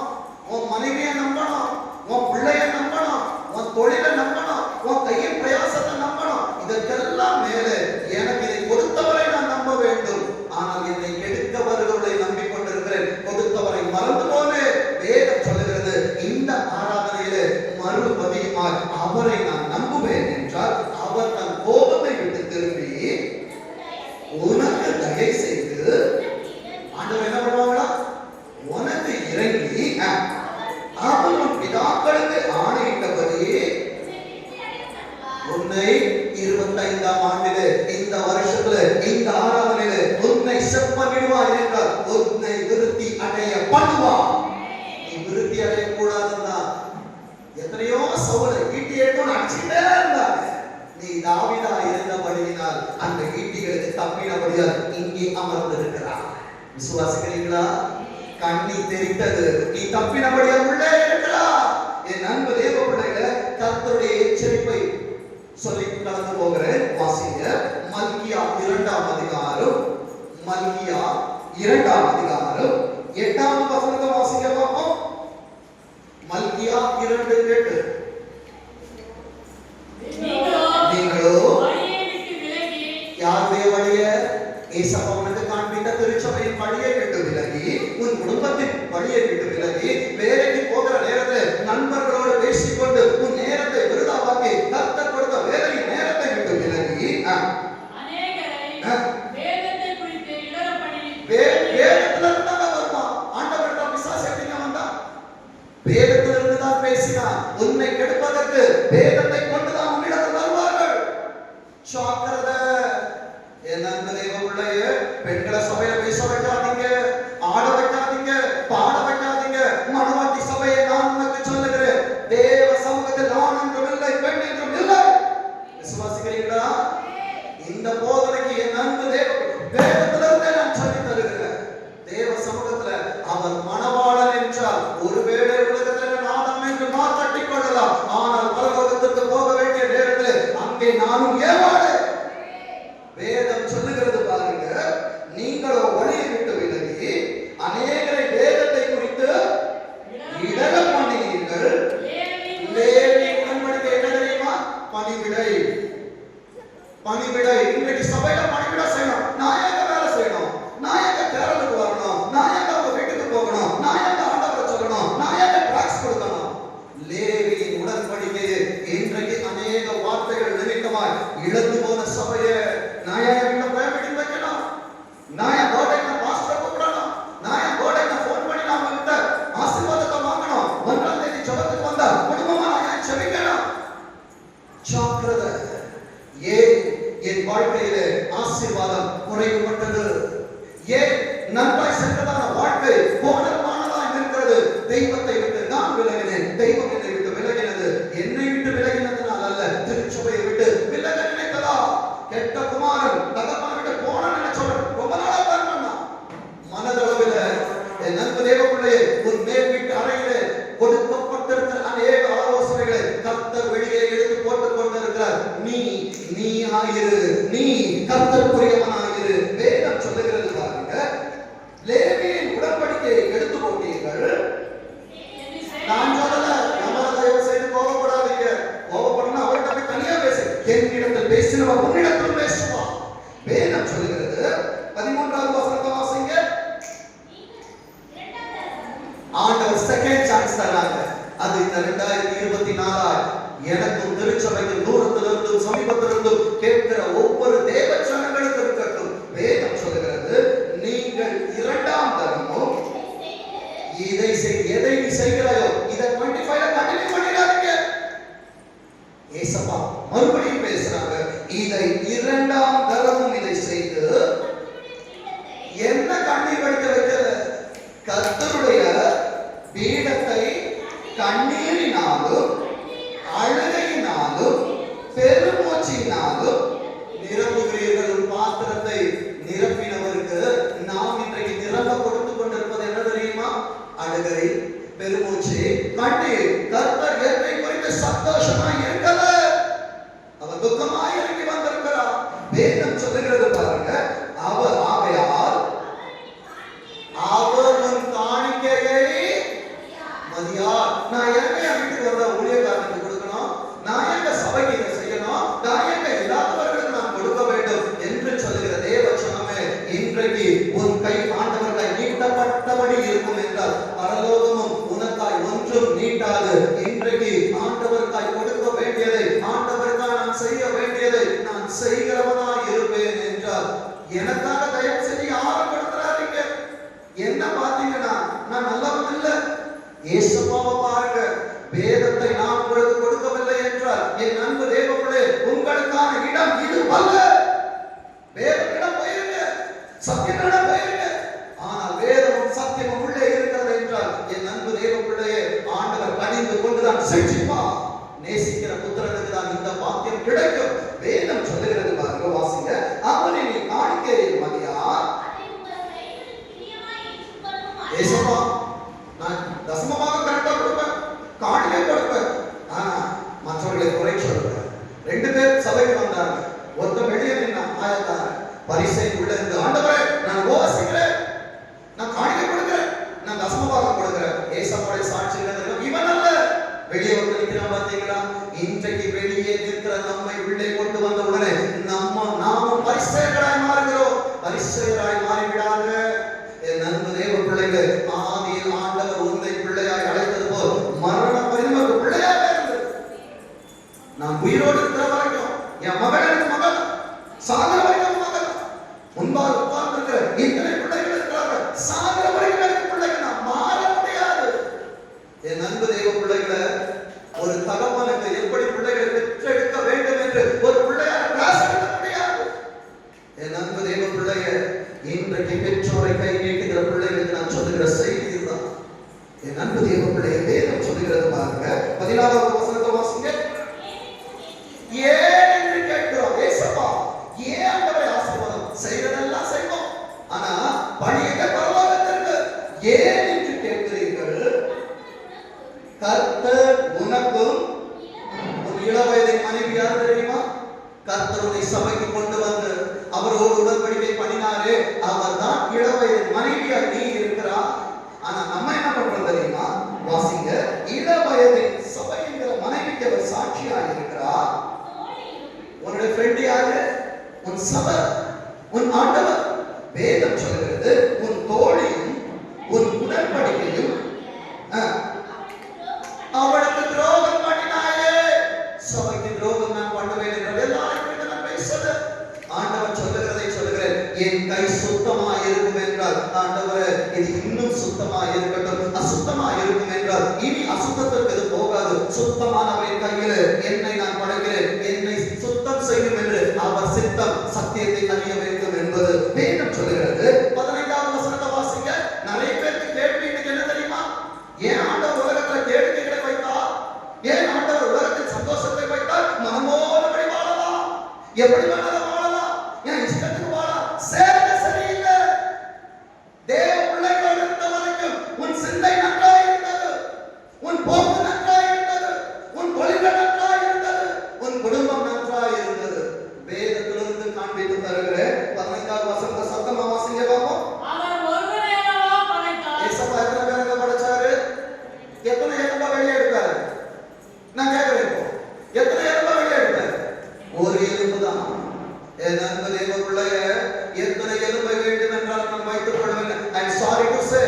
உன் மனைவியை நம்பணும், உன் பிள்ளைய நம்பணும், உன் தொழிலை நம்பணும், உன் கையின் பிரயாசத்தை நம்பணும். இதற்கெல்லாம் மேலே எனக்கு இதை கொடுத்தவரை நான் நம்ப வேண்டும். ஆனால் என்னை கெடுத்தவர்களை நம்பிக்கொண்டிருக்கிறேன், கொடுத்தவரை மறந்து போனேன். வேதம் சொல்லுகிறது, இந்த ஆராதனையிலே மறுபடியுமாய் அவரை நான் நம்புவேன் என்றால் அவர் தன் கோபத்தை விட்டு திரும்பி உனக்கு தயை செய்து ஆண்டவர் என்ன பண்ணுவாங்களா? உனக்கு இறங்கி அவன் பிதாக்களுக்கு ஆணையிட்டபடி உன்னை 25ஆம் ஆண்டிலே, இந்த வருஷத்துல, இந்த ஆராதனையிலே உன்னை செப்பனிடுவார் என்றால் உன்னை விருத்தி அடைய பண்ணுவார். நீ விருத்தி அடைய கூடாதுன்னா எத்தனையோ சவுலை ஈட்டி எடுத்து அடிச்சுட்டே இருந்தாங்க. நீ தாவீதா இருந்தபடியினால் அந்த ஈட்டிகளுக்கு தப்பினபடியால் இங்கே அமர்ந்திருக்கிறார். விசுவாசிக்கிறீங்களா? கண்ணி தெரித்தது, நீ தப்பினபடியால் உள்ளே இருக்கிறார். என் அன்பு தேவ பிள்ளைகளே, கர்த்தருடைய எச்சரிப்பை சொல்லி கடந்து போகிறேன். வாசிங்க மல்கியா 2ஆம் அதிகாரம், மல்கியா 2ஆம் அதிகாரம் 8ஆம் வசனத்தை வாசிங்க பார்ப்போம். மல்கியா 2:8. நீங்களோ யாருடைய வழிய? ஏசப்பா உனக்கு காண்பித்த திருச்சபையின் வழியை விட்டு விலகி, உன் குடும்பத்தின் வழியை விட்டு விலகி, வேலைக்கு போகிற நேரத்தில் நண்பர்களோடு பேசிக்கொண்டு உன் நேரத்தை விருதாவாக்கி கர்த்தர் கொடுத்த வேலையின் நேரத்தை விட்டு விலகி வேதத்திலிருந்து தான் பேசினார். உன்னை கெடுப்பதற்கு வேதத்தை கொண்டுதான் உன்னிடத்தில் வருவார்கள். ஜாக்கிரதை. என் அன்பு தேவ பிள்ளையே, பெண்களை சபையில பேச வைக்காதீங்க, ஆட வைக்காதீங்க, பாட வைக்காதீங்க. மனவாட்டி சபையை நான் உனக்கு சொல்லுகிறேன், தேவ சமூகத்தில் ஆண் என்றும் இல்லை, பெண் என்றும் இல்லை. விசுவாசிக்கிறீங்களா? இந்த போதனைக்கு என் அன்பு தேவ வேதத்திலிருந்தே நான் சொல்லி தருகிறேன். தேவ சமூகத்துல அவர் மணவாளன் என்றால் ஒருவேளை உலகத்துல நாதம் என்று மாற்றட்டிக் கொள்ளலாம். ஆனால் பரலோகத்திற்கு போக வேண்டிய நேரத்தில் அங்கே நானும் ஏவாடு. வேதம் சொல்லுகிறது பாருங்க, நீங்களோ வழியை விட்டு விலகி அநேகரை வேதத்தை குறித்து இடர பண்ணினீர்கள். லேவி உடன்படிக்கை என்ன தெரியுமா? பணிவிடை. பணிவிடை. இன்றைக்கு சபையில பணிவிடை செய்யணும். நான் எங்க வேலை செய்யணும்? நான் எங்க தேர்தலுக்கு வரணும்? நான் எங்க அவங்க வீட்டுக்கு போகணும்? நான் எங்க ஆண்டவரை சொல்லணும்? நான் எங்க டாக்ஸ் கொடுக்கணும்? லேவியின் உடன்படிக்கையை இன்றைக்கு அநேக வார்த்தைகள் நிமித்தமாய் இழந்து போன சபையை நான் என் வீட்டை பிரேம் மீட்டிங் வைக்கணும், நான் என் பர்த்டேக்கு பாஸ்டரை கூப்பிடணும், நான் என் பர்த்டேக்கு ஃபோன் பண்ணி நான் உங்ககிட்ட ஆசீர்வாதத்தை வாங்கணும், 1ஆம் தேதி ஜெபத்துக்கு வந்தா குடும்பமா நான் செபிக்கணும். ஜாக்கிரதை. ஏன் என் வாழ்க்கையிலே ஆசீர்வாதம் குறைவுபட்டது? ஏன் நன்றாய் சென்றதான வாழ்க்கை கோணமானதாக இருக்கிறது? தெய்வத்தை விட்டு நான் விலகினேன், தெய்வம் என்னை விட்டு விலகினது. என்னை விட்டு விலகினதுனால் அல்ல, திருச்சபையை விட்டு விலக நினைத்ததா? கெட்ட குமாரன் தகப்பனை விட்டு போன நினைச்சவன் ரொம்ப நாளா பிளான் பண்ணான். மனதளவில் என் நண்பு தேவ பிள்ளையே, உன் மேல் வீட்டு அறையிலே கொடுக்கப்பட்டிருக்கிற அநேக ஆலோசனைகளை கர்த்தர் வெளியே எடுத்து போட்டுக் கொண்டிருக்கிறார். நீ ஆயிரு, நீ கர்த்தருக்குரியவனாயிரு. வேதம் சொல்லுகிறது பாருங்க, லேவியின் உடன்படிக்கையை எடுத்து போட்டீர்கள். நான் சொல்லல, நம்மள தயவு செய்து கோபப்படாதீங்க. கோபப்படணும் அவர்கிட்ட போய் தனியா பேசு. என்னிடத்தில் பேசினவன் உன்னிடத்தில் பேசுவான். வேதம் சொல்லுகிறது 13ஆவது வசனத்தை வாசிங்க. ஆண்டவர் செகண்ட் சான்ஸ் தராங்க. அது இந்த 2024 எனக்கும் திருச்சபைக்கும் தூரத்திலிருந்தும் சமீபத்திலிருந்தும் கேட்கிற ஒவ்வொரு தேவ ஜனங்களுக்கும் இருக்கட்டும். வேதம் சொல்லுகிறது, நீங்கள் 2ஆம் தரமும் எதை நீ செய்கிறாயோ இதை 25ல கண்டினியூ பண்ணிடாதீங்க. ஏசப்பா மறுபடியும் பேசுறாங்க, இதை 2ஆம் தரமும் இதை செய்து என்ன கண்ணீர் வடிக்க வைக்கல? கர்த்தருடைய பீடத்தை கண்ணீரினாலும் அழுகையினாலும் பெருமூச்சினாலும் நிரப்புகிறீர்கள். பாத்திரத்தை நிரப்பினவருக்கு நாம் இன்றைக்கு நிரம்ப கொடுத்து கொண்டிருப்பது என்ன தெரியுமா? அழுகை, பெருமூச்சு, கண்ணீர். கர்த்தர் என்னை குறித்து சந்தோஷமாய் இருக்கல, அவர் துக்கமாய் இறங்கி வந்திருக்கிறார். வேதம் சொல்லுகிறது பாருங்க, அவர் ஆகையால் அவர் உன் காணிக்கையை மதியார். நான் எங்க வீட்டுக்கு வந்த ஊழியக்காரனுக்கு கொடுக்கணும், நான் எங்க சபைக்கு இதை செய்யணும், நான் எங்க இல்லாதவர்களுக்கு நான் கொடுக்க வேண்டும் என்று சொல்லுகிற தேவ சொன்னமே, இன்றைக்கு உன் கை ஆண்டவர்களை நீட்டப்பட்டபடி இருக்கும் என்றால் பரலோகமும் உனக்காய் ஒன்றும் நீட்டாது. இன்றைக்கு ஆண்டவருக்காய் கொடுக்க வேண்டியதை, ஆண்டவருக்காய் நான் செய்ய வேண்டியதை நான் செய்கிறவனாய் இருப்பேன் என்றால் எனக்காக தயவு செஞ்சு யாரும் கொடுத்துறாதீங்க. என்ன பாத்தீங்கன்னா நான் நல்லவன் இல்லை, இயேசுவாவை பாருங்க. வேதத்தை நான் உங்களுக்கு கொடுக்கவில்லை என்றால் என் அன்பு தேவர்களே, உங்களுக்கான இடம் இது அல்ல. வேதத்திடம் போயிருங்க, சத்தியத்திடம் போயிருங்க. ஆனால் வேதமும் சத்தியமும் உள்ளே இருக்கிறது என்றால் என் அன்பு தேவர்களே, ஆண்டவர் கடிந்து கொண்டுதான் சிக்ஷிப்பா. நேசிக்கிற புத்திரனுக்கு தான் இந்த பாக்கியம் கிடைக்கும். வேதம் சொல்லுகிறது பாருங்க, வாசிங்க. அவனை நீ காணிக்கையை மதியார். ஏசப்பா, நான் தசமமாக கரெக்டா கொடுப்பேன், காணிக்கை கொடுப்பேன், ஆனா மற்றவர்களை குறை சொல்றேன். 2 பேர் சபைக்கு வந்தாங்க. ஒருத்தன் வெளியே நின்னா ஆயக்காரன், பரிசை உள்ள இருந்து, ஆண்டவரே நான் உபவாசிக்கிறேன், நான் காணிக்கை கொடுக்கிறேன், நான் தசமமாக கொடுக்கிறேன். ஏசப்பாவுடைய சாட்சி இவன் அல்ல. வெளியே வந்து நிற்கிறான் பாத்தீங்களா? இன்றைக்கு வெளியே நிற்கிற நம்மை உள்ளே கொண்டு வந்த உடனே நாமும் பரிசேயராய் மாறுகிறோம். பரிசேயராய் மாறிவிடாங்க என் அன்பு தேவ பிள்ளைகள். ஆதியில் ஆண்டவர் உன்னை பிள்ளையாய் அழைத்தது போல் மரணம் வரைக்கும் பிள்ளையாக இருந்தது. நான் உயிரோடு இருக்கிற வரைக்கும் என் மகனுக்கு மகன், சாகிற வரைக்கும் மகன். முன்பாக உட்கார்ந்து இருக்கிற இத்தனை பிள்ளைகள் இருக்கிறார்கள், சாகிற வரைக்கும் எனக்கு பிள்ளைகள். நான் மாற முடியாது. என் அன்பு தேவ பிள்ளைகளை, ஒரு தகப்பனுக்கு எப்படி பிள்ளைகளை பெற்றெடுக்க வேண்டும் என்று ஒரு பிள்ளையார் கிளாஸ் எடுக்க முடியாது. என் அன்பு தேவ பிள்ளைய, இன்றைக்கு பெற்றோரை கை நீட்டுகிற பிள்ளைகளுக்கு நான் சொல்லுகிற செய்தி இதுதான். என் அன்பு தேவ பிள்ளைய, வேதம் சொல்லுகிறது பாருங்க, 14வது வசனத்தை வாசிங்க. ஏன் என்று கேட்கிறோம். ஏசப்பா, ஏன் ஆண்டவரே ஆசீர்வாதம் செய்யறதெல்லாம் செய்வோம், ஆனா பணியை பரலோகத்திற்கு ஏன் என்று கேட்கிறீர்கள்? கர்த்தர் உனக்கும் உன் இளவயதின் மனைவி யார் தெரியுமா? கர்த்தர் உன்னை சபைக்கு கொண்டு வந்து அவரோடு உடன்படிக்கை பண்ணினாரே, அவர் தான் இளவயதின் மனைவியார் நீ இருக்கிறார். ஆனா நம்ம என்ன பண்றோம் தெரியுமா? வாசிங்க. இளவயதின் சபை என்கிற மனைவிக்கு அவர் சாட்சியாக இருக்கிறார். உன்னுடைய ஃப்ரெண்ட் யாரு? உன் சபை, உன் ஆண்டவர். வேதம் சொல்கிறது, உன் தோழியும் உன் உடன்படிக்கையும் அவளுக்கு துரோகம் பண்ணினாயே. சபைக்கு துரோகம் நான் பண்ணுவேன் என்று எல்லாரும் நான் பேசுறது. ஆண்டவர் சொல்லுகிறதை சொல்லுகிறேன், என் கை சுத்தமா இருக்கும் என்றால் ஆண்டவரே இது இன்னும் சுத்தமா இருக்கட்டும், அசுத்தமா இருக்கும் என்றால் இனி அசுத்தத்திற்கு இது போகாது. சுத்தமானவரின் கையில் என்னை நான் படைக்கிறேன், என்னை சுத்தம் செய்யும் என்று அவர் சித்தம் சத்தியத்தை அறிய வேண்டும் என்பது வேதம் சொல்லுகிறது. 15வது வசனத்தை வாசிங்க. நிறைய பேருக்கு கேள்வி என்ன தெரியுமா? ஏன் ஆண்டவர் உலகத்துல கேடுகளை வைத்தார்? ஏன் ஆண்டவர் உலகத்தில் சந்தோஷத்தை வைத்தார்? மனமோனபடி வாழலாம், எப்படி வேணாலும் வாழலாம், என் இஷ்டத்துக்கு வாழலாம். சேர்ந்து சரியில்லை. தேவ பிள்ளைகளோடு இருந்த வரைக்கும் உன் சிந்தை நன்றாய் இருந்தது, உன் போக்கு நன்றாய் இருந்தது, உன் தொழில்கள் நன்றாய் இருந்தது, உன் குடும்பம் நன்றாய் இருந்தது. வேதத்திலிருந்து காண்பித்து தருகிறேன். 15வது வசனத்தை சத்தமா வாசிங்க பாப்போம். அவர் ஒருவரே அல்லவா படைத்தார். ஏசப்பா எத்தனை பேருக்கு படைச்சாரு? எத்தனை எலும்பை வெளியே எடுத்தாரு? நான் கேட்கிறேன், இப்போ எத்தனை எலும்பை வெளியே எடுத்தாரு? ஒரு எலும்பு தான். என் அன்பு தேவ பிள்ளைய, எத்தனை எலும்பை வேண்டும் என்றால் நான் வைத்துக் கொள்ளவில்லை. I am sorry to say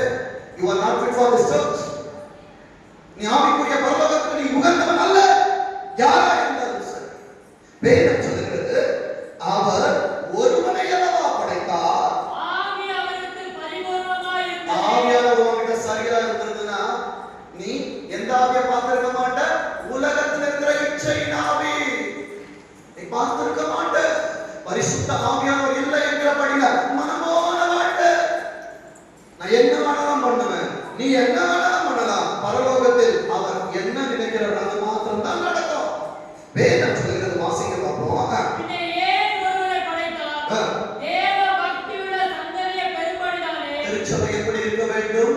you are not fit for this church. நீ ஆவிக்குரிய பரலோகத்துக்கு நீ உகந்தவன் அல்ல. யாரா இருந்தாலும் சரி, வேதம் சொல்லுகிறது, அவர் ஒருவனை அல்லவா படைத்தார். ஆவி அவருக்கு பரிபூரணமாய் இருந்தது. ஆவியானவர் உன்கிட்ட சரியா இருந்ததுன்னா நீ எந்த ஆவியை பார்த்திருக்க மாட்ட? உலகத்தில் இருக்கிற இச்சையின் ஆவி நீ பார்த்திருக்க மாட்ட. பரிசுத்த ஆவியானவர் இல்லை என்கிறபடியா மனமோன மாட்ட. நான் என்ன வேணாலும் பண்ணுவேன், நீ என்ன வேணாலும் பண்ணலாம். பரலோகத்தில் அவர் என்ன நினைக்கிறார் அது மாத்திரம் தான் நடக்கும். வேதம் சொல்லுகிறது, வாசிக்க பார்ப்போம். பின்னே ஏன் ஒருவரை படைத்தார்? தேவ பக்தியுள்ள சந்ததியை பெறும்படிதானே. திருச்சபை எப்படி இருக்க வேண்டும்?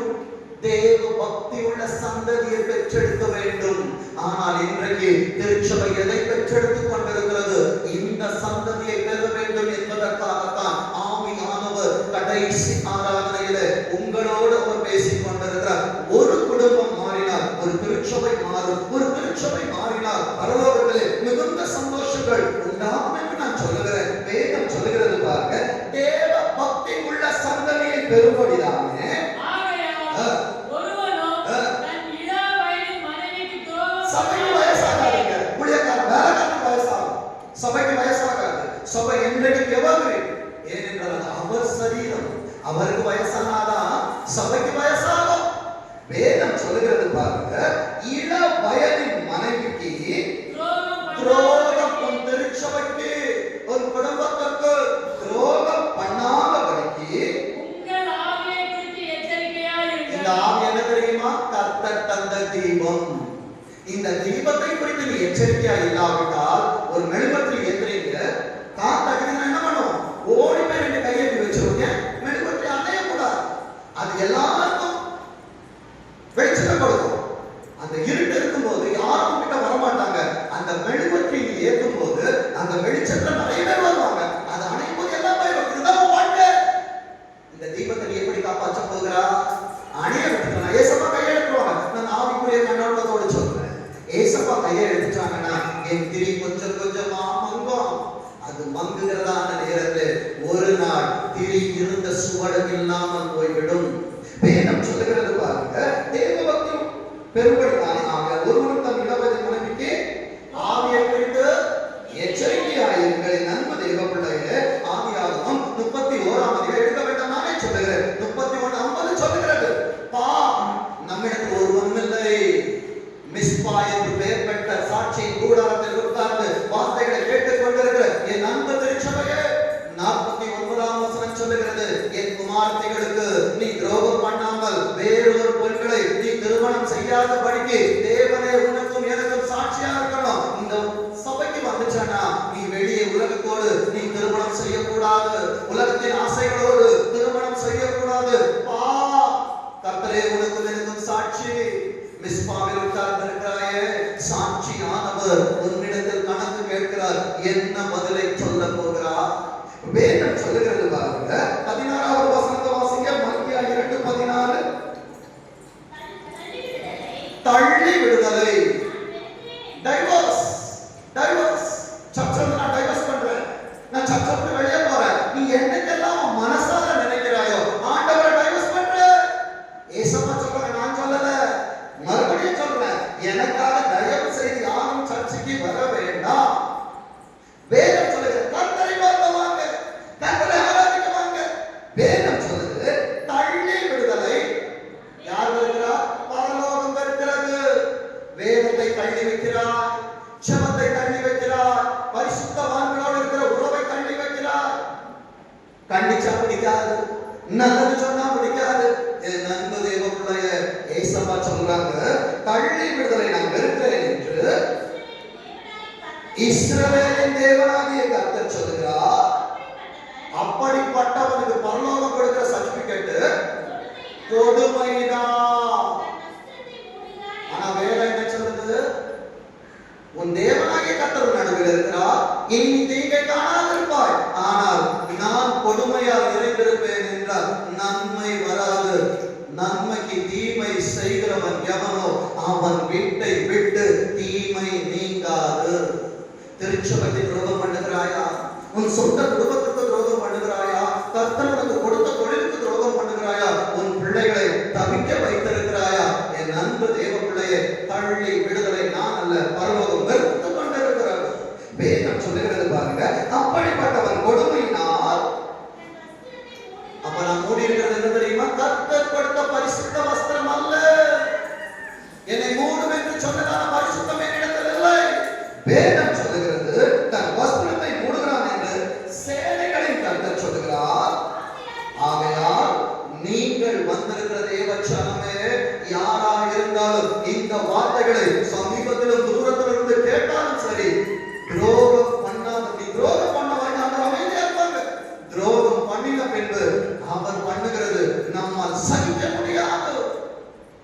தேவ பக்தி உள்ள சந்ததியை பெற்றெடுக்க வேண்டும். ஆனால் இன்றைக்கு திருச்சபை எதை பெற்றெடுத்துக் கொண்டிருக்கிறது? இந்த சந்ததியை பெற வேண்டும் இன்றைக்கு எவ்வளவு ஏனென்றால் அவர் சரீரம், அவருக்கு வயசானாதான் சபைக்கு வயசாகும். வேதம் சொல்லுகிறது பாருங்க, இள வயதின் மனைவிக்கு துரோகம் உன் திருச்சபைக்கு, உன் குடும்பத்திற்கு துரோகம் பண்ணாதபடிக்கு உங்கள் ஆவியை குறித்து எச்சரிக்கையாய் இருங்கள். இந்த ஆவி என்ன தெரியுமா? கர்த்தர் தந்த தீபம். இந்த தீபத்தை குறித்து நீ எச்சரிக்கையா இல்லாவிட்டால் ஒரு மெழுகுவர்த்தி ஏத்துறீங்க, காத்தாக்குதுன்னா என்ன பண்ணும்? ஓடி போய் ரெண்டு கையெழுத்து வச்சிருங்க, மெழுகுவர்த்தி அணையக்கூடாது. அது எல்லாருக்கும் வெளிச்சத்தை கொடுக்கும். அந்த இருட்டு இருக்கும்போது யாரும் கிட்ட வரமாட்டாங்க. அந்த மெழுகுவர்த்தி ஏற்றும் போது அந்த வெளிச்சத்துல நிறைய பேர் வருவாங்க. அது அணையும் போது எல்லாம் போயிடும். இதுதான் வாழ்க்கை. இந்த தீபத்தை நீ எப்படி காப்பாற்ற போகிறா? அணைய விட்டுக்கலாம். ஏசப்பா கையை எடுத்துருவாங்க. நான் ஆவிக்குரிய கண்ணோட்டத்தோடு சொல்றேன். ஏசப்பா கையை எடுத்துட்டாங்கன்னா என் திரி கொஞ்சம் கொஞ்சமா மங்கும். அது மங்குகிறதான நேரத்தில் ஒரு நாள் திரி இருந்த சுவடம் இல்லாமல் போய்விடும். வேதம் சொல்லுகிறது பாருங்க, தேவபக்தி பெரும்படித்தானே ஆக ஒருவன் தன் இளவயது மனைவிக்கு ஆவியை குறித்து எச்சரிக்கையாயிருங்கள். நன்மை தேவ பிள்ளையே, ஆதியாகமம் 31 எடுக்க வேண்டாம், நானே சொல்லுகிறேன். 31:50 சொல்லுகிறது, பா நம்மிடத்தில் ஒருவன் இல்லை. மிஸ்பா என்று பெயர் பெற்ற சாட்சியின் கூடாரத்தில் உட்கார்ந்து வார்த்தைகளை கேட்டுக் கொண்டிருக்கிற என் அன்பு திருச்சபையே, 49ஆம் வசனம் சொல்லுகிறது, என் குமார்த்திகளுக்கு நீ துரோகம் பண்ணாமல் வேறொரு பெண்களை நீ திருமணம் செய்யாதபடிக்கு தேவனே உனக்கும் எனக்கும் சாட்சியா இருக்கணும். இந்த சபைக்கு வந்துச்சானா நீ வெளியே உலகத்தோடு நீ திருமணம் செய்யக்கூடாது, உலகத்தின் ஆசைகளோடு திருமணம் செய்யக்கூடாது. பா கர்த்தரே உனக்கும் எனக்கும் சாட்சி. மிஸ்பாவில் உட்கார்ந்திருக்கிறாயே, சாட்சியானவர் உன்னிடத்தில் கணக்கு கேட்கிறார். என்ன பதிலை சொல்ல போகிறார்? வேதம் சொல்லுகிறது பாருங்க, 16வது வசனத்தை வாசிங்க. மல்கியா 2:14. தள்ளி விடுதலை, டைவர்ஸ். டைவர்ஸ் சச்சரவு. நான் டைவர்ஸ் பண்றேன், நான் சச்சரவு வெளியே போறேன். நீ என்னைக்கெல்லாம் மனசால நினைக்கிறாயோ ஆண்டவரை டைவர்ஸ் பண்ற. ஏசப்பா சொல்றாங்க, நான் சொல்லல, மறுபடியும் சொல்றேன், எனக்காக தயவு செய்து யாரும் சர்ச்சைக்கு வர வேண்டாம். வேதம் சொல்லுது, கர்த்தரை பார்க்கவாங்க, கர்த்தரை ஆராதிக்கவாங்க. வேதம் சொல்லுது, தள்ளி விடுதலை. யார் வருகிறார்? பரலோகம் வருகிறது. வேதத்தை தள்ளி வைக்கிறார், ஜெபத்தை தள்ளி வைக்கிறார், பரிசுத்தவான்களோடு இருக்கிற உறவை தள்ளி வைக்கிறார். கண்டிச்சா பிடிக்காது, நல்லது சொன்னா பிடிக்காது. என் அன்பு தேவ பிள்ளைய, ஏசப்பா சொல்றாங்க, தள்ளி விடுதலை நான் வெறுக்கிறேன் என்று இஸ்ரவேலின் தேவனாகிய கர்த்தர் சொல்கிறார். அப்படிப்பட்டவனுக்கு பரலோகம் கொடுக்கிற சர்டிபிகேட் கொடுமைதான். ஆனா வேதம் என்ன சொல்லுது? உன் தேவனாகிய கர்த்தர் நடுவில் இருக்கிறார், இனி தீங்கை காணாதிருப்பாய். ஆனால் நான் கொடுமையால் நிறைந்திருப்பேன் என்றால் நன்மை வராது. நன்மைக்கு தீமை செய்கிறவன் எவனோ அவன் வீட்டை விட்டு தீமை நீங்காது. திருச்சபைக்கு துரோகம் பண்ணுகிறாயா? உன் சொந்த குடும்பத்துக்கு துரோகம் பண்ணுகிறாயா? கர்த்தர் உனக்கு கொடுத்த தொழிலுக்கு துரோகம் பண்ணுகிறாயா? உன் பிள்ளைகளை தவிக்க வைத்திருக்கிறாயா? என் அன்பு தேவ பிள்ளையை, தள்ளி விடுதலை நான் அல்ல, பரலோகம் வெறுத்து கொண்டிருக்கிறார். வேதம் சொல்லுகிறது பாருங்க, அப்படிப்பட்டவன் கொடுமையினால். அப்ப நான் மூடி இருக்கிறது என்ன தெரியுமா? கர்த்தர் கொடுத்த பரிசுத்த வஸ்திரம் அல்ல. என்னை மூடும் என்று சொன்னதான பரிசுத்தம் என்னிடத்தில் இல்லை. வேதம் சொல்லுகிறது, தன் வஸ்திரத்தை மூடுகிறான் என்று சேனைகளின் கர்த்தர் சொல்லுகிறார். ஆகையால் நீங்கள் வந்திருக்கிற தேவச்சனமே, யாரா இருந்தாலும் இந்த வார்த்தைகளை சமீபத்திலும் தூரத்திலிருந்து கேட்டாலும் சரி, துரோகம் பண்ணாத, நீ துரோகம் பண்ணவன் அந்த அமைதியா இருப்பாங்க. துரோகம் பண்ணின பின்பு அவர் பண்ணுகிறது நம்மால் சகிக்க முடியாது.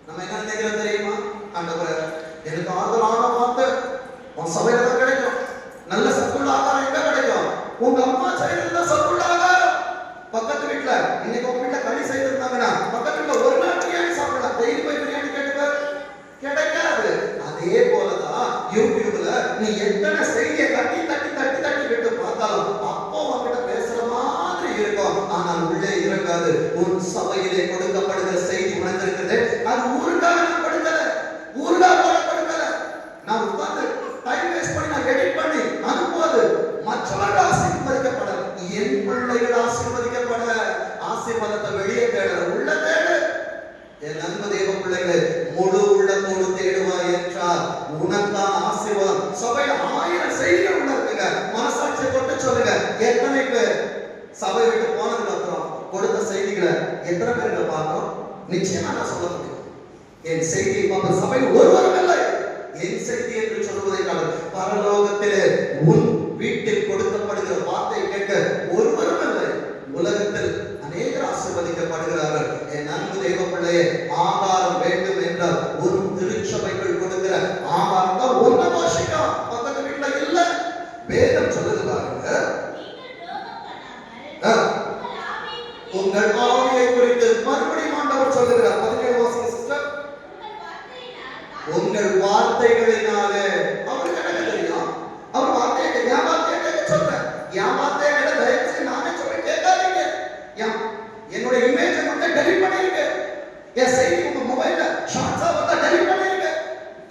நம்ம என்ன நினைக்கிறோம் தெரியுமா? ஆண்டவரே, எனக்கு ஆறுதலான வார்த்தை உன் சபையில தான் கிடைக்கும். நல்ல சத்துள்ள ஆகாரம் எங்க கிடைக்கும்? உங்க அம்மா செய்யறதுதான் சத்துள்ள ஆகாரம். பக்கத்து வீட்டுல இன்னைக்கு உங்க வீட்டுல களி செய்திருந்தாங்கன்னா பக்கத்து வீட்டுல ஒரு நாள் பிரியாணி சாப்பிடலாம். டெய்லி போய் பிரியாணி கேட்டுப்பாரு, கிடைக்காது. அதே போலதான் யூடியூப்ல நீ எத்தனை செய்தியை தட்டி தட்டி தட்டி தட்டி விட்டு பார்த்தாலும் அப்போ உங்ககிட்ட பேசுற மாதிரி இருக்கும், ஆனால் உள்ளே இறங்காது. உன் சபையிலே கொடுக்கப்படுகிற செய்தி உனக்கு இருக்குது. அது ஊருக்காக நான் கொடுக்கல, ஊருக்காக கொடுக்கல. நான் உட்கார்ந்து டைம் வேஸ்ட் பண்ணி நான் எடிட் பண்ணி அனுப்புவது மற்றவர்கள் ஆசீர்வதிக்கப்படல. எத்தனை பேர் பார்க்கிறோம்? நிச்சயமா நான் சொல்ல முடியும். என் செய்தியை பார்த்த சபையில் ஒருவரும் இல்லை. என் செய்தி என்று சொல்வதை பரலோகத்திலே உன் வீட்டில் கொடுக்கப்படுகிற வார்த்தை கேட்க ஒருவரும் இல்லை. உலகத்தில் அநேகர் ஆசீர்வதிக்கப்படுகிறார்கள். என் அன்பு தெய்வ பிள்ளையே, ஆகாரம் வேண்டும் என்றால் ஒரு திருச்சபைகள் கொடுக்கிற ஆகாரம் தான் ஒன்ன வாசிக்கும். பக்கத்து வீட்டுல இல்ல. வேதம் சொல்லுது பாருங்க, உங்கள் ஆவியை குறித்து மறுபடியும் ஆண்டவர் சொல்லுகிறார். 17 வாசிங்க சிஸ்டர். உங்கள் வார்த்தைகளினாலே அவருக்கு என்ன தெரியும்? அவர் வார்த்தையை என் வார்த்தையை கேட்க சொல்றேன். என் வார்த்தையை கேட்ட தயவு செய்து நானே சொல்றேன், கேட்காதீங்க. என்னோட இமேஜை மட்டும் டெலிட் பண்ணிருங்க. என் செய்தி உங்க மொபைல்ல ஷார்ட்ஸா வந்தா டெலிட் பண்ணிருங்க.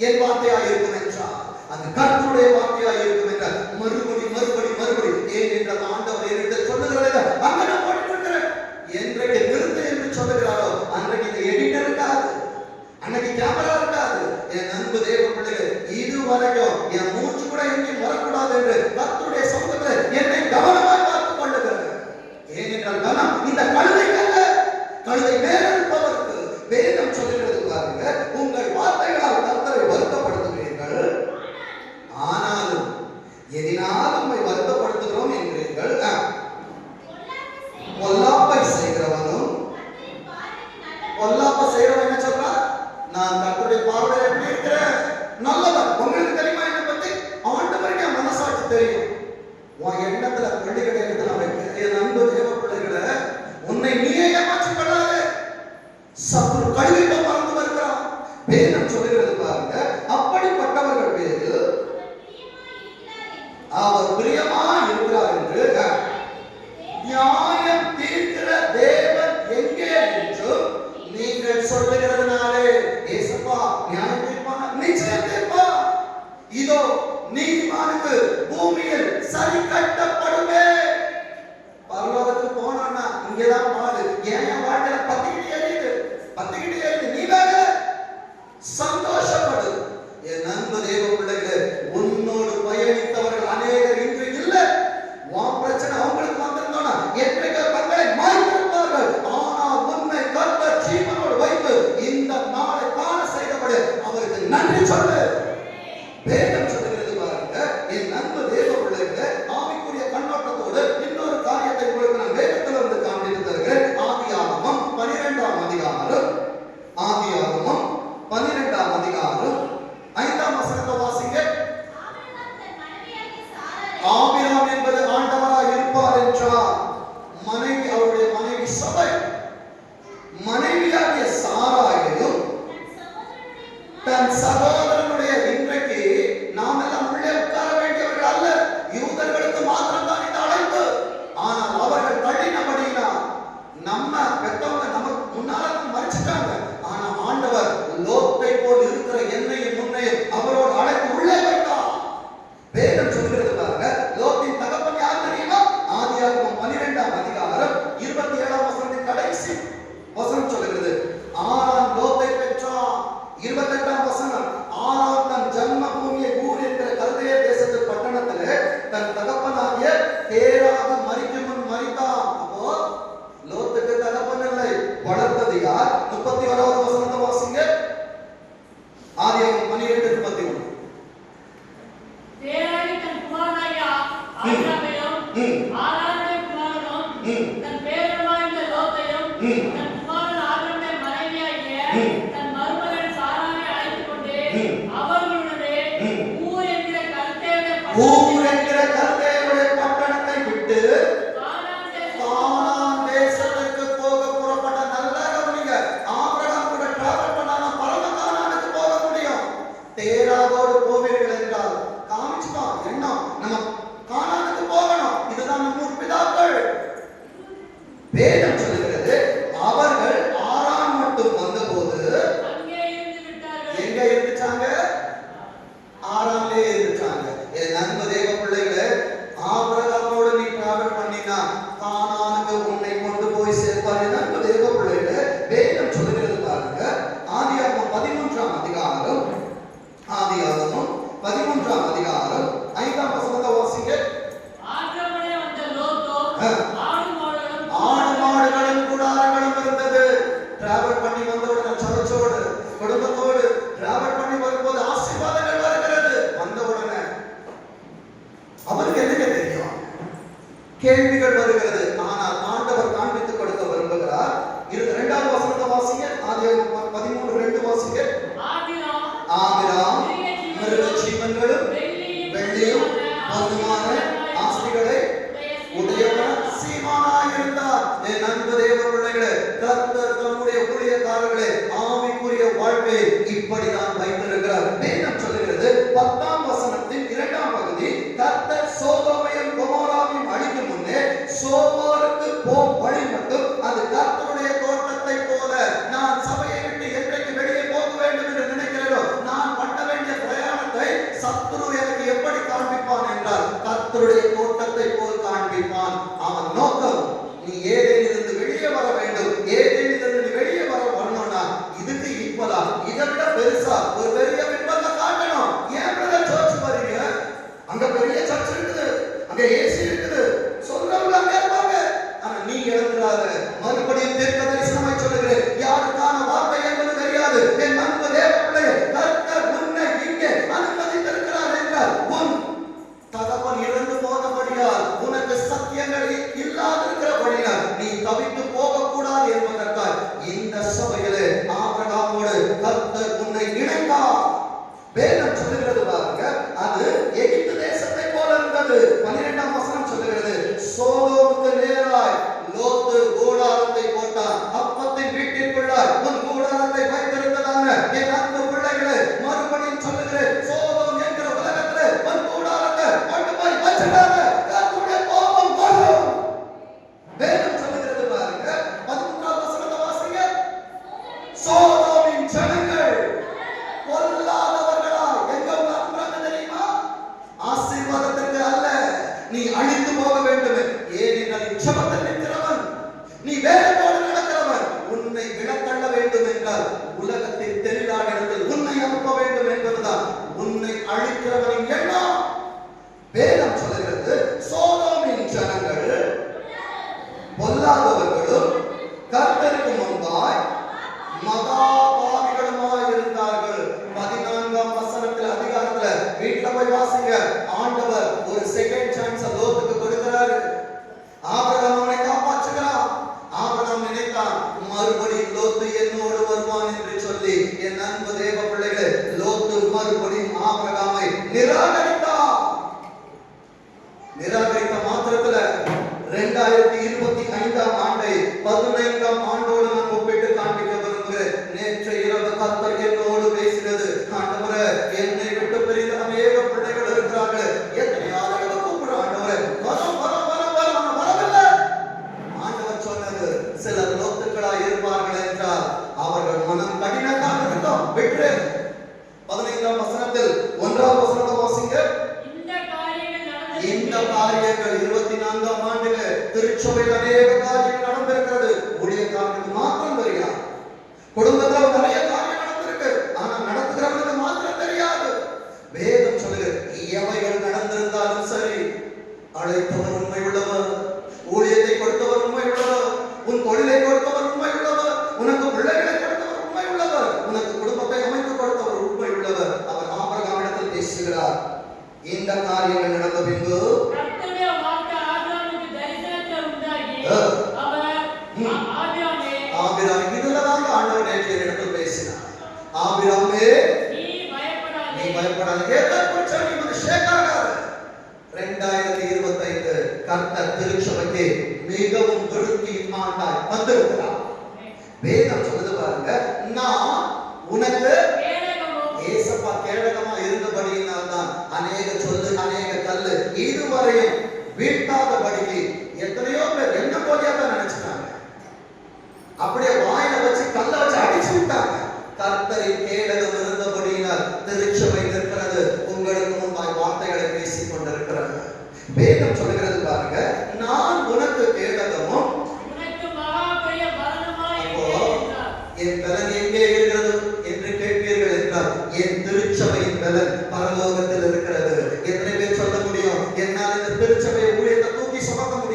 என் வார்த்தையா இருக்கும் என்றால் அந்த கர்த்தருடைய வார்த்தையா இருக்கும் என்றால் மறுபடி மறுபடி மறுபடி ஏன் என்ற ஆண்டவர் என்னிடத்தில் சொல்லுகிறதை அங்க நான் போட்டு இருக்கிறேன். என்றைக்கு நிறுத்து என்று சொல்லுகிறாரோ அன்றைக்கு இந்த எடிட்டர் இருக்காது, அன்னைக்கு கேமரா இருக்காது. என் அன்பு தேவ பிள்ளைகள், இதுவரைக்கும் என் மூச்சு கூட எங்கேயும் வரக்கூடாது என்று கர்த்தருடைய சமூகத்தில் என்னை கவனமாய் பார்த்துக் கொள்ளுகிறேன். ஏனென்றால் கவனம் இந்த கழுதைக்கு அல்ல, கழுதை மேல் இருப்பவருக்கு. வேதம் சொல்லுகிறது பாருங்க, உங்கள் வார்த்தைகளால் கர்த்தரை வருத்தப்படுத்துகிறீர்கள், ஆனாலும் எதினால் உம்மை வருத்தப்படுத்துகிறோம் என்கிறீர்கள். பொல்லாப்பை செய்கிறவனும் பொல்லாப்பை செய்கிறவன் என்ன சொல்றான்? நான் கர்த்தருடைய பார்வையில் எப்படி இருக்கிறேன்? நல்லவன். உங்களுக்கு தெரியுமா என்னை பத்தி? ஆண்டவருக்கு என் மனசாட்சி தெரியும். உன் எண்ணத்துல பள்ளி கிடையாது வைக்க. என் அன்பு தேவ பிள்ளைகளை, உன்னை நீயே ஏமாற்றிக் கொள்ளாது. சத்துரு கழுவிட்டு மறந்து வருகிறான். வேதம் சொல்லுகிறது பாருங்க, அப்படிப்பட்டவர்கள் பேரில் அவர் பிரியமா இருக்கிறார் என்று நியாயம் தீர்க்கிற தேவன் எங்கே என்று நீங்கள் சொல்லுகிறதுனாலே ஏசப்பா நியாயம் தீர்ப்பானா? நிச்சயம் தீர்ப்பா. இதோ நீதிமானுக்கு பூமியில் சரி கட்டப்படுமே. பரலோகத்துக்கு போனோம்னா இங்கதான் பாடு. ஏன் வாழ்க்கையில பத்திக்கிட்டே எரியுது, நீ வேற சந்தோஷப்படு. என் அன்பு தேவ பிள்ளைகளே, உன்னோடு பயணித்தவர்கள் அநேகர் இன்று இல்லை. உன் பிரச்சனை அவங்களுக்கு வந்திருந்தோம்னா என்றைக்கு தங்களை மாய்ந்திருப்பார்கள். ஆனால் உன்னை கர்த்தர் ஜீவனோடு வைத்து இந்த நாளை காண செய்தபடி அவருக்கு நன்றி சொல்லு. வேதம் சொல்லுகிறது பாருங்க, என் அன்பு தேவ பிள்ளைகளே, ஆவிக்குரிய கண்ணோட்டத்தோடு இன்னொரு காரியத்தை உங்களுக்கு நான் வேதத்திலிருந்து காண்பித்து தருகிறேன். ஆதியாகமம் 12ஆம் அதிகாரம், ஆதியாகமம் 12ஆம் அதிகாரம் 5ஆம் வசனத்தை வாசிங்க. ஆபிரகாம் என்பது ஆண்டவராய் இருப்பார் என்றார். மனைவி, அவருடைய மனைவி சபை, மனைவியாகிய சாராயையும் தன் சகோதரனுடைய, இன்றைக்கு நாம் எல்லாம் உள்ளே உட்கார வேண்டியவர்கள் அல்ல, யூதர்களுக்கு மாத்திரம் தான் இந்த அழைப்பு. ஆனால் அவர்கள் தள்ளினபடியினால் நம்ம பெற்றவங்க நமக்கு முன்னால மறிச்சிட்டாங்க. ஆனா ஆண்டவர் லோத்தை போல் இருக்கிற என்னையும் முன்னையும் அவரோடு அழைத்து உள்ளே வைத்தார். வேதம் சொல்கிறது பாருங்க, லோத்தின் தகப்பன் யார் தெரியுமா? ஆதியாகமம் 12ஆம் அதிகாரம் 27ஆம் வசனத்தின் கடைசி வசனம் சொல்கிறது, ஆரான் லோத்தை பெற்றான். 28ஆம் வசனம், ஆரான் தன் ஜன்ம பூமியை ஊர் என்கிற கல்தேய தேசத்து பட்டணத்திலே தன் தகப்பனாகிய தேராக மரிக்கும் முன் மரித்தான். அப்போ லோத்துக்கு தகப்பன் இல்லை, வளர்த்தது யார்? 31ஆவது வசனத்தை வாசிங்க. ஆதியாகமம் 12:31. தேராகி தன் குமாரனாகிய ஆபிரகாமையும் ஆரானுடைய குமாரனும் தன் பேரனாகிய லோத்தையும் தன் குமாரன் ஆபிரகாமுடைய மனைவியாகிய தன் மருமகன் சாராயை அழைத்துக் கொண்டு அவர்களுடனே ஊர் என்கிற கல்தேயுடைய பட்டணத்தை விட்டு கானான் தேசத்துக்கு போக புறப்பட்ட. நல்ல கவனிங்க, ஆபிரகாம் கூட டிராவல் பண்ணாம பரம கானானுக்கு போக முடியும். தேராவோடு போவீர்கள் என்றால் காமிச்சுட்டோம் என்ன, நம்ம கானானுக்கு போகணும். இதுதான் நம்ம பிதாக்கள். வேதம் சொல்லுகிறது, அவர்கள் ஆரான் மட்டும் வந்தபோது எங்க இருந்துச்சாங்க? ஆரான்லே இருந்துச்சாங்க. என் அன்பு தேவ பிள்ளைகளே, ஆபிரகாமோடு நீ டிராவல் பண்ணினா கானானுக்கு உன்னை கொண்டு போய் சேர்ப்பார். என் அன்பு தேவ பிள்ளைகளே, வேதம் சொல்லுகிறது பாருங்க, ஆதியாகமம் 13ஆம் அதிகாரம், ஆதியாகமம் 13ஆம் அதிகாரம் 5ஆம் வசனத்தை வாசிங்க. ஆடு மாடுகளும் கூடாரங்களும் இருந்தது. கேள்விகள் வருகிறது. ஆனால் ஆண்டவர் காண்பித்துக் கொடுக்க விரும்புகிறார். இரண்டாவது வசனத்தை வாசிங்க. ஆதியாகமம் 13:2 வாசிங்க. ஆபிரகாம் மிருக ஜீவன்களும் வெள்ளியும் பொன்னுமான ஆஸ்திகளை உடையவன் சீமானாயிருந்தார். என் அன்பு தேவ பிள்ளைகளே, கர்த்தர் தம்முடைய ஊழியக்காரர்களே ஆவிக்குரிய வாழ்க்கையை இப்படிதான் வைத்திருக்கிறார். வேதம் சொல்லுகிறது 10ஆம் வசனத்தின் 2ஆம் பகுதி, கர்த்தர் சோதோமையும் கொமோராவையும் அழிக்கும் முன்னே சோதோருக்கு போம் வழி மட்டும் அது கர்த்தருடைய தோட்டத்தை போல. நான் சபையை விட்டு என்றைக்கு வெளியே போக வேண்டும் என்று நினைக்கிறேனோ, நான் பண்ண வேண்டிய பிரயாணத்தை சத்துரு எனக்கு எப்படி காண்பிப்பான் என்றால் கர்த்தருடைய தோட்டத்தை போல் காண்பிப்பான். அவன் நோக்கம் நீ ஏதேனிலிருந்து வெளியே வர வேண்டும். ஏதேனிலிருந்து நீ வெளியே வரணும்னா இதுக்கு ஈக்குவலா, இதை விட பெருசா ஒரு பெரிய பின்பத்தை காட்டணும். ஏன் சர்ச் வரீங்க? அங்க பெரிய சர்ச் இருக்குது, அங்க ஏசி இருக்குது, சொல்றவங்க அங்க இருப்பாங்க. ஆனா நீ இழந்துடாத. மறுபடியும் தீர்க்க தரிசனமாய் சொல்லுகிறேன், யாருக்கான வார்த்தை என்பது தெரியாது. என் அன்பு தேவ பிள்ளையே, கர்த்தர் உன்னை இங்கே அனுமதித்திருக்கிறார் என்றால் உன் தகப்பன் இறந்து போனபடியால், உனக்கு சத்தியங்கள் இல்லாதிருக்கிறபடியால் நீ தவித்து போகக்கூடாது என்பதற்காக இந்த சபையிலே ஆபிரகாமோடு கர்த்தர் உன்னை இணைத்தார். வேதம் சொல்லுகிறது பாருங்க, அது எகிப்து தேசத்தை போல இருந்தது. 12ஆம் வசனம் சொல்லுகிறது, சோதோமுக்கு நேராய் லோத்து கூடாரத்தை போட்டான். அப்பத்தின் வீட்டிற்குள்ளாய் உன் கூடாரத்தை வைத்திருந்ததான என் அன்பு பிள்ளைகளே, மறுபடியும் சொல்லுகிறேன், சோதோம் என்கிற உலகத்திலே உன் கூடாரத்தை கொண்டு போய் வச்சிடாத. கர்த்தருடைய கோபம் வரும். வேதம் சொல்லுகிறது பாருங்க, 13ஆம் வசனத்தை வாசிங்க. சோதோமின் ஜனங்கள் பொல்லாதவர்களா எங்க உட்கார்ந்தாங்க தெரியுமா? ஆசீர்வாதத்திற்கு அல்ல, நீ அழித்து போக வேண்டும். ஏனென்றால் ஜெபத்தில் நிற்கிறவன், நீ வேதத்தோடு நடக்கிறவன், உன்னை விடத்தள்ள வேண்டும் என்றால் உலகத்தின் தெளிவானிடத்தில் உன்னை அனுப்ப வேண்டும் என்பதுதான் உன்னை அழிக்கிறவனின் எண்ணம். வேதம் சொல்லுகிறது, சோதோமின் ஜனங்கள் பொல்லாதவர்களும் கர்த்தருக்கு முன்பாய் மகா பாவிகளுமாய் இருந்தார்கள். 14ஆம் வசனத்தில் அதிகாரத்துல வீட்டுல போய் வாசிங்க. ஆண்டவர் ஒரு செகண்ட் சான்ஸ் லோத்துக்கு கொடுக்கிறாரு. ஆபிரகாம் அவனை காப்பாற்றுகிறார். ஆபிரகாம் நினைத்தான், மறுபடியும் லோத்து என்னோடு வருவான் என்று சொல்லி. என் அன்பு தேவ பிள்ளைகளே, லோத்து மறுபடியும் ஆபிரகாமை நிராகரித்தார். நிராகரித்த மாத்திரத்துல 2025ஆம் ஆண்டை 15ஆம் ஆண்டோடு நான் ஒப்பிட்டு காண்பிக்க விரும்புகிறேன். நேற்று இரவு கர்த்தர் என்னோடு பேசினது, ஆண்டவரே என்னை விட்டு பிரிந்த அநேக பிள்ளைகள் இருக்கிறார்கள். எத்தனையாவது கூப்பிடுற ஆண்டவரே, வரும் வரும் வரும் வரும், வரவில்லை. ஆண்டவர் சொன்னது, சிலர் லோத்துக்களாய் இருப்பார்கள் என்றால் அவர்கள் மனம் கடினத்தான் இருக்கும். விட்டு 15ஆம் வசனத்தில் 1ஆம் வசனத்தை வாசிங்க. இந்த காரியங்கள் 24ஆம் ஆண்டுல திருச்சபையில் அநேக காரியங்கள் நடந்திருக்கிறது. ஊழியக்காரனுக்கு மாத்திரம் தெரியாது, குடும்பத்துல நிறைய காரியம் நடந்திருக்கு, ஆனா நடத்துகிறவனுக்கு மாத்திரம் தெரியாது. வேதம் சொல்லுகிறது, எவைகள் நடந்திருந்தாலும் சரி, அழைத்தவர் உண்மை உள்ளவர், ஊழியத்தை கொடுத்தவர் உண்மை உள்ளவர், உன் தொழிலை கொடுத்தவர் உண்மை உள்ளவர், உனக்கு பிள்ளைகளை கொடுத்தவர் உண்மை உள்ளவர், உனக்கு குடும்பத்தை அமைத்து கொடுத்தவர் உண்மை உள்ளவர். அவர் ஆபிரகாமிடத்தில் பேசுகிறார். இந்த காரியங்கள் நடந்த பின்பு கர்த்தருடைய வாக்கு ஆபிரகாமுக்கு தரிசனத்தில் உண்டாகி ஆபிரகாம் இதுலதான் ஆண்டவர் நேற்று இடத்தில் பேசினார். ஆபிரகாமே நீ பயப்படாதே, எதை குறித்து நீ வந்து ஷேக் ஆகாத. 2025 கர்த்தர் திருச்சபைக்கு மிகவும் விருத்தியின் ஆண்டாய் வந்திருக்கிறார். வேதம் சொல்லுது பாருங்க, நான் உனக்கு ஏசப்பா கேடகமா இருந்தபடியினால் தான் அநேக சொல்லு அநேக கல்லு இதுவரையும் வீழ்த்தாதபடிக்கு எத்தனையோ பேர் என்ன போலியா தான் நினைச்சிட்டாங்க. அப்படியே வாயில வச்சு கல்ல வச்சு அடிச்சு விட்டாங்க. கர்த்தரின் கேடகம் இருந்தபடியினால் திருச்சபை நிற்கிறது. உங்களுக்கு முன்பாய் வார்த்தைகளை பேசிக் கொண்டிருக்கிறது. வேதம் சொல்லுகிறது பாருங்க, நான் உனக்கு கேடகமும் என் பலன் எங்கே இருக்கிறது என்று கேட்பீர்கள் என்றால், என் திருச்சபையின் பலன் பரலோகத்தில் இருக்கிறது. எத்தனை பேர் சொல்ல முடியும், என்னால் இந்த திருச்சபை ஊழியத்தை தூக்கி சுமக்க முடியும்?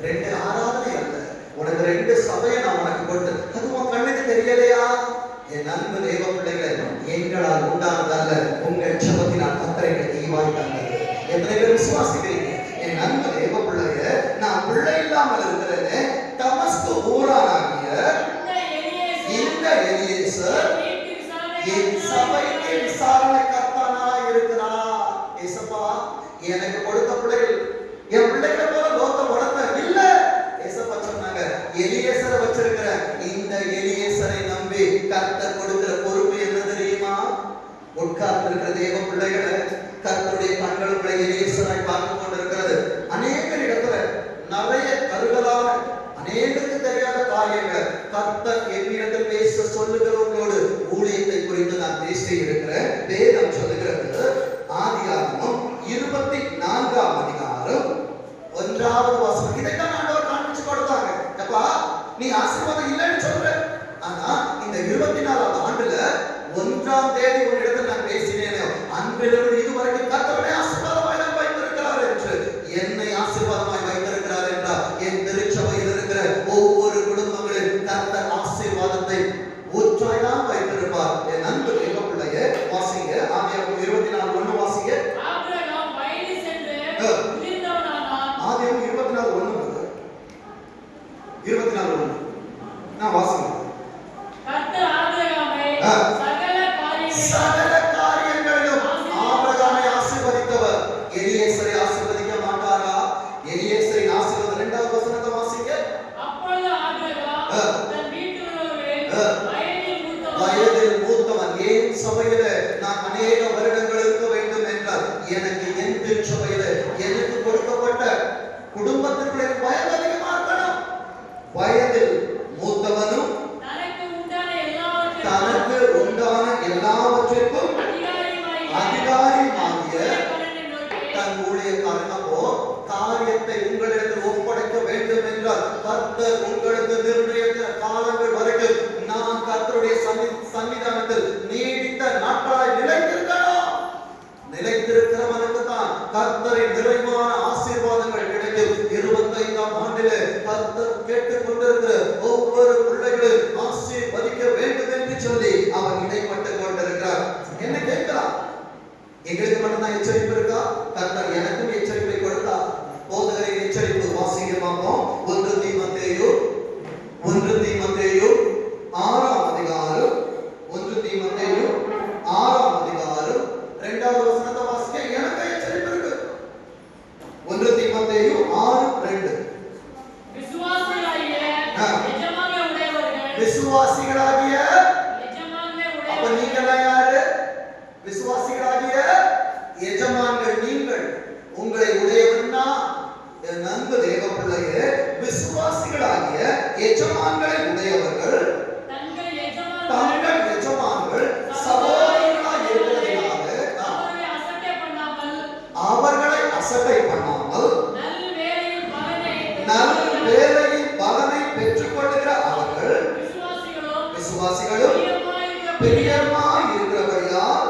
2 ஆராதனை அல்ல, உனக்கு 2 சபையை நான் உனக்கு கொடுத்து, அது உன் கண்ணுக்கு தெரியலையா? என் அன்பு தேவ பிள்ளைகளை, எங்களால் உண்டானதல்ல, உங்கள் ஜெபத்தினால் கர்த்தர் எங்களுக்கு ஈவாய் தந்தது. எத்தனை பேர் விசுவாசிக்கிறீங்க? என் அன்பு தேவ பிள்ளைய, நான் பிள்ளை இல்லாமல் இருக்கிறேன். தமஸ்கு ஊரானாகிய இந்த எலியேசர் என் சபைக்கு விசாரணை கர்த்தனாய் இருக்கிறார். ஏசப்பா, எனக்கு கொடுத்த பிள்ளைகள் என் பிள்ளைகளை போல லோகத்தை வளர்த்த இல்ல. ஏசப்பா சொன்னாங்க, எலியேசரை வச்சிருக்கிற. இந்த எலியேசரை நம்பி கர்த்தர் கொடுக்கிற பொறுப்பு என்ன தெரியுமா? உட்கார்ந்து இருக்கிற தேவ பிள்ளைகளை கர்த்தருடைய கண்களுக்குள்ள எலியேசராய் பார்த்து கொண்டிருக்கிறது. அநேக இடத்துல நிறைய கருகலான அநேகருக்கு தெரியாத காரியங்கள் கர்த்தர் என்னிடத்தில் பேச சொல்லுகிறவர்களோடு ஊழியத்தை குறித்து நான் பேசி இருக்கிறேன். வேதம் சொல்லுகிறது, ஆதியாகமம் 24ஆம் அதிகாரம் 1வது வசனம். இதைத்தான் ஆண்டவர் காண்பிச்சு கொடுத்தாங்க. அப்பா, நீ ஆசீர்வாதம் இல்லைன்னு சொல்ற, ஆனா இந்த 24ஆம் ஆண்டுல 1ஆம் தேதி ஒரு இடத்துல நான் பேசினேன். அன்பிலிருந்து இதுவரைக்கும் கர்த்தருடைய ஆசீர்வாதமாய் நான் வைத்திருக்கிறார் என்று, என்னை ஆசீர்வாதமாய் வைத்திருக்கிறார் என்றால் என் திருச்சபையில் இருக்கிற ஒவ்வொரு குடும்பங்களில் கர்த்தர் ஆசீர்வாதத்தை ஊற்றாய்தான் வைத்திருப்பார். என் அன்பு தேவ பிள்ளையே, வாசிங்க ஆதியாகமம் 24:1 வாசிங்க. ஆபிரகாம் வயது சென்று முதிர்ந்தவனானான். ஆதியாகமம் 24:1 24:1 நான் வாசிங்க. கர்த்தர் ஆபிரகாமை சகல காரியங்களிலும் ஆபிரகாமை ஆசீர்வதித்தவர். எலியேசரை ஆசீர்வதிக்க மாட்டாரா? எலியேசரின் ஆசீர்வாதம் 2வது வசனத்தை வாசிங்க. அப்பொழுது ஆபிரகாம் தன் வீட்டிலுள்ளவர்களில் வயதில் மூத்தவன். என் சபையில நான் அநேக வருடங்கள் இருக்க வேண்டும் என்றால் எனக்கு என் திருச்சபையில எனக்கு கொடுக்கப்பட்ட குடும்பத்திற்குள்ளே வயது அதிகமா இருக்கணும். வயதில் மூத்தவனும் தனக்கு உண்டான எல்லாவற்றிற்கும் அதிகாரியாகிய தன் ஊழியக்காரனோ காரியத்தை உங்களிடத்தில் ஒப்படைக்க வேண்டும் என்றால் கர்த்தர் உங்களுக்கு நிர்ணயித்த காலங்கள் வரைக்கும் நான் கர்த்தருடைய சன்னிதானத்தில் நீடித்த நாட்களாய் நிலைத்திருக்கணும். நிலைத்திருக்கிறவனுக்கு தான் கர்த்தரின் நிறைவான ஆசீர்வாதங்கள் கிடைக்கும். 25ஆம் ஆண்டிலே கர்த்தர் கேட்டுக் கொண்டிருக்கிற ஒவ்வொரு பிள்ளைகளும் ஆசீர்வதிக்க வேண்டும் என்று சொல்லி அவன் இடைப்பட்டுக் கொண்டிருக்கிறார். என்ன கேட்கிறார்? எங்களுக்கு மட்டும்தான் எச்சரிப்பு இருக்கா? கர்த்தர் எனக்கும் எச்சரிப்பை கொடுத்தார். போதகரின் எச்சரிப்பு வாசிக்க பார்ப்போம். 1 தீமோத்தேயு 6ஆம் அதிகாரம் 1 தீமோத்தேயு 6ஆம் அதிகாரம் 2வது வசனத்தை வாசிக்க எனக்கு எச்சரிப்பு இருக்கு. 1 தீமோத்தேயு 6:2 விசுவாசிகளாகிய அப்ப நீங்கெல்லாம் யாரு? விசுவாசிகளாகிய எஜமான்கள் நீங்கள். உங்களை உடையவன்னா என் அன்பு தேவ பிள்ளையே, விசுவாசிகளாகிய எஜமான்களை உடையவர்கள் தங்கள் எஜமான்கள் சகோதரர்களாய் இருக்கிறதினால அவர்களை அசட்டை பண்ணாமல் நல் வேலையின் பலனை பெற்றுக் கொள்ளுகிற அவர்கள் விசுவாசிகளும் பிரியமாய் இருக்கிறபடியால்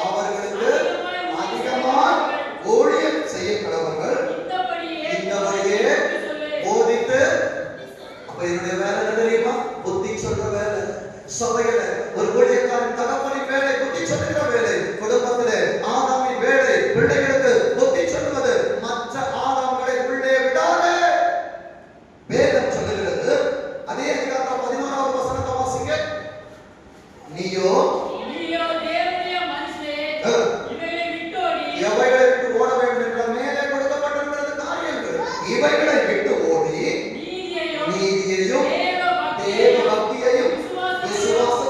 அவர்களுக்கு அதிகமாய் ஊழியம் செய்ய கடவர்கள் இந்தபடியே போதித்து. அப்ப என்னுடைய வேலை என்ன தெரியுமா? புத்தி சொல்ற வேலை. சபையில ஒரு ஊழியக்காரன் தகப்பனின் வேலை புத்தி சொல்லுகிற வேலை. குடும்பத்திலே ஆதாமின் வேலை பிள்ளைகளுக்கு புத்தி சொல்லுவது. மற்ற ஆதாம்களை உள்ளே விடாதே. வேதம் சொல்லுகிறது. அதே அதிகாரம் 11வது வசனத்தை வாசிங்க. நீயோ தேவனுடைய மனுஷனே, எவைகளை விட்டு ஓட வேண்டும் என்ற மேலே கொடுக்கப்பட்டிருக்கிறது காரியங்கள். இவைகளை விட்டு ஓடி நீதியையும் தேவ பக்தியையும் விசுவாச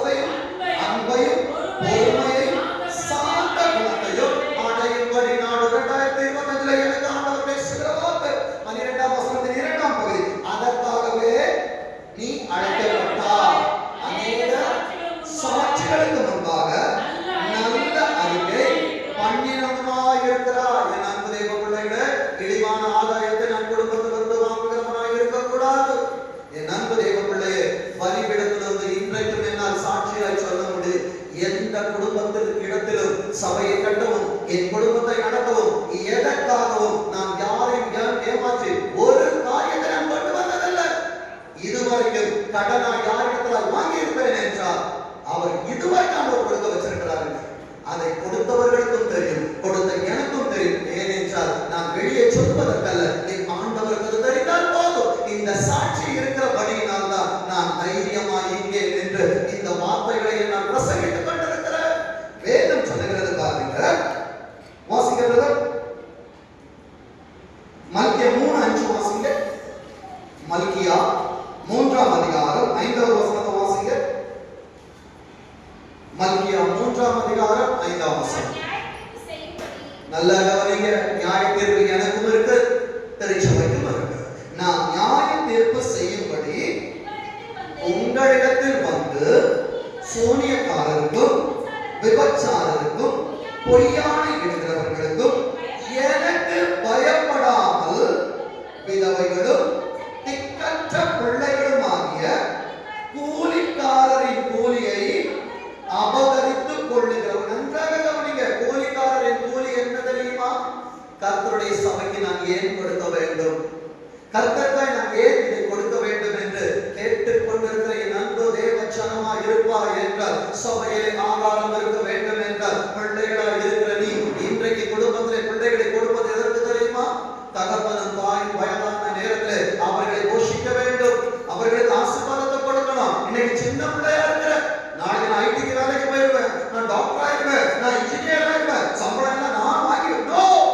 கடனா யாரிடத்தில் வாங்கி இருப்பேன் என்றால் அவர் இதுவரை ஆண்டவர் கொடுக்க வச்சிருக்கிறார். அதை கொடுத்தவர்களுக்கும் தெரியும், கொடுத்த எனக்கும் தெரியும். ஏனென்றால் நான் வெளியே சொல்வதற்கல்ல, என் ஆண்டவருக்கு தெரிந்தால் போதும். இந்த சாட்சி இருக்கிறபடியினால் தான் நான் தைரியமாய் இங்கே நின்று இந்த வார்த்தைகளை நான் பிரசங்கித்துக் கொண்டிருக்கிறேன். வேதம் சொல்லுகிறது பாருங்க, வாசிக்கிறது மல்கியா 3:5 வாசிங்க. மல்கியா 3ஆம் அதிகாரம் 5வது வசனத்தை வாசிங்க. மல்கியா 3ஆம் அதிகாரம் 5ஆம் வசனம். நல்ல கவனிங்க. நியாய தீர்ப்பு எனக்கும் இருக்கு, திருச்சபைக்கும் இருக்கு. நான் நியாய தீர்ப்பு செய்யும்படி உங்களிடத்தில் வந்து சூனியக்காரருக்கும் விபச்சாரருக்கும் பொய்யானை இடுகிறவர்களுக்கும் எனக்கு பயப்படாமல் விதவைகளும் திக்கற்ற பிள்ளைகளும் ஆகிய கூலிக்காரரின் கூலியை அபகரித்துக் கொள்ளுகிறவர். நன்றாக கவனிங்க. கூலிக்காரரின் கூலி என்ன தெரியுமா? கர்த்தருடைய சபைக்கு நான் ஏன் கொடுக்க வேண்டும், கர்த்தருக்காய் நான் ஏன் இதை கொடுக்க வேண்டும் என்று கேட்டுக் கொண்டிருக்கிற என் அன்பு தேவச்சனமா இருப்பார் என்றால், சபையிலே ஆகாரம் இருக்க வேண்டும் என்றால், பிள்ளைகளாக இருக்கிற நீ இன்றைக்கு குடும்பத்திலே பிள்ளைகளை கொடுப்பது எதற்கு தெரியுமா? தகப்பனும் தாயும் வயதான நேரத்தில் அவர்களை போஷிக்க வேண்டும், அவர்களுக்கு ஆசீர்வாதத்தை கொடுக்கணும். இன்னைக்கு சின்ன பிள்ளையா இருக்கிற, நாளைக்கு நான் ஐடிக்கு வேலைக்கு போயிருவேன், நான் டாக்டர் ஆயிருவேன், நான் இன்ஜினியர் ஆயிருவேன், சம்பளம் எல்லாம் நான் வாங்கிடணும்.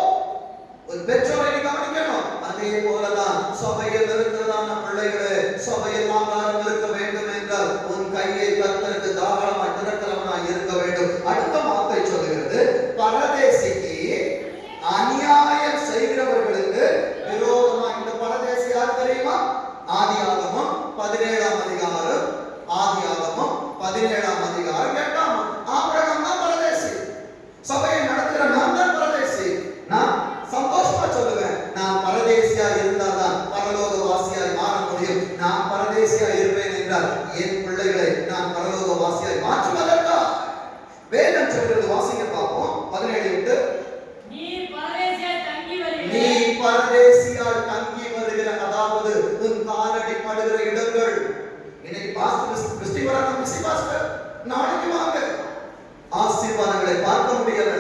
ஒரு பெற்றோரை கவனிக்கணும். அதே போலதான் சபையில் இருக்கிறதான பிள்ளைகளே, சபையில் ஆகாரம் இருக்க வேண்டும் என்றால் உன் கையை கர்த்தருக்கு தாராளமாய் திறக்கிறவனாய் இருக்க வேண்டும். அடுத்த வார்த்தை சொல்லுகிறது, பரதேசிக்கு அநியாயம் செய்கிறவர்களுக்கு விரோதமா. இந்த பரதேசி யார் தெரியுமா? ஆதியாகமம் 17ஆம் அதிகாரம், ஆதியாகமம் 17ஆம் அதிகாரம் 8ஆம் ஆபிரகாம் தான் பரதேசி. சபையை நடத்துகிற நான் தான் பரதேசி. நான் சந்தோஷமா சொல்லுவேன், நான் பரதேசியா இருந்தால்தான் பரலோக வாசியாய் மாற முடியும். நான் பரதேசியா இருப்பேன் என்றால் என் பிள்ளைகளை நான் பரலோக வாசியாய் மாற்றுவதற்கா வேதம் சொல்கிறது. வாசிங்க பார்ப்போம். 17:8. நீ பரதேசியாய் தங்கி வருகிற, அதாவது உன் காலடி படுகிற இடங்கள். இன்னைக்கு பாஸ்டர் கிறிஸ்டி வர நம்ம பாஸ்டர் நாளைக்கு வாங்க, ஆசீர்வாதங்களை பார்க்க முடியல.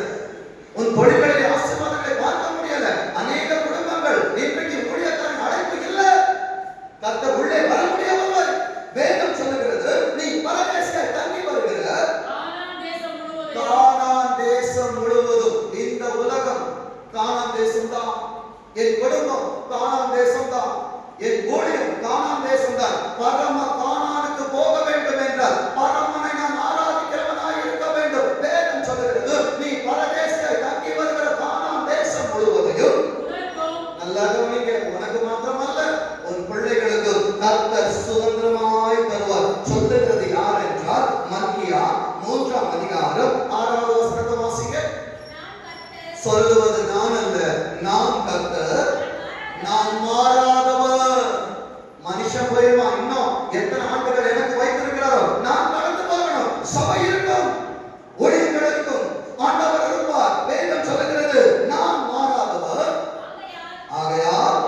உன் தொழில்களிலே ஆசீர்வாதங்களை பார்க்க முடியல. அநேக குடும்பங்கள் இன்றைக்கு ஊழியக்காரன் அழைப்பு இல்லை, கர்த்தர் உள்ளே வர முடியவில்லை. வேதம் சொல்லுகிறது, நீ பரதேசியாய் தங்கி வருகிற கானான் தேசம் முழுவதும். இந்த உலகம் கானான் தேசம் தான், என் குடும்பம் கானான் தேசம் தான், என் ஊழியம் கானான் தேசம் தான். பரம கானானுக்கு போக வேண்டும் என்றால் பரமனை நான் ஆராதிக்கிறவனாய் இருக்க வேண்டும். வேதம் சொல்லுகிறது, நீ பரதேசியாய் தங்கி வருகிற கானான் தேசம் முழுவதையும். நல்லா கவனிங்க. உனக்கு மாத்திரமல்ல, உன் பிள்ளைகளுக்கு கர்த்தர் சுதந்திரமாய் தருவார். சொல்லுகிறது யார் என்றால் மல்கியா 3ஆம் அதிகாரம் 6வது வசனத்தை வாசிங்க. சொல்லுவது நான் அல்ல, நான் கர்த்தர், நான் மாறாதவர். மனுஷன் போயிருமா, இன்னும் எத்தனை ஆண்டுகள் எனக்கு வைத்திருக்கிறாரோ நான் கடந்து போகணும். சபை இருக்கும், ஊழியர்கள் இருக்கும், ஆண்டவர் இருப்பார். வேதம் சொல்லுகிறது நான் மாறாதவர். ஆகையால்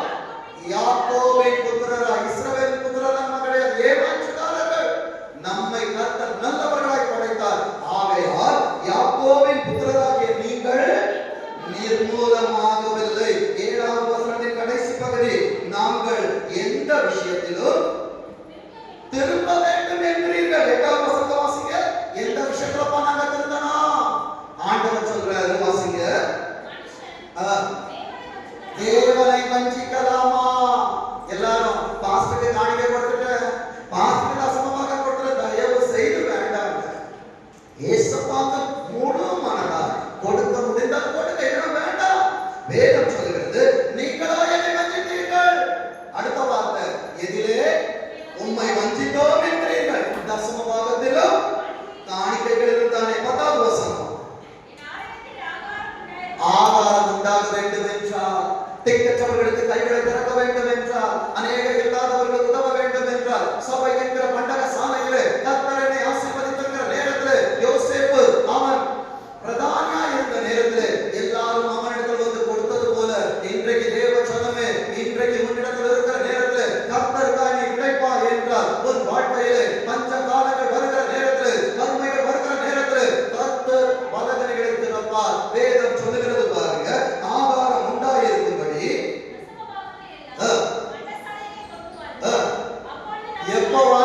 யாக்கோபின் புத்திரராய், இஸ்ரவேல் புத்திரராய் கிடையாது, ஏமாற்றுக்காரர்கள். நம்மை கர்த்தர் நல்லவர்களாய் படைத்தார். ஆகையால் யாக்கோபின் புத்திரராகிய நீங்கள் நிர்மூலமாகவில்லை. 7ஆம் வசனத்தின் கடைசி பகுதி, நாங்கள் எந்த விஷயத்திலும் திரும்ப வேண்டும் என்கிறீர்கள். 8ஆம் வசனத்தை வாசிங்க. எந்த விஷயத்துல நாங்க திருந்தணும்? ஆண்டவர் சொல்றாரு, வாசிங்க. தேவனை வஞ்சிக்கலாமா? எல்லாரும் பாஸ்டருக்கு காணிக்கை கொடுத்துட்டு பாஸ்டருக்கு அசமமாக கொடுத்துட்டு தயவு செய்து வேண்டாம். ஏசப்பாக்கு முழு மனதாய் கொடுக்க முடிந்தால் கொடுக்க, இடம் வேண்டாம். வேதம் சொல்லுகிறது, நீங்களோ என்னை வஞ்சித்தீர்கள். அடுத்த வார்த்தை, எதிலே உம்மை வஞ்சித்தோம் என்கிறீர்கள். தசம பாகத்திலும்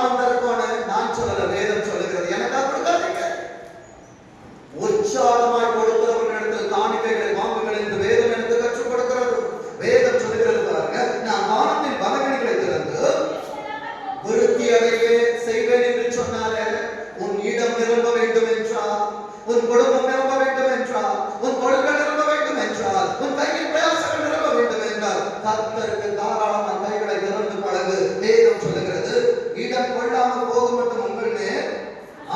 வானம் திறக்கணும் நான் சொல்லல, வேதம் சொல்லுகிறது. எனக்கா கொடுக்காதீங்க. உற்சாகமாய் கொடுக்கிறவர்களிடத்தில் காணிக்கைகளை வாங்குங்கள் என்று வேதம் எனக்கு கற்றுக் கொடுக்கிறது. வேதம் சொல்லுகிறது பாருங்க, நான் வானத்தின் பலகணிகளை திறந்து விருத்தி அடைய செய்வேன் என்று சொன்னாலே, உன் இடம் நிரம்ப வேண்டும் என்றால், உன் குடும்பம் நிரம்ப வேண்டும் என்றால், உன் தொழில்கள் நிரம்ப வேண்டும் என்றால், உன் கையில் பிரயாசங்கள் நிரம்ப வேண்டும் என்றால், கர்த்தருக்கு தாராளமாக கைகளை திறந்து பழகு. வேதம் சொல்லுகிறது, இடம் கொள்ளாமல் போக மட்டும் உங்கள் மேல்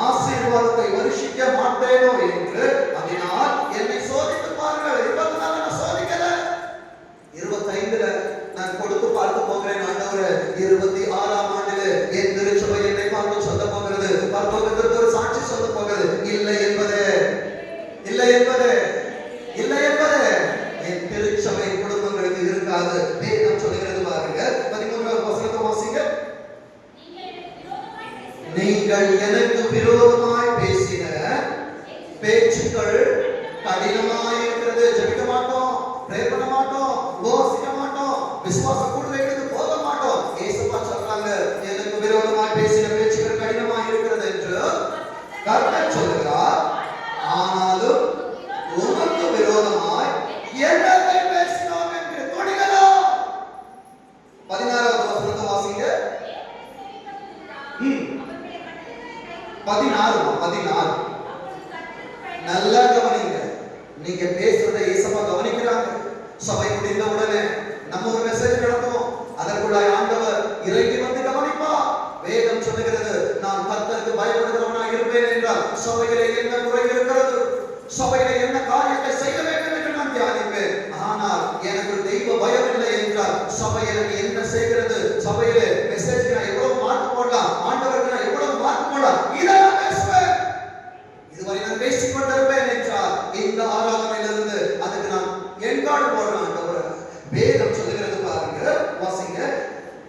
ஆசீர்வாதத்தை வருஷிக்க மாட்டேனோ என்று. அதனால் என்னை சோதித்து பாருங்கள். 24 நான் சோதிக்கல, 25ல நான் கொடுத்து பார்க்க போகிறேன் ஆண்டவரே. 26ஆம் ஆண்டிலே என் திருச்சபை என்னை பார்த்து சொல்ல போகிறது, பரலோகத்திற்கு ஒரு சாட்சி சொல்ல போகிறது. இல்லை என்பதே, இல்லை என்பதே, இல்லை என்பதே என் திருச்சபை குடும்பங்களுக்கு இருக்காது. வேதம் சொல்லுகிறது பாருங்க, 13வது வசனத்தை வாசிங்க. நீங்கள் எனக்கு விரோதமாய் பேசின பேச்சுக்கள் கடினமாய் இருக்கிறது. ஜெபிக்க மாட்டோம், ப்ரே பண்ண மாட்டோம், உபவாசிக்க மாட்டோம், விசுவாச கூடுகைகளுக்கு போக மாட்டோம். இயேசுவா சொல்றாங்க, எனக்கு விரோதமாய் பேசின பேச்சுக்கள் கடினமாய் இருக்கிறது என்று கர்த்தர் சொல்கிறார். ஆனாலும் உமக்கு விரோதமாய் என்னத்தை பேசினோம் என்று துணிகிறோம். 16வது வசனத்தை வாசிங்க. 16 நல்லா கவனிங்க. நீங்க பேசுறதை இயேசுவா கவனிக்கிறாங்க. சபை முடிந்த உடனே நம்ம ஒரு மெசேஜ் நடத்துவோம், அதற்குள்ளாய் ஆண்டவர் இறங்கி வந்து கவனிப்பா. வேதம் சொல்லுகிறது, நான் கர்த்தருக்கு பயப்படுகிறவனாக இருப்பேன் என்றால் சபையிலே என்ன குறை இருக்கிறது, சபையிலே என்ன காரியத்தை செய்ய வேண்டும் என்று நான் தியானிப்பேன். ஆனால் எனக்கு தெய்வ பயம் இல்லை என்றால் சபை எனக்கு என்ன செய்கிறது, சபையிலே மெசேஜ் நான் எவ்வளவு மார்க் போடலாம், ஆண்டவருக்கு நான் எவ்வளவு மார்க் போடலாம், இதை நான் பேசுவேன். இதுவரை நான் பேசிக் கொண்டிருப்பேன் என்றால் இந்த ஆராதனையிலிருந்து அதுக்கு நான் என்காடு போடுறேன். ஆண்டவர் வேதம் சொல்லுகிறது பாருங்க, வாசிங்க.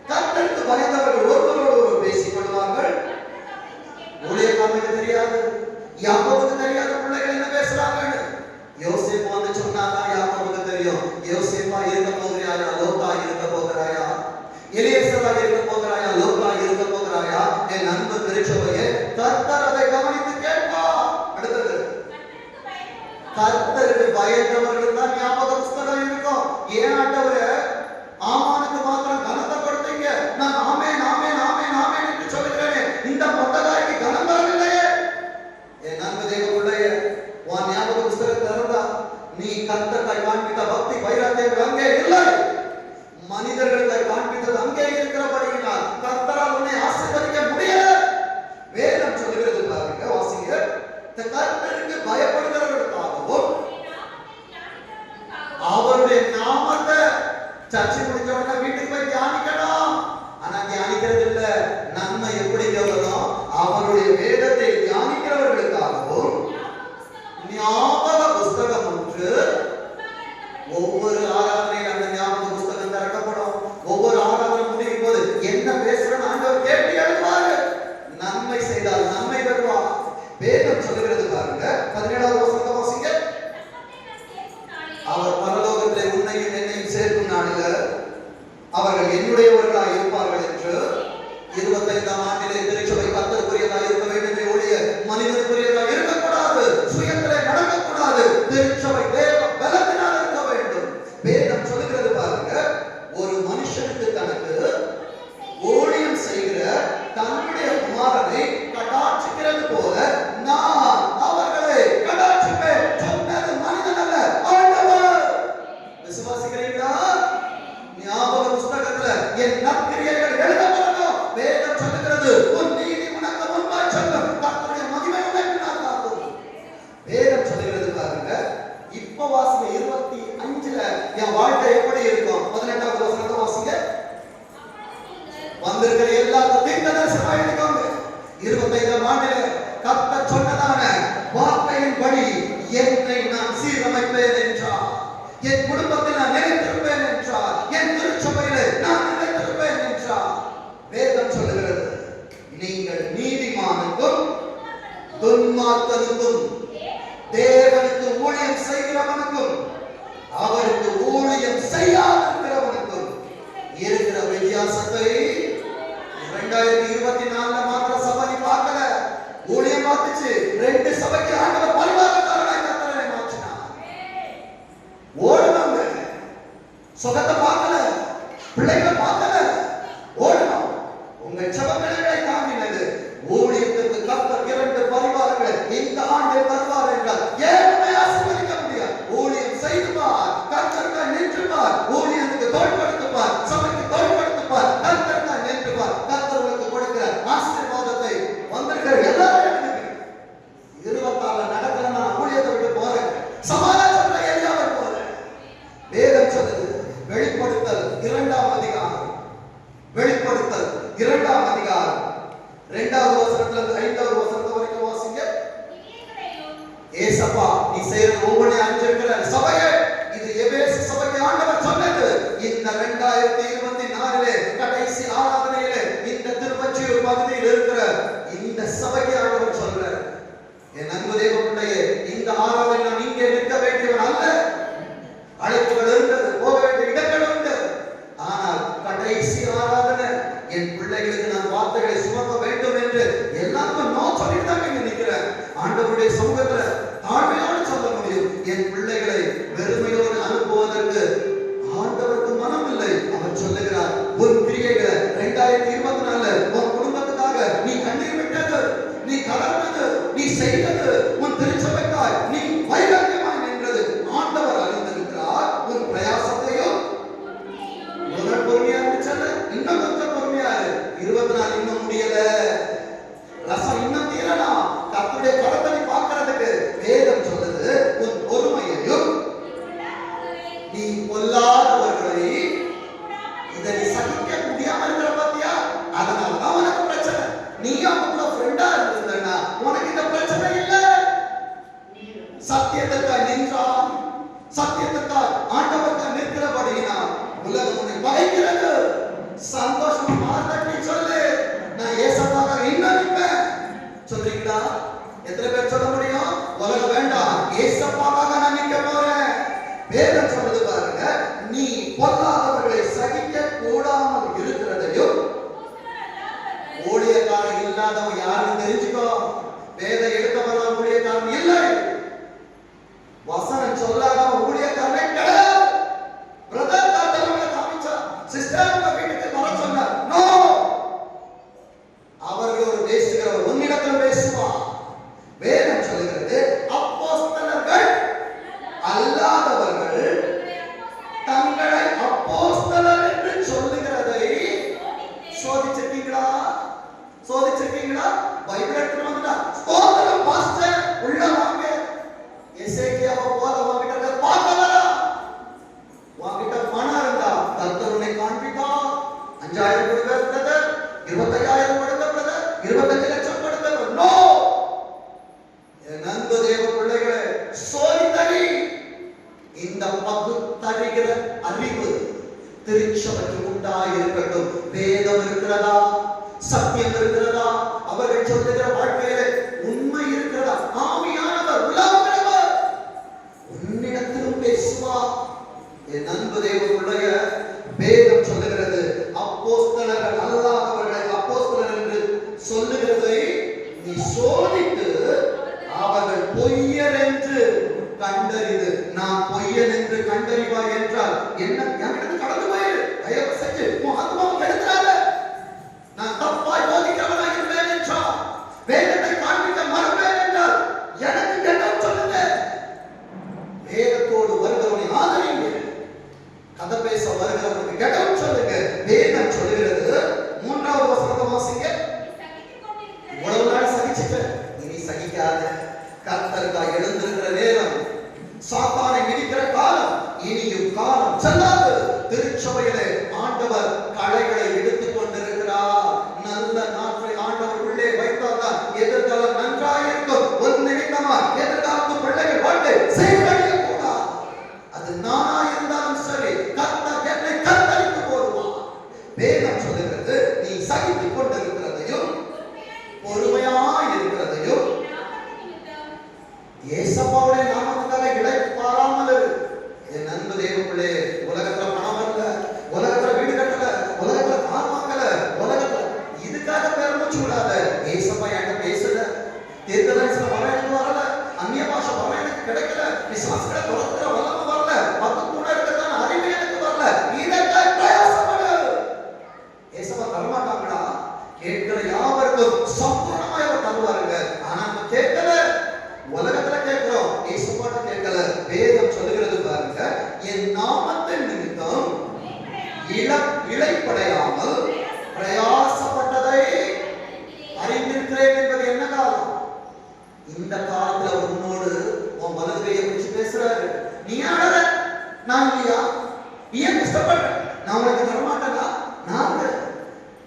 கர்த்தருக்கு பயந்தவர்கள் ஒருவரோடு ஒருவர் பேசிக் கொள்வார்கள். ஊழியக்காரனுக்கு தெரியாது, யாக்கோபுக்கு தெரியாது பிள்ளைகள் என்ன பேசுறாங்கன்னு. யோசேப்பு வந்து சொன்னாதான் யாக்கோபுக்கு தெரியும். யோசேப்பா இருக்க போகிறாயா, லோகா இருக்க போகிறாயா, எலியேசரா இருக்க போகிறாயா, லோகா இருக்க போகிறாயா? என் அன்பு திருச்சபையே, கர்த்தர் அதை கவனித்து கேட்பா. அடுத்தது, கர்த்தருக்கு பயந்தவர்கள் தான் ஞாபக புஸ்தகம் இருக்கும். ஏன் ஆண்டவரே ஆமானுக்கு மாத்திரம் கனத்தை கொடுத்தீங்க, நான் ஆமேன் ஆமேன் ஆமேன் ஆமேன் என்று சொல்லுகிறேனே, இந்த மொத்ததாய்க்கு கனம் வரவில்லையே. என் அன்பு தேவ பிள்ளையே, உன் ஞாபக புஸ்தகத்தை திறந்தா நீ கர்த்தரை காண்பித்த பக்தி வைராக்கியங்கள் அங்கே இல்லை, மனிதர்களை காண்பித்தது அங்கே இருக்கிறபடியினால் கர்த்தரால் உன்னை ஆசீர்வதிக்க முடியல. வேதம் சொல்லுகிறது பாருங்க, வாசிங்க. கர்த்தருக்கு பயப்படுகிறவர்களுக்காகவும் அவருடைய நாமத்தை சர்ச்சை முடிஞ்ச உடனே வீட்டுக்கு போய் தியானிக்கணும். ஆனா தியானிக்கிறது இல்ல. நன்மை எப்படி வரும்? அவருடைய வேதத்தை தியானிக்கிறவர்களுக்காகவும் ஞாபக புஸ்தகம் ஒன்று ஒவ்வொரு ஆராதனையில் அந்த ஞாபக புஸ்தகம் திறக்கப்படும். ஒவ்வொரு ஆராதனை முடியும் போது என்ன பேசுறேன்னு ஆண்டவர் கேட்டு எழுதுவாரு. நன்மை செய்தால் நன்மை பெறுவார். வேதம் சொல்லுகிறது பாருங்க, 17வது வசனத்தை வாசிங்க. அவர் பரலோகத்திலே உன்னையும் என்னையும் சேர்க்கும் நாளில் அவர்கள் என்னுடையவர்களாக இருப்பார்கள் என்று. 25ஆம் ஆண்டிலே திருச்சபை கர்த்தருக்குரியதாக இருக்க வேண்டுமே ஒழிய மனிதனுக்குரியதாக இருக்கக்கூடாது, சுயத்திலே நடக்கக்கூடாது. திருச்சபை தேவ பலத்தினால் இருக்க வேண்டும். வேதம் சொல்லுகிறது பாருங்க, ஒரு மனுஷனுக்கு தனக்கு ஊழியம் செய்கிற தன்னுடைய குமாரனை கடாட்சிக்கிறது போல நான் அவர்களை கடாட்சிப்பேன். சொன்னது மனிதன் அல்ல, ஆண்டவர். விசுவாசிக்கிறீங்களா? ஞாபக புஸ்தகத்துல என் நற்கிரியைகள் எழுதப்படணும். வேதம் சொல்லுகிறது, உன் நீதி உனக்கு முன்பாய் சொல்லும், கர்த்தருடைய மகிமை உன்னை பின்னால் காக்கும். வேதம் சொல்லுகிறது பாருங்க. இப்ப வாசிங்க 25ல என் வாழ்க்கை எப்படி இருக்கும்? 18வது வசனத்தை வாசிங்க. வந்திருக்கிற எல்லாரும் தீர்க்கதரிசனம் எழுதிக்கோங்க. 25ஆம் ஆண்டில கர்த்தர் சொன்னதான வார்த்தையின்படி என்னை நான் சீரமைப்பேன் என்றார், என் குடும்பத்தில் நான் நிலைத்திருப்பேன் என்றார், என் திருச்சபையிலே நான் நிலைத்திருப்பேன் என்றார். வேதம் சொல்லுகிறது, நீங்கள் நீதிமானுக்கும் துன்மார்க்கனுக்கும் தேவனுக்கு ஊழியம் செய்கிறவனுக்கும் அவருக்கு ஊழியம் செய்யாதிருக்கிறவனுக்கும் இருக்கிற வித்தியாசத்தை 2 2024 மாத்திர சபை பார்க்கல, ஊழியம் பார்த்துச்சு. 2 சபைக்கு ஆண்டவர் பரிவாரக்காரனாய் கர்த்தரை மாற்றினார். ஓடுனாங்க, சுகத்தை பார்க்கல, பிள்ளைகளை பார்க்கல, ஓடணும். உங்க ஜெபங்களை தாங்கினது ஊழியத்துக்கு கர்த்தர் 2 பரிவாரங்களை இந்த ஆண்டு தருவார் என்றால் ஏழுமே ஆசீர்வதிக்க முடியாது. ஊழியம் செய்துவார், கர்த்தருக்காய் நின்றுவார், ஊழியத்துக்கு தோள்படுத்துவார், சபைக்கு தோள்படுத்துவார், கர்த்தருக்காய் நின்றுவார். கர்த்தர் உங்களுக்கு கொடுக்கிற ஆசீர்வாதத்தை வந்திருக்கிற எல்லாரும் 24 நடக்கிற நான் ஊழியத்தை விட்டு போறேன், சமாதான ஏரியாவை போறேன். வேதம் சொல்லுது, வெளிப்படுத்தல் 2ஆம் அதிகாரம், வெளிப்படுத்தல் 2ஆம் அதிகாரம் 2வது வசனத்துல இருந்து 5வது வசனத்து வரைக்கும் வாசிங்க. ஏசப்பா நீ செய்யறது ஒவ்வொன்றையும் அறிஞ்சிருக்கிற சபையே, இது எபேசு சபைக்கு ஆண்டவர் சொன்னது. இந்த 2024 கடைசி ஆராதனையிலே இந்த திருவொற்றியூர் பகுதியில் இருக்கிற இந்த சபைக்கு ஆண்டவர் சொல்றார், என் அன்பு தேவ பிள்ளையே, இந்த ஆராதனை நீங்க நிற்க வேண்டியவன் அல்ல. அழைப்புகள் இருந்தது, போக வேண்டிய இடங்கள் உண்டு. ஆனால் கடைசி ஆராதனை என் பிள்ளைகளுக்கு நான் வார்த்தைகளை சுமக்க வேண்டும் என்று எல்லாருக்கும் நான் சொல்லிட்டு தான் இங்க நிற்கிறேன். ஆண்டவருடைய சமூகத்துல தாழ்மையோடு சொல்ல முடியும், என் பிள்ளைகளை வெறுமையோடு அனுப்புவதற்கு ஆண்டவருக்கு மனம் இல்லை. அவர் சொல்லுகிறார், உன் கிரியைகளை 2024 உன் குடும்பத்துக்காக நீ கண்ணீர் விட்டது, நீ கலர்ந்தது, நீ செய்தது, உன் திருச்சபைக்காய் நீ வைராக்கியமாய் நின்றது ஆண்டவர் அறிந்திருக்கிறார். உன் பிரயாசத்தையும் பொறுமையா இருந்துச்சு, இன்னும் கொஞ்சம் பொறுமையா 24 இன்னும் முடியல, ரசம் இன்னும் தீரலாம். கர்த்தருடைய கடத்தலை பார்க்கிறதுக்கு வேதம் சொல்லுது, உன் பொறுமையையும் நீ பொல்லாதவர்களை இதை நீ சகிக்க முடியாம இருக்கிற பாத்தியா, அதனாலதான் உனக்கு பிரச்சனை. நீ அவங்க ஃப்ரெண்டா இருந்ததுன்னா உனக்கு இந்த பிரச்சனை இல்லை. சத்தியத்துக்காய் நின்றான், சத்தியத்துக்காய் ஆண்டவருக்காய் நிற்கிறபடினா உலகம் உன்னை பகைக்கிறது. சந்தோஷமா மார்த்தட்டி சொல்லு, நான் ஏசப்பாக இன்னும் நிற்பேன். சொல்றீங்களா? எத்தனை பேர் சொல்ல முடியும்? உலகம் வேண்டாம், ஏசப்பாக நான் நிற்க போறேன். வேதம் சொல்றது பாருங்க, நீ பொல்லாதவர்களை சகிக்க கூடாமல் இருக்கிறதையும், ஊழியக்காரன் இல்லாதவன் யாருன்னு தெரிஞ்சுக்கோ. வேதம் எடுத்தவன் ஊழியக்காரன் இல்லை, வசனம் சொல்லாதவன் ஊழியக்காரனே கிடையாது. பிரதர் தாத்தவங்களை காமிச்சா, சிஸ்டர் உங்க வீட்டுக்கு வர சொன்னார், நோ, அவர்கள் ஒரு பேசுகிறவர் உன்னிடத்தில் பேசுவார். வேதம் சொல்லுகிறது, அப்போஸ்தலர்கள் அல்லாதவர்கள் தங்களை அப்போஸ்தலர் என்று சொல்லுகிறதை சோதிச்சிருக்கீங்களா? சோதிச்சிருக்கீங்களா? பைபிள் எடுத்துட்டு வந்துட்டா ஸ்தோத்திரம் பாஸ்டர் உள்ள வாங்க. எசேக்கியாவை போல வாங்கிட்ட பார்த்தவரா, வாங்கிட்ட பணம் இருந்தா கர்த்தர் உன்னை காண்பித்தா. 5000 கொடுங்க பிரதர், 25000 கொடுங்க பிரதர், 25 லட்சம் கொடுங்க பிரதர். நோ, என் அன்பு தேவ பிள்ளைகளே, சோதித்தறி. இந்த பகுத்தறிகிற அறிவு திருச்சபைக்கு உண்டாயிருக்கட்டும். வேதம் இருக்கிறதா, சத்தியம் இருக்கிறதா, அவர்கள் சொல்லுகிற வாழ்க்கையிலே உண்மை இருக்கிறதா, ஆவியானவர் உலாவுகிறவர் உன்னிடத்திலும் பேசுவார். என் அன்பு தேவ பிள்ளைய, வேதம் சொல்லுகிறது, அப்போஸ்தலர்கள் அல்லாதவர்களை அப்போஸ்தலர் என்று சொல்லுகிறதை நீ சோதித்து அவர்கள் பொய்யர் என்று கண்டறிது. நான் பொய்யன் என்று கண்டறிவாய் என்றால் என்ன? எனக்கு கடந்து போயிரு, தயவு செஞ்சு உன் ஆத்மாவை கெடுத்துறாத. நான் தப்பாய் போதிக்கிறவனாக இருப்பேன் என்றால், வேதத்தை காண்பிக்க மறுப்பேன் என்றால் எனக்கு கெட்டவன் சொல்லுங்க. வேதத்தோடு வருகிறவனை ஆதரிங்க, கதை பேச வருகிறவனுக்கு கெட்டவன் சொல்லுங்க. வேதம் சொல்லுகிறது, 3வது வசனத்தை வாசிங்க. இவ்வளவு நாள் சகிச்சுட்டு இனி சகிக்காத. கர்த்தருக்காய் எழுந்திருக்கிற நேரம், சாத்தானை மிதிக்கிற காலம், இனியும் காலம் செல்லாது. திருச்சபையிலே ஆண்டவர் களைகளை எடுத்துக் கொண்டிருக்கிறார். நல்ல நாற்றை ஆண்டவர் உள்ளே வைத்தால்தான் எதிர்காலம் நன்றாயிருக்கும். ஒரு நிமித்தமா எதிர்காலத்து பிள்ளைகள் வாழ்க்கை செய்வடைய கூடாது. அது நானா இருந்தாலும் சரி, கர்த்தர் என்னை கத்தரித்து போடுவார். வேதம் சொல்லுகிறது, நீ சகித்துக் கொண்டிருக்கிறதையும் பொறுமையாய் இருக்கிறதையும் ஏசப்பாவுடைய நாமத்துக்காக இளைப்பாராமல் இரு. என் அன்பு தேவ பிள்ளை, உலகத்துல பணம் வரல, உலகத்துல வீடு கட்டல, உலகத்துல கார் வாங்கல, உலகத்துல இதுக்காக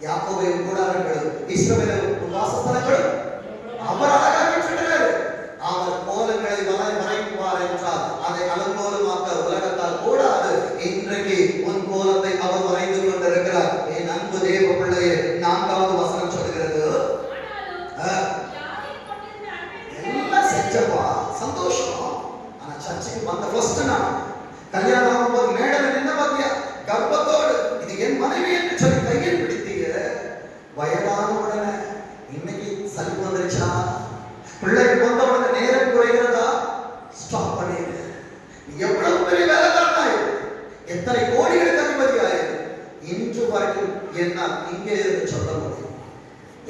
யாக்கோபின் கூடாரங்களும் இஸ்ரவேலின் வாசஸ்தலங்களும் அவர் அழகாக சொல்கிறார். அவர் கோலங்களை மறைப்பார் என்றால் அதை அலங்கோலமாக்க உலகத்தால் கூடாது. இன்றைக்கு உன் கோலத்தை அவர் மறைந்து கொண்டிருக்கிறார். என் அன்பு தேவ பிள்ளையே, 4வது வசனம் சொல்கிறது, எல்லாம் செஞ்சப்பா சந்தோஷம். ஆனா சர்ச்சுக்கு வந்த ஃபர்ஸ்ட் நாள் கல்யாணம் ஆகும்போது மேடல நின்ன பாத்தியா கர்ப்பத்தோடு, இது என் மனைவி என்று சொல்லி கையில் பிடித்தீங்க. வயதான உடனே இன்னைக்கு சலிப்பு வந்துருச்சா? பிள்ளைக்கு வந்த உடனே நேரம் குறைகிறதா? ஸ்டாப் பண்ணிடு. எவ்வளவு பெரிய வேலைக்காரனாய், எத்தனை கோடிகளுக்கு அதிபதியாய், இன்று வரைக்கும் என்னால் இங்கே இருந்து சொல்ல முடியும்,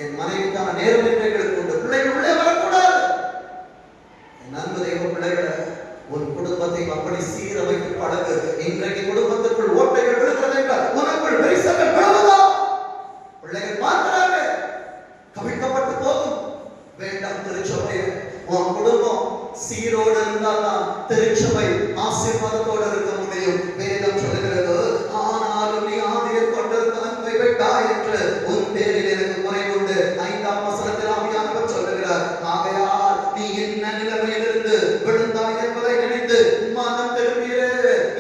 என் மனைவிக்கான நேரம் எங்களுக்கு உண்டு, பிள்ளைகள் உள்ளே வரக்கூடாது. என் அன்பு தெய்வ பிள்ளைகளை, உன் குடும்பத்தை அப்படி சீரமைத்து பழகு. இன்றைக்கு குடும்பத்திற்குள் ஓட்டைகள் விழுகிறது என்றால் உனக்குள் விரிசல்கள் விழுவதா? பிள்ளைகள் பார்க்கிறாங்க, கவிழ்க்கப்பட்டு போகும். வேண்டாம் திருச்சபையை. உன் குடும்பம் சீரோடு இருந்தால்தான் திருச்சபை ஆசீர்வாதத்தோடு இருக்க முடியும். வேதம் சொல்லுகிறது, ஆனாலும் நீ ஆதியில் கொண்டிருந்த அன்பை விட்டாய் என்று உன் பேரில் எனக்கு குறை உண்டு. 5ஆம் வசனத்தில் ஆவியானவர் சொல்லுகிறார், ஆகையால் நீ என்ன நிலைமையிலிருந்து விழுந்தாய் என்பதை நினைத்து மனம் திரும்பியே.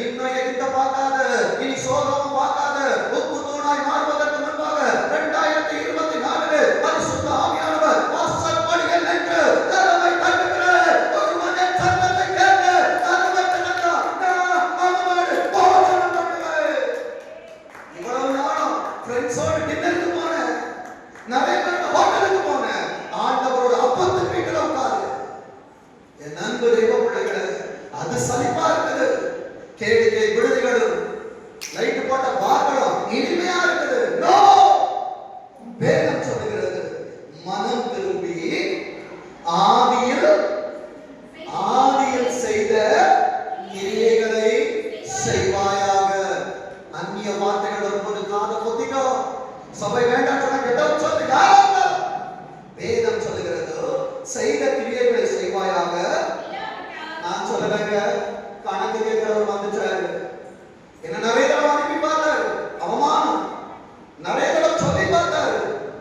இன்னும் எகிப்த பார்க்காத, இனி சோதோம் பார்க்காத, உப்பு தூணாய் மாறுவதற்கு முன்பாக 2024 பரிசுத்த ஆவியானவர் வாசல் படியில் நின்று கதவை தட்டுகிறார். ஒரு மனிதன் சத்தத்தை கேட்டு கதவை திறந்தார். மாமாடு போஜனம் பண்ணுவேன். இவ்வளவு நாளும் ஃப்ரெண்ட்ஸோடு டின்னருக்கு போனேன், நிறைய பேர் ஹோட்டலுக்கு போனேன், ஆண்டவரோட அப்பத்து வீட்டில் உட்காரு. என் அன்பு தெய்வ பிள்ளைகளை, அது சலிப்பா இருக்குது. கேளிக்கை விடுதிகளும் லைட் போட்ட பார்களும் இனிமையா இருக்குது. நோ, வேதம் சொல்லுகிறது, மனம் திரும்பி ஆதியில் செய்த கிரியைகளை செய்வாயாக. அந்நிய வார்த்தைகள் வரும்போது காதை பொத்திக்கோ. சபை வேண்டாம் சொன்ன கெட்டவன் சொல்லு, யாராவது. வேதம் சொல்லுகிறது, செய்த கிரியைகளை செய்வாயாக. நான் சொல்லலைங்க, கணக்கு கேட்கிறவர் வந்துட்டாரு, என்ன நிறைய தடவை அனுப்பி பார்த்தாரு, அவமானம் நிறைய தடவை சொல்லி பார்த்தாரு,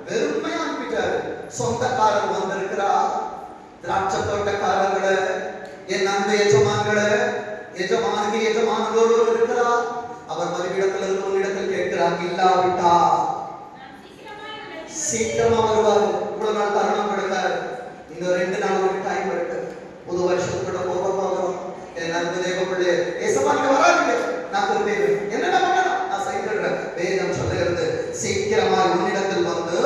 வெறுமையா அனுப்பிட்டாரு. சொந்தக்காரர் வந்திருக்கிறார், திராட்சை தோட்டக்காரர்கள, என் அன்பு எஜமான்கள, எஜமானுக்கு எஜமான் ஒருவர் இருக்கிறார். அவர் மறுவிடத்தில் இருந்து ஒரு இடத்தில் கேட்கிறார், இல்லாவிட்டா சீக்கிரமா வருவார். இவ்வளவு நாள் தருணம் கொடுத்தாரு, இன்னும் 2 நாள் ஒரு டைம் இருக்கு, புது வருஷத்துக்குள்ள போகிறோம். என் அன்பு தேவ பிள்ளை, ஏசப்பாக்கு வராதீங்க, நான் திரும்பேன். என்னென்ன பண்ணணும் நான் செய்கிறேன். வேதம் சொல்லுகிறது, சீக்கிரமா உன்னிடத்தில் வந்து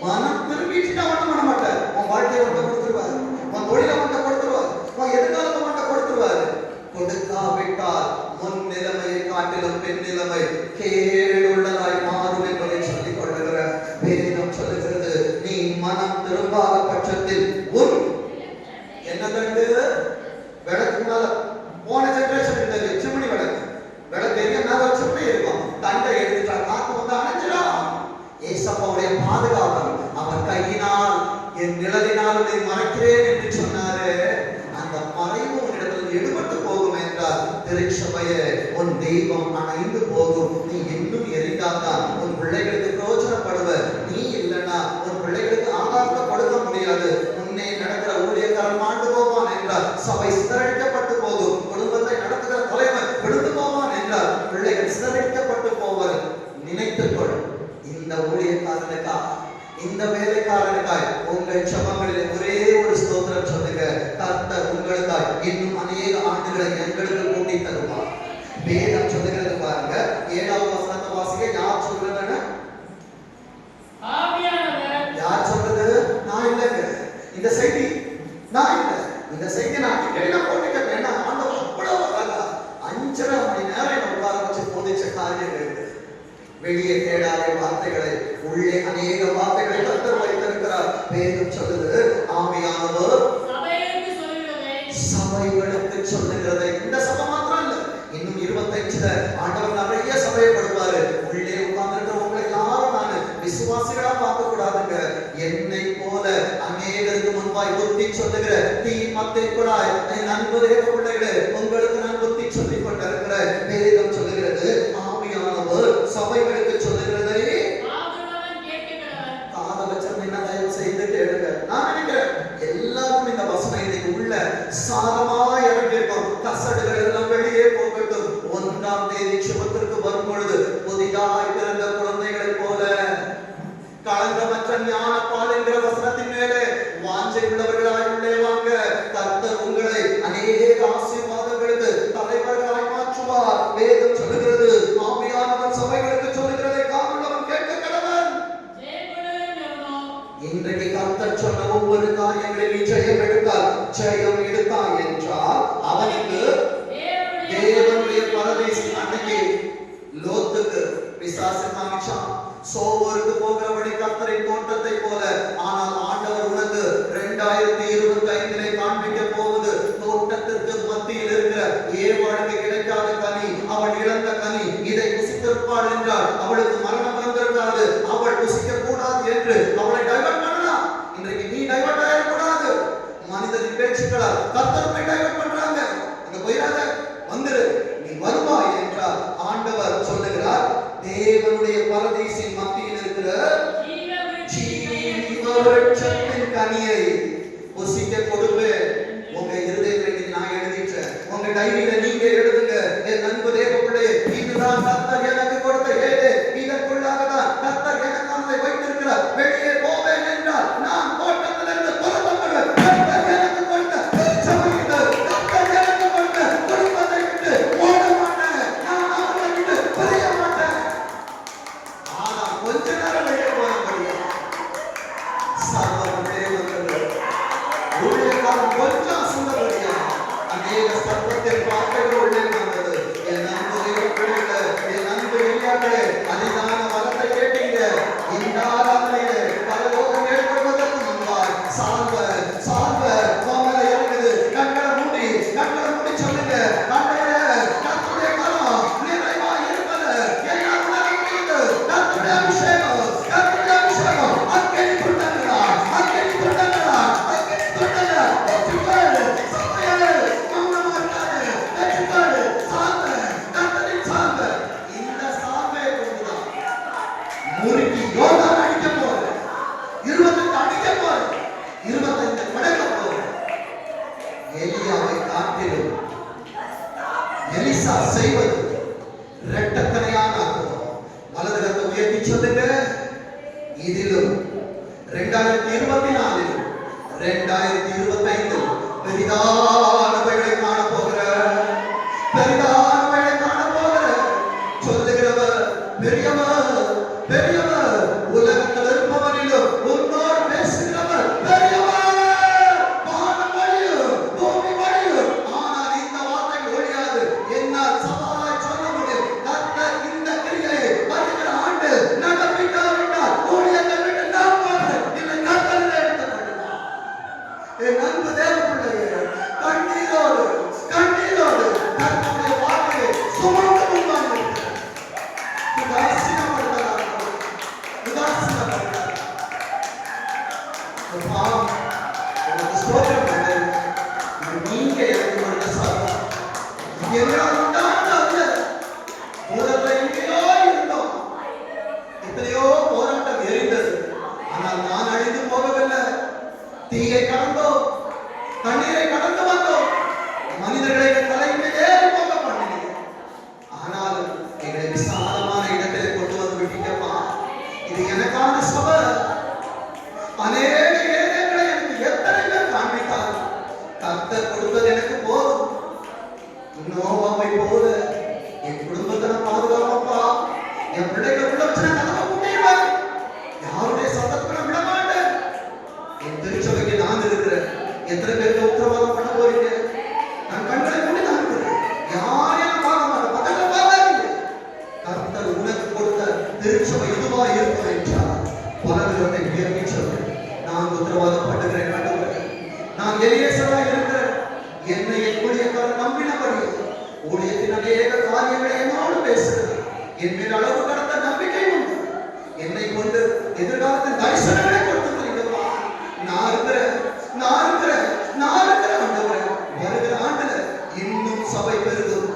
மனம் திரும்பிட்டு ஒன்றும் பண்ண மாட்டார். உன் வாழ்க்கையை மட்டும் கொடுத்துருவார், உன் தொழிலை மட்டும் கொடுத்துருவார், உன் எதிர்காலத்தை மட்டும் கொடுத்துருவார். கொடுக்காவிட்டால் முன் நிலைமையை காட்டிலும் பின் நிலைமை கேடுள்ளதாய் மாறும் என்பதை சொல்லிக் கொள்ளுகிற வேதம் சொல்லுகிறது. நீ மனம் திரும்பாத பட்சத்தில் உன் என்ன தண்டு விளக்கு மேல போன ஜெனரேஷன் இருந்தது, சிம்னி விளக்கு, விளக்கு எரிய மேல சிம்னி இருக்கும், தண்டை எடுத்துட்டா காத்து வந்து அணைஞ்சிடும். ஏசப்பாவுடைய பாதுகாவல், அவர் கையினால் என் நிழலினால் உன்னை மறைக்கிறேன் என்று சொன்னாரு. அந்த மறைவு உன்னிடத்தில் எடுபட்டு போகும் என்றால் திருச்சபையே, உன் தெய்வம் அணைந்து போகும். நீ இன்னும் எரிந்தால்தான் உன் பிள்ளைகளுக்கு பிரயோஜனப்படுவ. நீ இல்லைன்னா உன் பிள்ளைகளுக்கு ஆகாரத்தை கொடுக்க முடியாது. முன்னே நடக்கிற ஊழியக்காரன் மாண்டு போவான் என்றால் சபை சிதறடிக்கப்பட்டு போகும். குடும்பத்தை நடத்துகிற தலைவர் விழுந்து போவான் என்றால் பிள்ளைகள் சிதறடிக்கப்பட்டு போவார். நினைத்துக்கொள், இந்த ஊழியக்காரனுக்காக, இந்த வேலைக்காரனுக்காய் உங்கள் ஜெபங்களில் ஒரே ஒரு ஸ்தோத்திரம் சொல்லுங்க. கர்த்தர் உங்களுக்காய் இன்னும் அநேக ஆண்டுகளை எங்களுக்கு கூட்டி தருவார். வேதம் சொல்லுகிறது பாருங்க, 7வது வசனத்தை வாசிக்க. யார் சொல்றது? யார் சொல்றது? நான் இல்லைங்க. இந்த செய்தி நான் இல்லை. இந்த செய்தி நான் டிக்கெட்ல போட்டுக்க வேண்டாம். ஆண்டவர் அவ்வளவு அழகா 5.5 மணி நேரம் என்ன உட்கார வச்சு போதிச்ச காரியங்கள் இருக்கு. வெளியே தேடாத வார்த்தைகளை, உள்ளே அநேக வார்த்தைகளை கர்த்தர் வைத்திருக்கிறார். வேதம் சொல்லுது, ஆவியானவர் சபைகளுக்கு சொல்லுகிறதை. இந்த சபை மாத்திரம் இல்ல, இன்னும் 25 ஆண்டவர் நிறைய சபையை கொடுப்பாரு. உள்ளே உட்கார்ந்துருக்கிறவங்களை யாரும் நான் விசுவாசிகளா பார்க்க கூடாதுங்க. என்னை போல அநேகருக்கு முன்பாய் புத்தி சொல்லுகிற தீமத்தை கூட என் அன்பு தேவ பிள்ளைகளே, உங்களுக்கு நான் புத்தி சொல்லிக் கொண்டிருக்கிற வேதம் சொல்லுகிறது. ஆவியானவர் சபைகளுக்கு சொல்லுகிறது, பிசாசு காமிச்சான், சோவருக்கு போகிறபடி கர்த்தரின் தோட்டத்தை போல. ஆனால் ஆண்டவர் உனக்கு 2025 காண்பிக்க போவது தோட்டத்திற்கு மத்தியில் இருக்கிற ஏவாளுக்கு கிடைக்காத கனி, அவள் இழந்த கனி. இதை புசித்திருப்பாள் என்றால் அவளுக்கு மரணம் வந்திருக்காது, அவள் புசிக்க கூடாது என்று அவளை டைவர்ட் பண்ணலாம். இன்றைக்கு நீ டைவர்ட் ஆகக்கூடாது. மனிதனின் பேச்சுக்களால் கர்த்தரை டைவர்ட் பண்றாங்க. அங்க போயிடாத, வந்துரு, நீ வருவாய் என்றார். ஆண்டவர் சொல்லுகிறார், தேவனுடைய பரதீசின் மத்தியில் இருக்கிற ஜீவவிருட்சத்தின் கனியை புசிக்க கொடுப்பேன். உங்க இருதயத்தில் நான் எழுதிட்டேன், உங்க டைரியில நீங்க எழுதுங்க. என் அன்பு தேவ பிள்ளையே, இதுதான் கர்த்தர் எனக்கு கொடுத்த ஏடு, இதற்குள்ளாக தான் கர்த்தர் எனக்கானதை வைத்திருக்கிறார். வெளியே போவேன் என்றால் நான் தோட்டத்திலிருந்து புறப்படுவேன். கர்த்தர் எனக்கு கொடுத்த சமயத்தை, கர்த்தர் எனக்கு கொடுத்த குடும்பத்தை விட்டு ஓட மாட்டேன். நான் அவரை விட்டு பிரிய மாட்டேன். ஆனா கொஞ்ச நேரம் வெளியே போக முடியும். சர்வம் தேவர்கள் ஊழியக்காரன் கொஞ்சம் சுந்தரியா அநேக சர்வத்தின் வார்த்தைகள் உள்ளே வந்தது. என் அன்பு தேவர்களே, என் அன்பு ஐயாக்களே, அதிதான வரத்தை கேட்டீங்க. இந்த ஆராதனையிலே பரலோகம் ஏற்படுவதற்கு முன்பாய் சார்ப கோமலை இறங்குது. கண்களை மூடி சொல்லுங்க, ஆண்டவரே, கர்த்தருடைய கரம் நிறைவாய் இருப்பது என்னால் உணர முடியுது. கர்த்தருடைய அபிஷேகம், கர்த்தருடைய அபிஷேகம். அக்கினி துண்டங்களா, அக்கினி துண்டங்களா, அக்கினி துண்டங்களா. வெற்றிப்பாடு, சபையாடு, மௌனமாட்டாது. வெற்றிப்பாடு, சார்ப, கர்த்தரின் சார்ப. இந்த சார்பை கொண்டுதான் முறுக்கி யோர்தான் அடிக்க போற, 28 அடிக்க போற, 25 கடக்க போற. எலியாவை காட்டிலும் எலிசா செய்வது இரட்டத்தனையான அற்புதம். வலது கரத்தை உயர்த்தி சொல்லுங்க, இதிலும் 2024 2025 பெரிதானவைகளை காண போகிற, பெரிதானவைகளை காண போகிற சொல்லுகிறவர் பெரியவர், பெரியவர். உலகத்தில் இருப்பவரிலும் உன்னோடு பேசுகிறவர் பெரியவர். வானம் வழியும் பூமி வழியும், ஆனால் இந்த வார்த்தை ஒழியாது. என்னால் சவாலாய் சொல்ல முடியும், கர்த்தர் இந்த கிரியை வருகிற ஆண்டு நடப்பிக்காவிட்டால் ஊழியத்தை விட்டு நாம் போகிறேன். இல்லை, கர்த்தர் எடுத்துக் கொள்ளுவார். என் அன்பு தேவ பிள்ளையே, கண்ணீரோடு கர்த்தருடைய வார்த்தையை சுமந்து முன்வாங்க. உதாசீனப்படுத்தலாம். உங்களுக்கு ஸ்தோத்திரம் பண்ணுறேன். நீங்க எனக்கு கொடுத்த சாதம் எங்களால் உண்டானது அல்ல. உலகத்துல எங்கேயோ இருந்தோம், எத்தனையோ போராட்டம் எரிந்தது. ஆனால் நான் அழிந்து போகவில்லை. தீயை கடந்தோம், தண்ணீரை கடந்து வந்தோம், மனிதர்களை தலையிட்டு ஏறி போக பண்ணினீங்க. ஆனாலும் எங்களை விசாலமான இடத்திலே கொண்டு வந்து விட்டீங்கப்பா. இது எனக்கான சபை. அநேக ஏழைகளை எனக்கு எத்தனை பேர் காண்பித்தார். கர்த்தர் கொடுத்தது எனக்கு போதும். நோவாவை போல என் குடும்பத்தை நான் பாதுகாப்பா. என் பிள்ளைகளை உள்ள வச்சு நான் கதவை பூட்டிடுவேன். யாருடைய சத்தத்துக்கு நான் விட மாட்டேன். என் திருச்சபைக்கு நான் இருக்கிறேன். எத்தனை பேருக்கு உத்தரவாதம் பண்ண போறீங்க? நான் கண்களை மூடி நான் இருக்கிறேன். யாரையும் பார்க்க மாட்டேன், பக்கத்தில் பார்க்காதீங்க. கர்த்தர் உனக்கு கொடுத்த திருச்சபை இதுவா இருக்கும் என்றால் பலவிதத்தை உயர்த்தி சொல்றேன். நான் உத்தரவாதம் பண்ணுகிறேன். நான் எலியேசரா இருக்கிறேன். என்னை என் ஊழியக்காரர் நம்பினபடி ஊழியத்தின் அநேக காரியங்களை என்னோடு பேசுகிறேன். என் மேல் அளவு கடந்த நம்பிக்கை உண்டு. என்னை கொண்டு எதிர்காலத்தின் தரிசனங்களை கொடுத்துருக்கீங்கப்பா. நான் இருக்கிறேன் ஆண்டவரே. வருகிற ஆண்டுல இன்னும் சபை பெருகும்,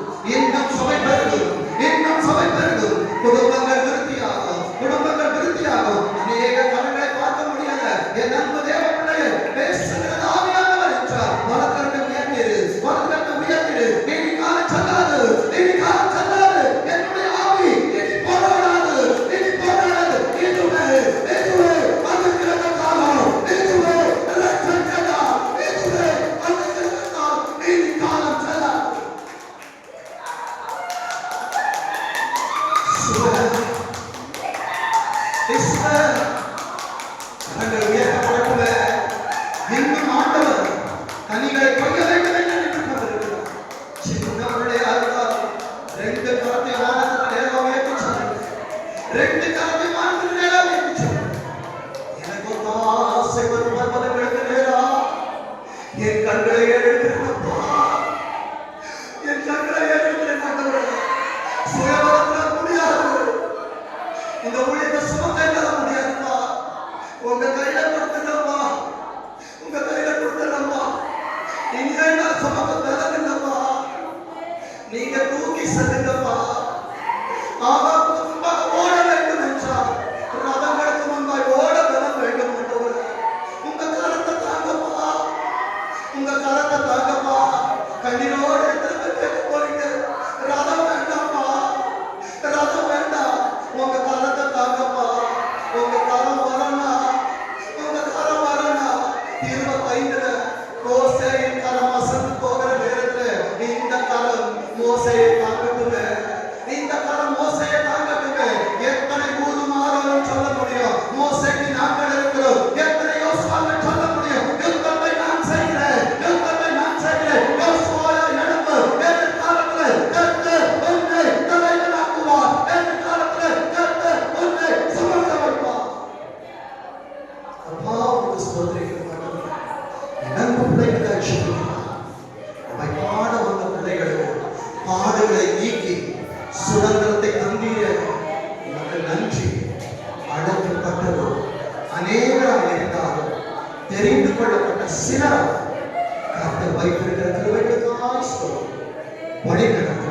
குடும்பங்கள் விருத்தியாகும். அநேக கரங்களை பார்க்க முடியாத என் அன்பு தேவ பிள்ளையே, பேசுகிறது ஆவியானவர் என்றார். வலக்கரத்தை உயர்த்திடு. இனி காலம் செல்லாது. என்னுடைய ஆவி இனி போராடாது. இதுவே அதுக்கிற காலம். இதுவே அதுக்கிற காலம். இனி காலம் செல்லாது. இன்னும் ஆண்டவர் கனிகளை கொய்ய வேண்டும் என்று நினைக்கிறார். சின்ன பிள்ளையா இருந்தால் 2 கரத்தை வானத்தில் ஏதோ உயர்த்தி சொன்னார். ரெண்டு கரத்தை மாற்று நேரம் என்று எனக்கு ஒரு ஆசை வரும் பர்வதங்களுக்கு நேரம் என் கண்களை எடுக்கிறப்பா, என் கண்களை எடுக்கிறேன். சுயபலத்தில் முடியாது, இந்த ஊழியத்தை சுமக்க என்னால முடியாதுப்பா. உங்க கையில கொடுத்துட்டப்பா, உங்க கையில கொடுத்துடப்பா. இனிமே நான் சுமக்க தரவில்லப்பா, நீங்க தூக்கி செல்லுங்கப்பா. ஆகாப்புக்கு முன்பாக ஓட வேண்டும் என்றார், ரதங்களுக்கு முன்பாக ஓட பலம் வேண்டும் என்றவர். உங்க கரத்தை தாங்கப்பா, உங்க கரத்தை தாங்கப்பா. கண்ணீரோடு திரும்ப கேட்க போறீங்க, ரதம் வேண்டாம்ப்பா, ரதம் வேண்டாம். உங்க கரத்தை தாங்கப்பா, உங்க கரம் வரணும், உங்க கரம் வரணும். 25 மோசேயின் கரம் அசந்து போகிற நேரத்துல இந்த கரம் மோசேயை தாங்கட்டுமே, இந்த கரம் மோசேயை தாங்கட்டுமே. எத்தனை கூறுமாறும் சொல்ல முடியும், மோசேக்கு நாங்கள் இருக்கிறோம். எத்தனை யோசுவாக்கள் சொல்ல முடியும், யுத்தத்தை நான் செய்கிறேன், யுத்தத்தை நான் செய்கிறேன். யோசுவாவை எழுப்பு, எதிர்காலத்துல கர்த்தர் உன்னை தலைவனாக்குவார், எதிர்காலத்துல கர்த்தர் உன்னை சுமக்க வைப்பார். அப்பா உங்க ஸ்தோத்திரிக்கிறேன். எனக்கு பிள்ளைகளை ஆட்சிக்கிறார், பாட வந்த பிள்ளைகளுக்கு பாடுகளை நீக்கி சுதந்திரத்தை தந்தீர எனக்கு நன்றி. அடக்கப்பட்டதோ அநேகராக இருந்தாலும் தெரிந்து கொள்ளப்பட்ட சிலர் கர்த்தர் வைத்திருக்கிற கிருபைகளுக்காய் வழிநடத்த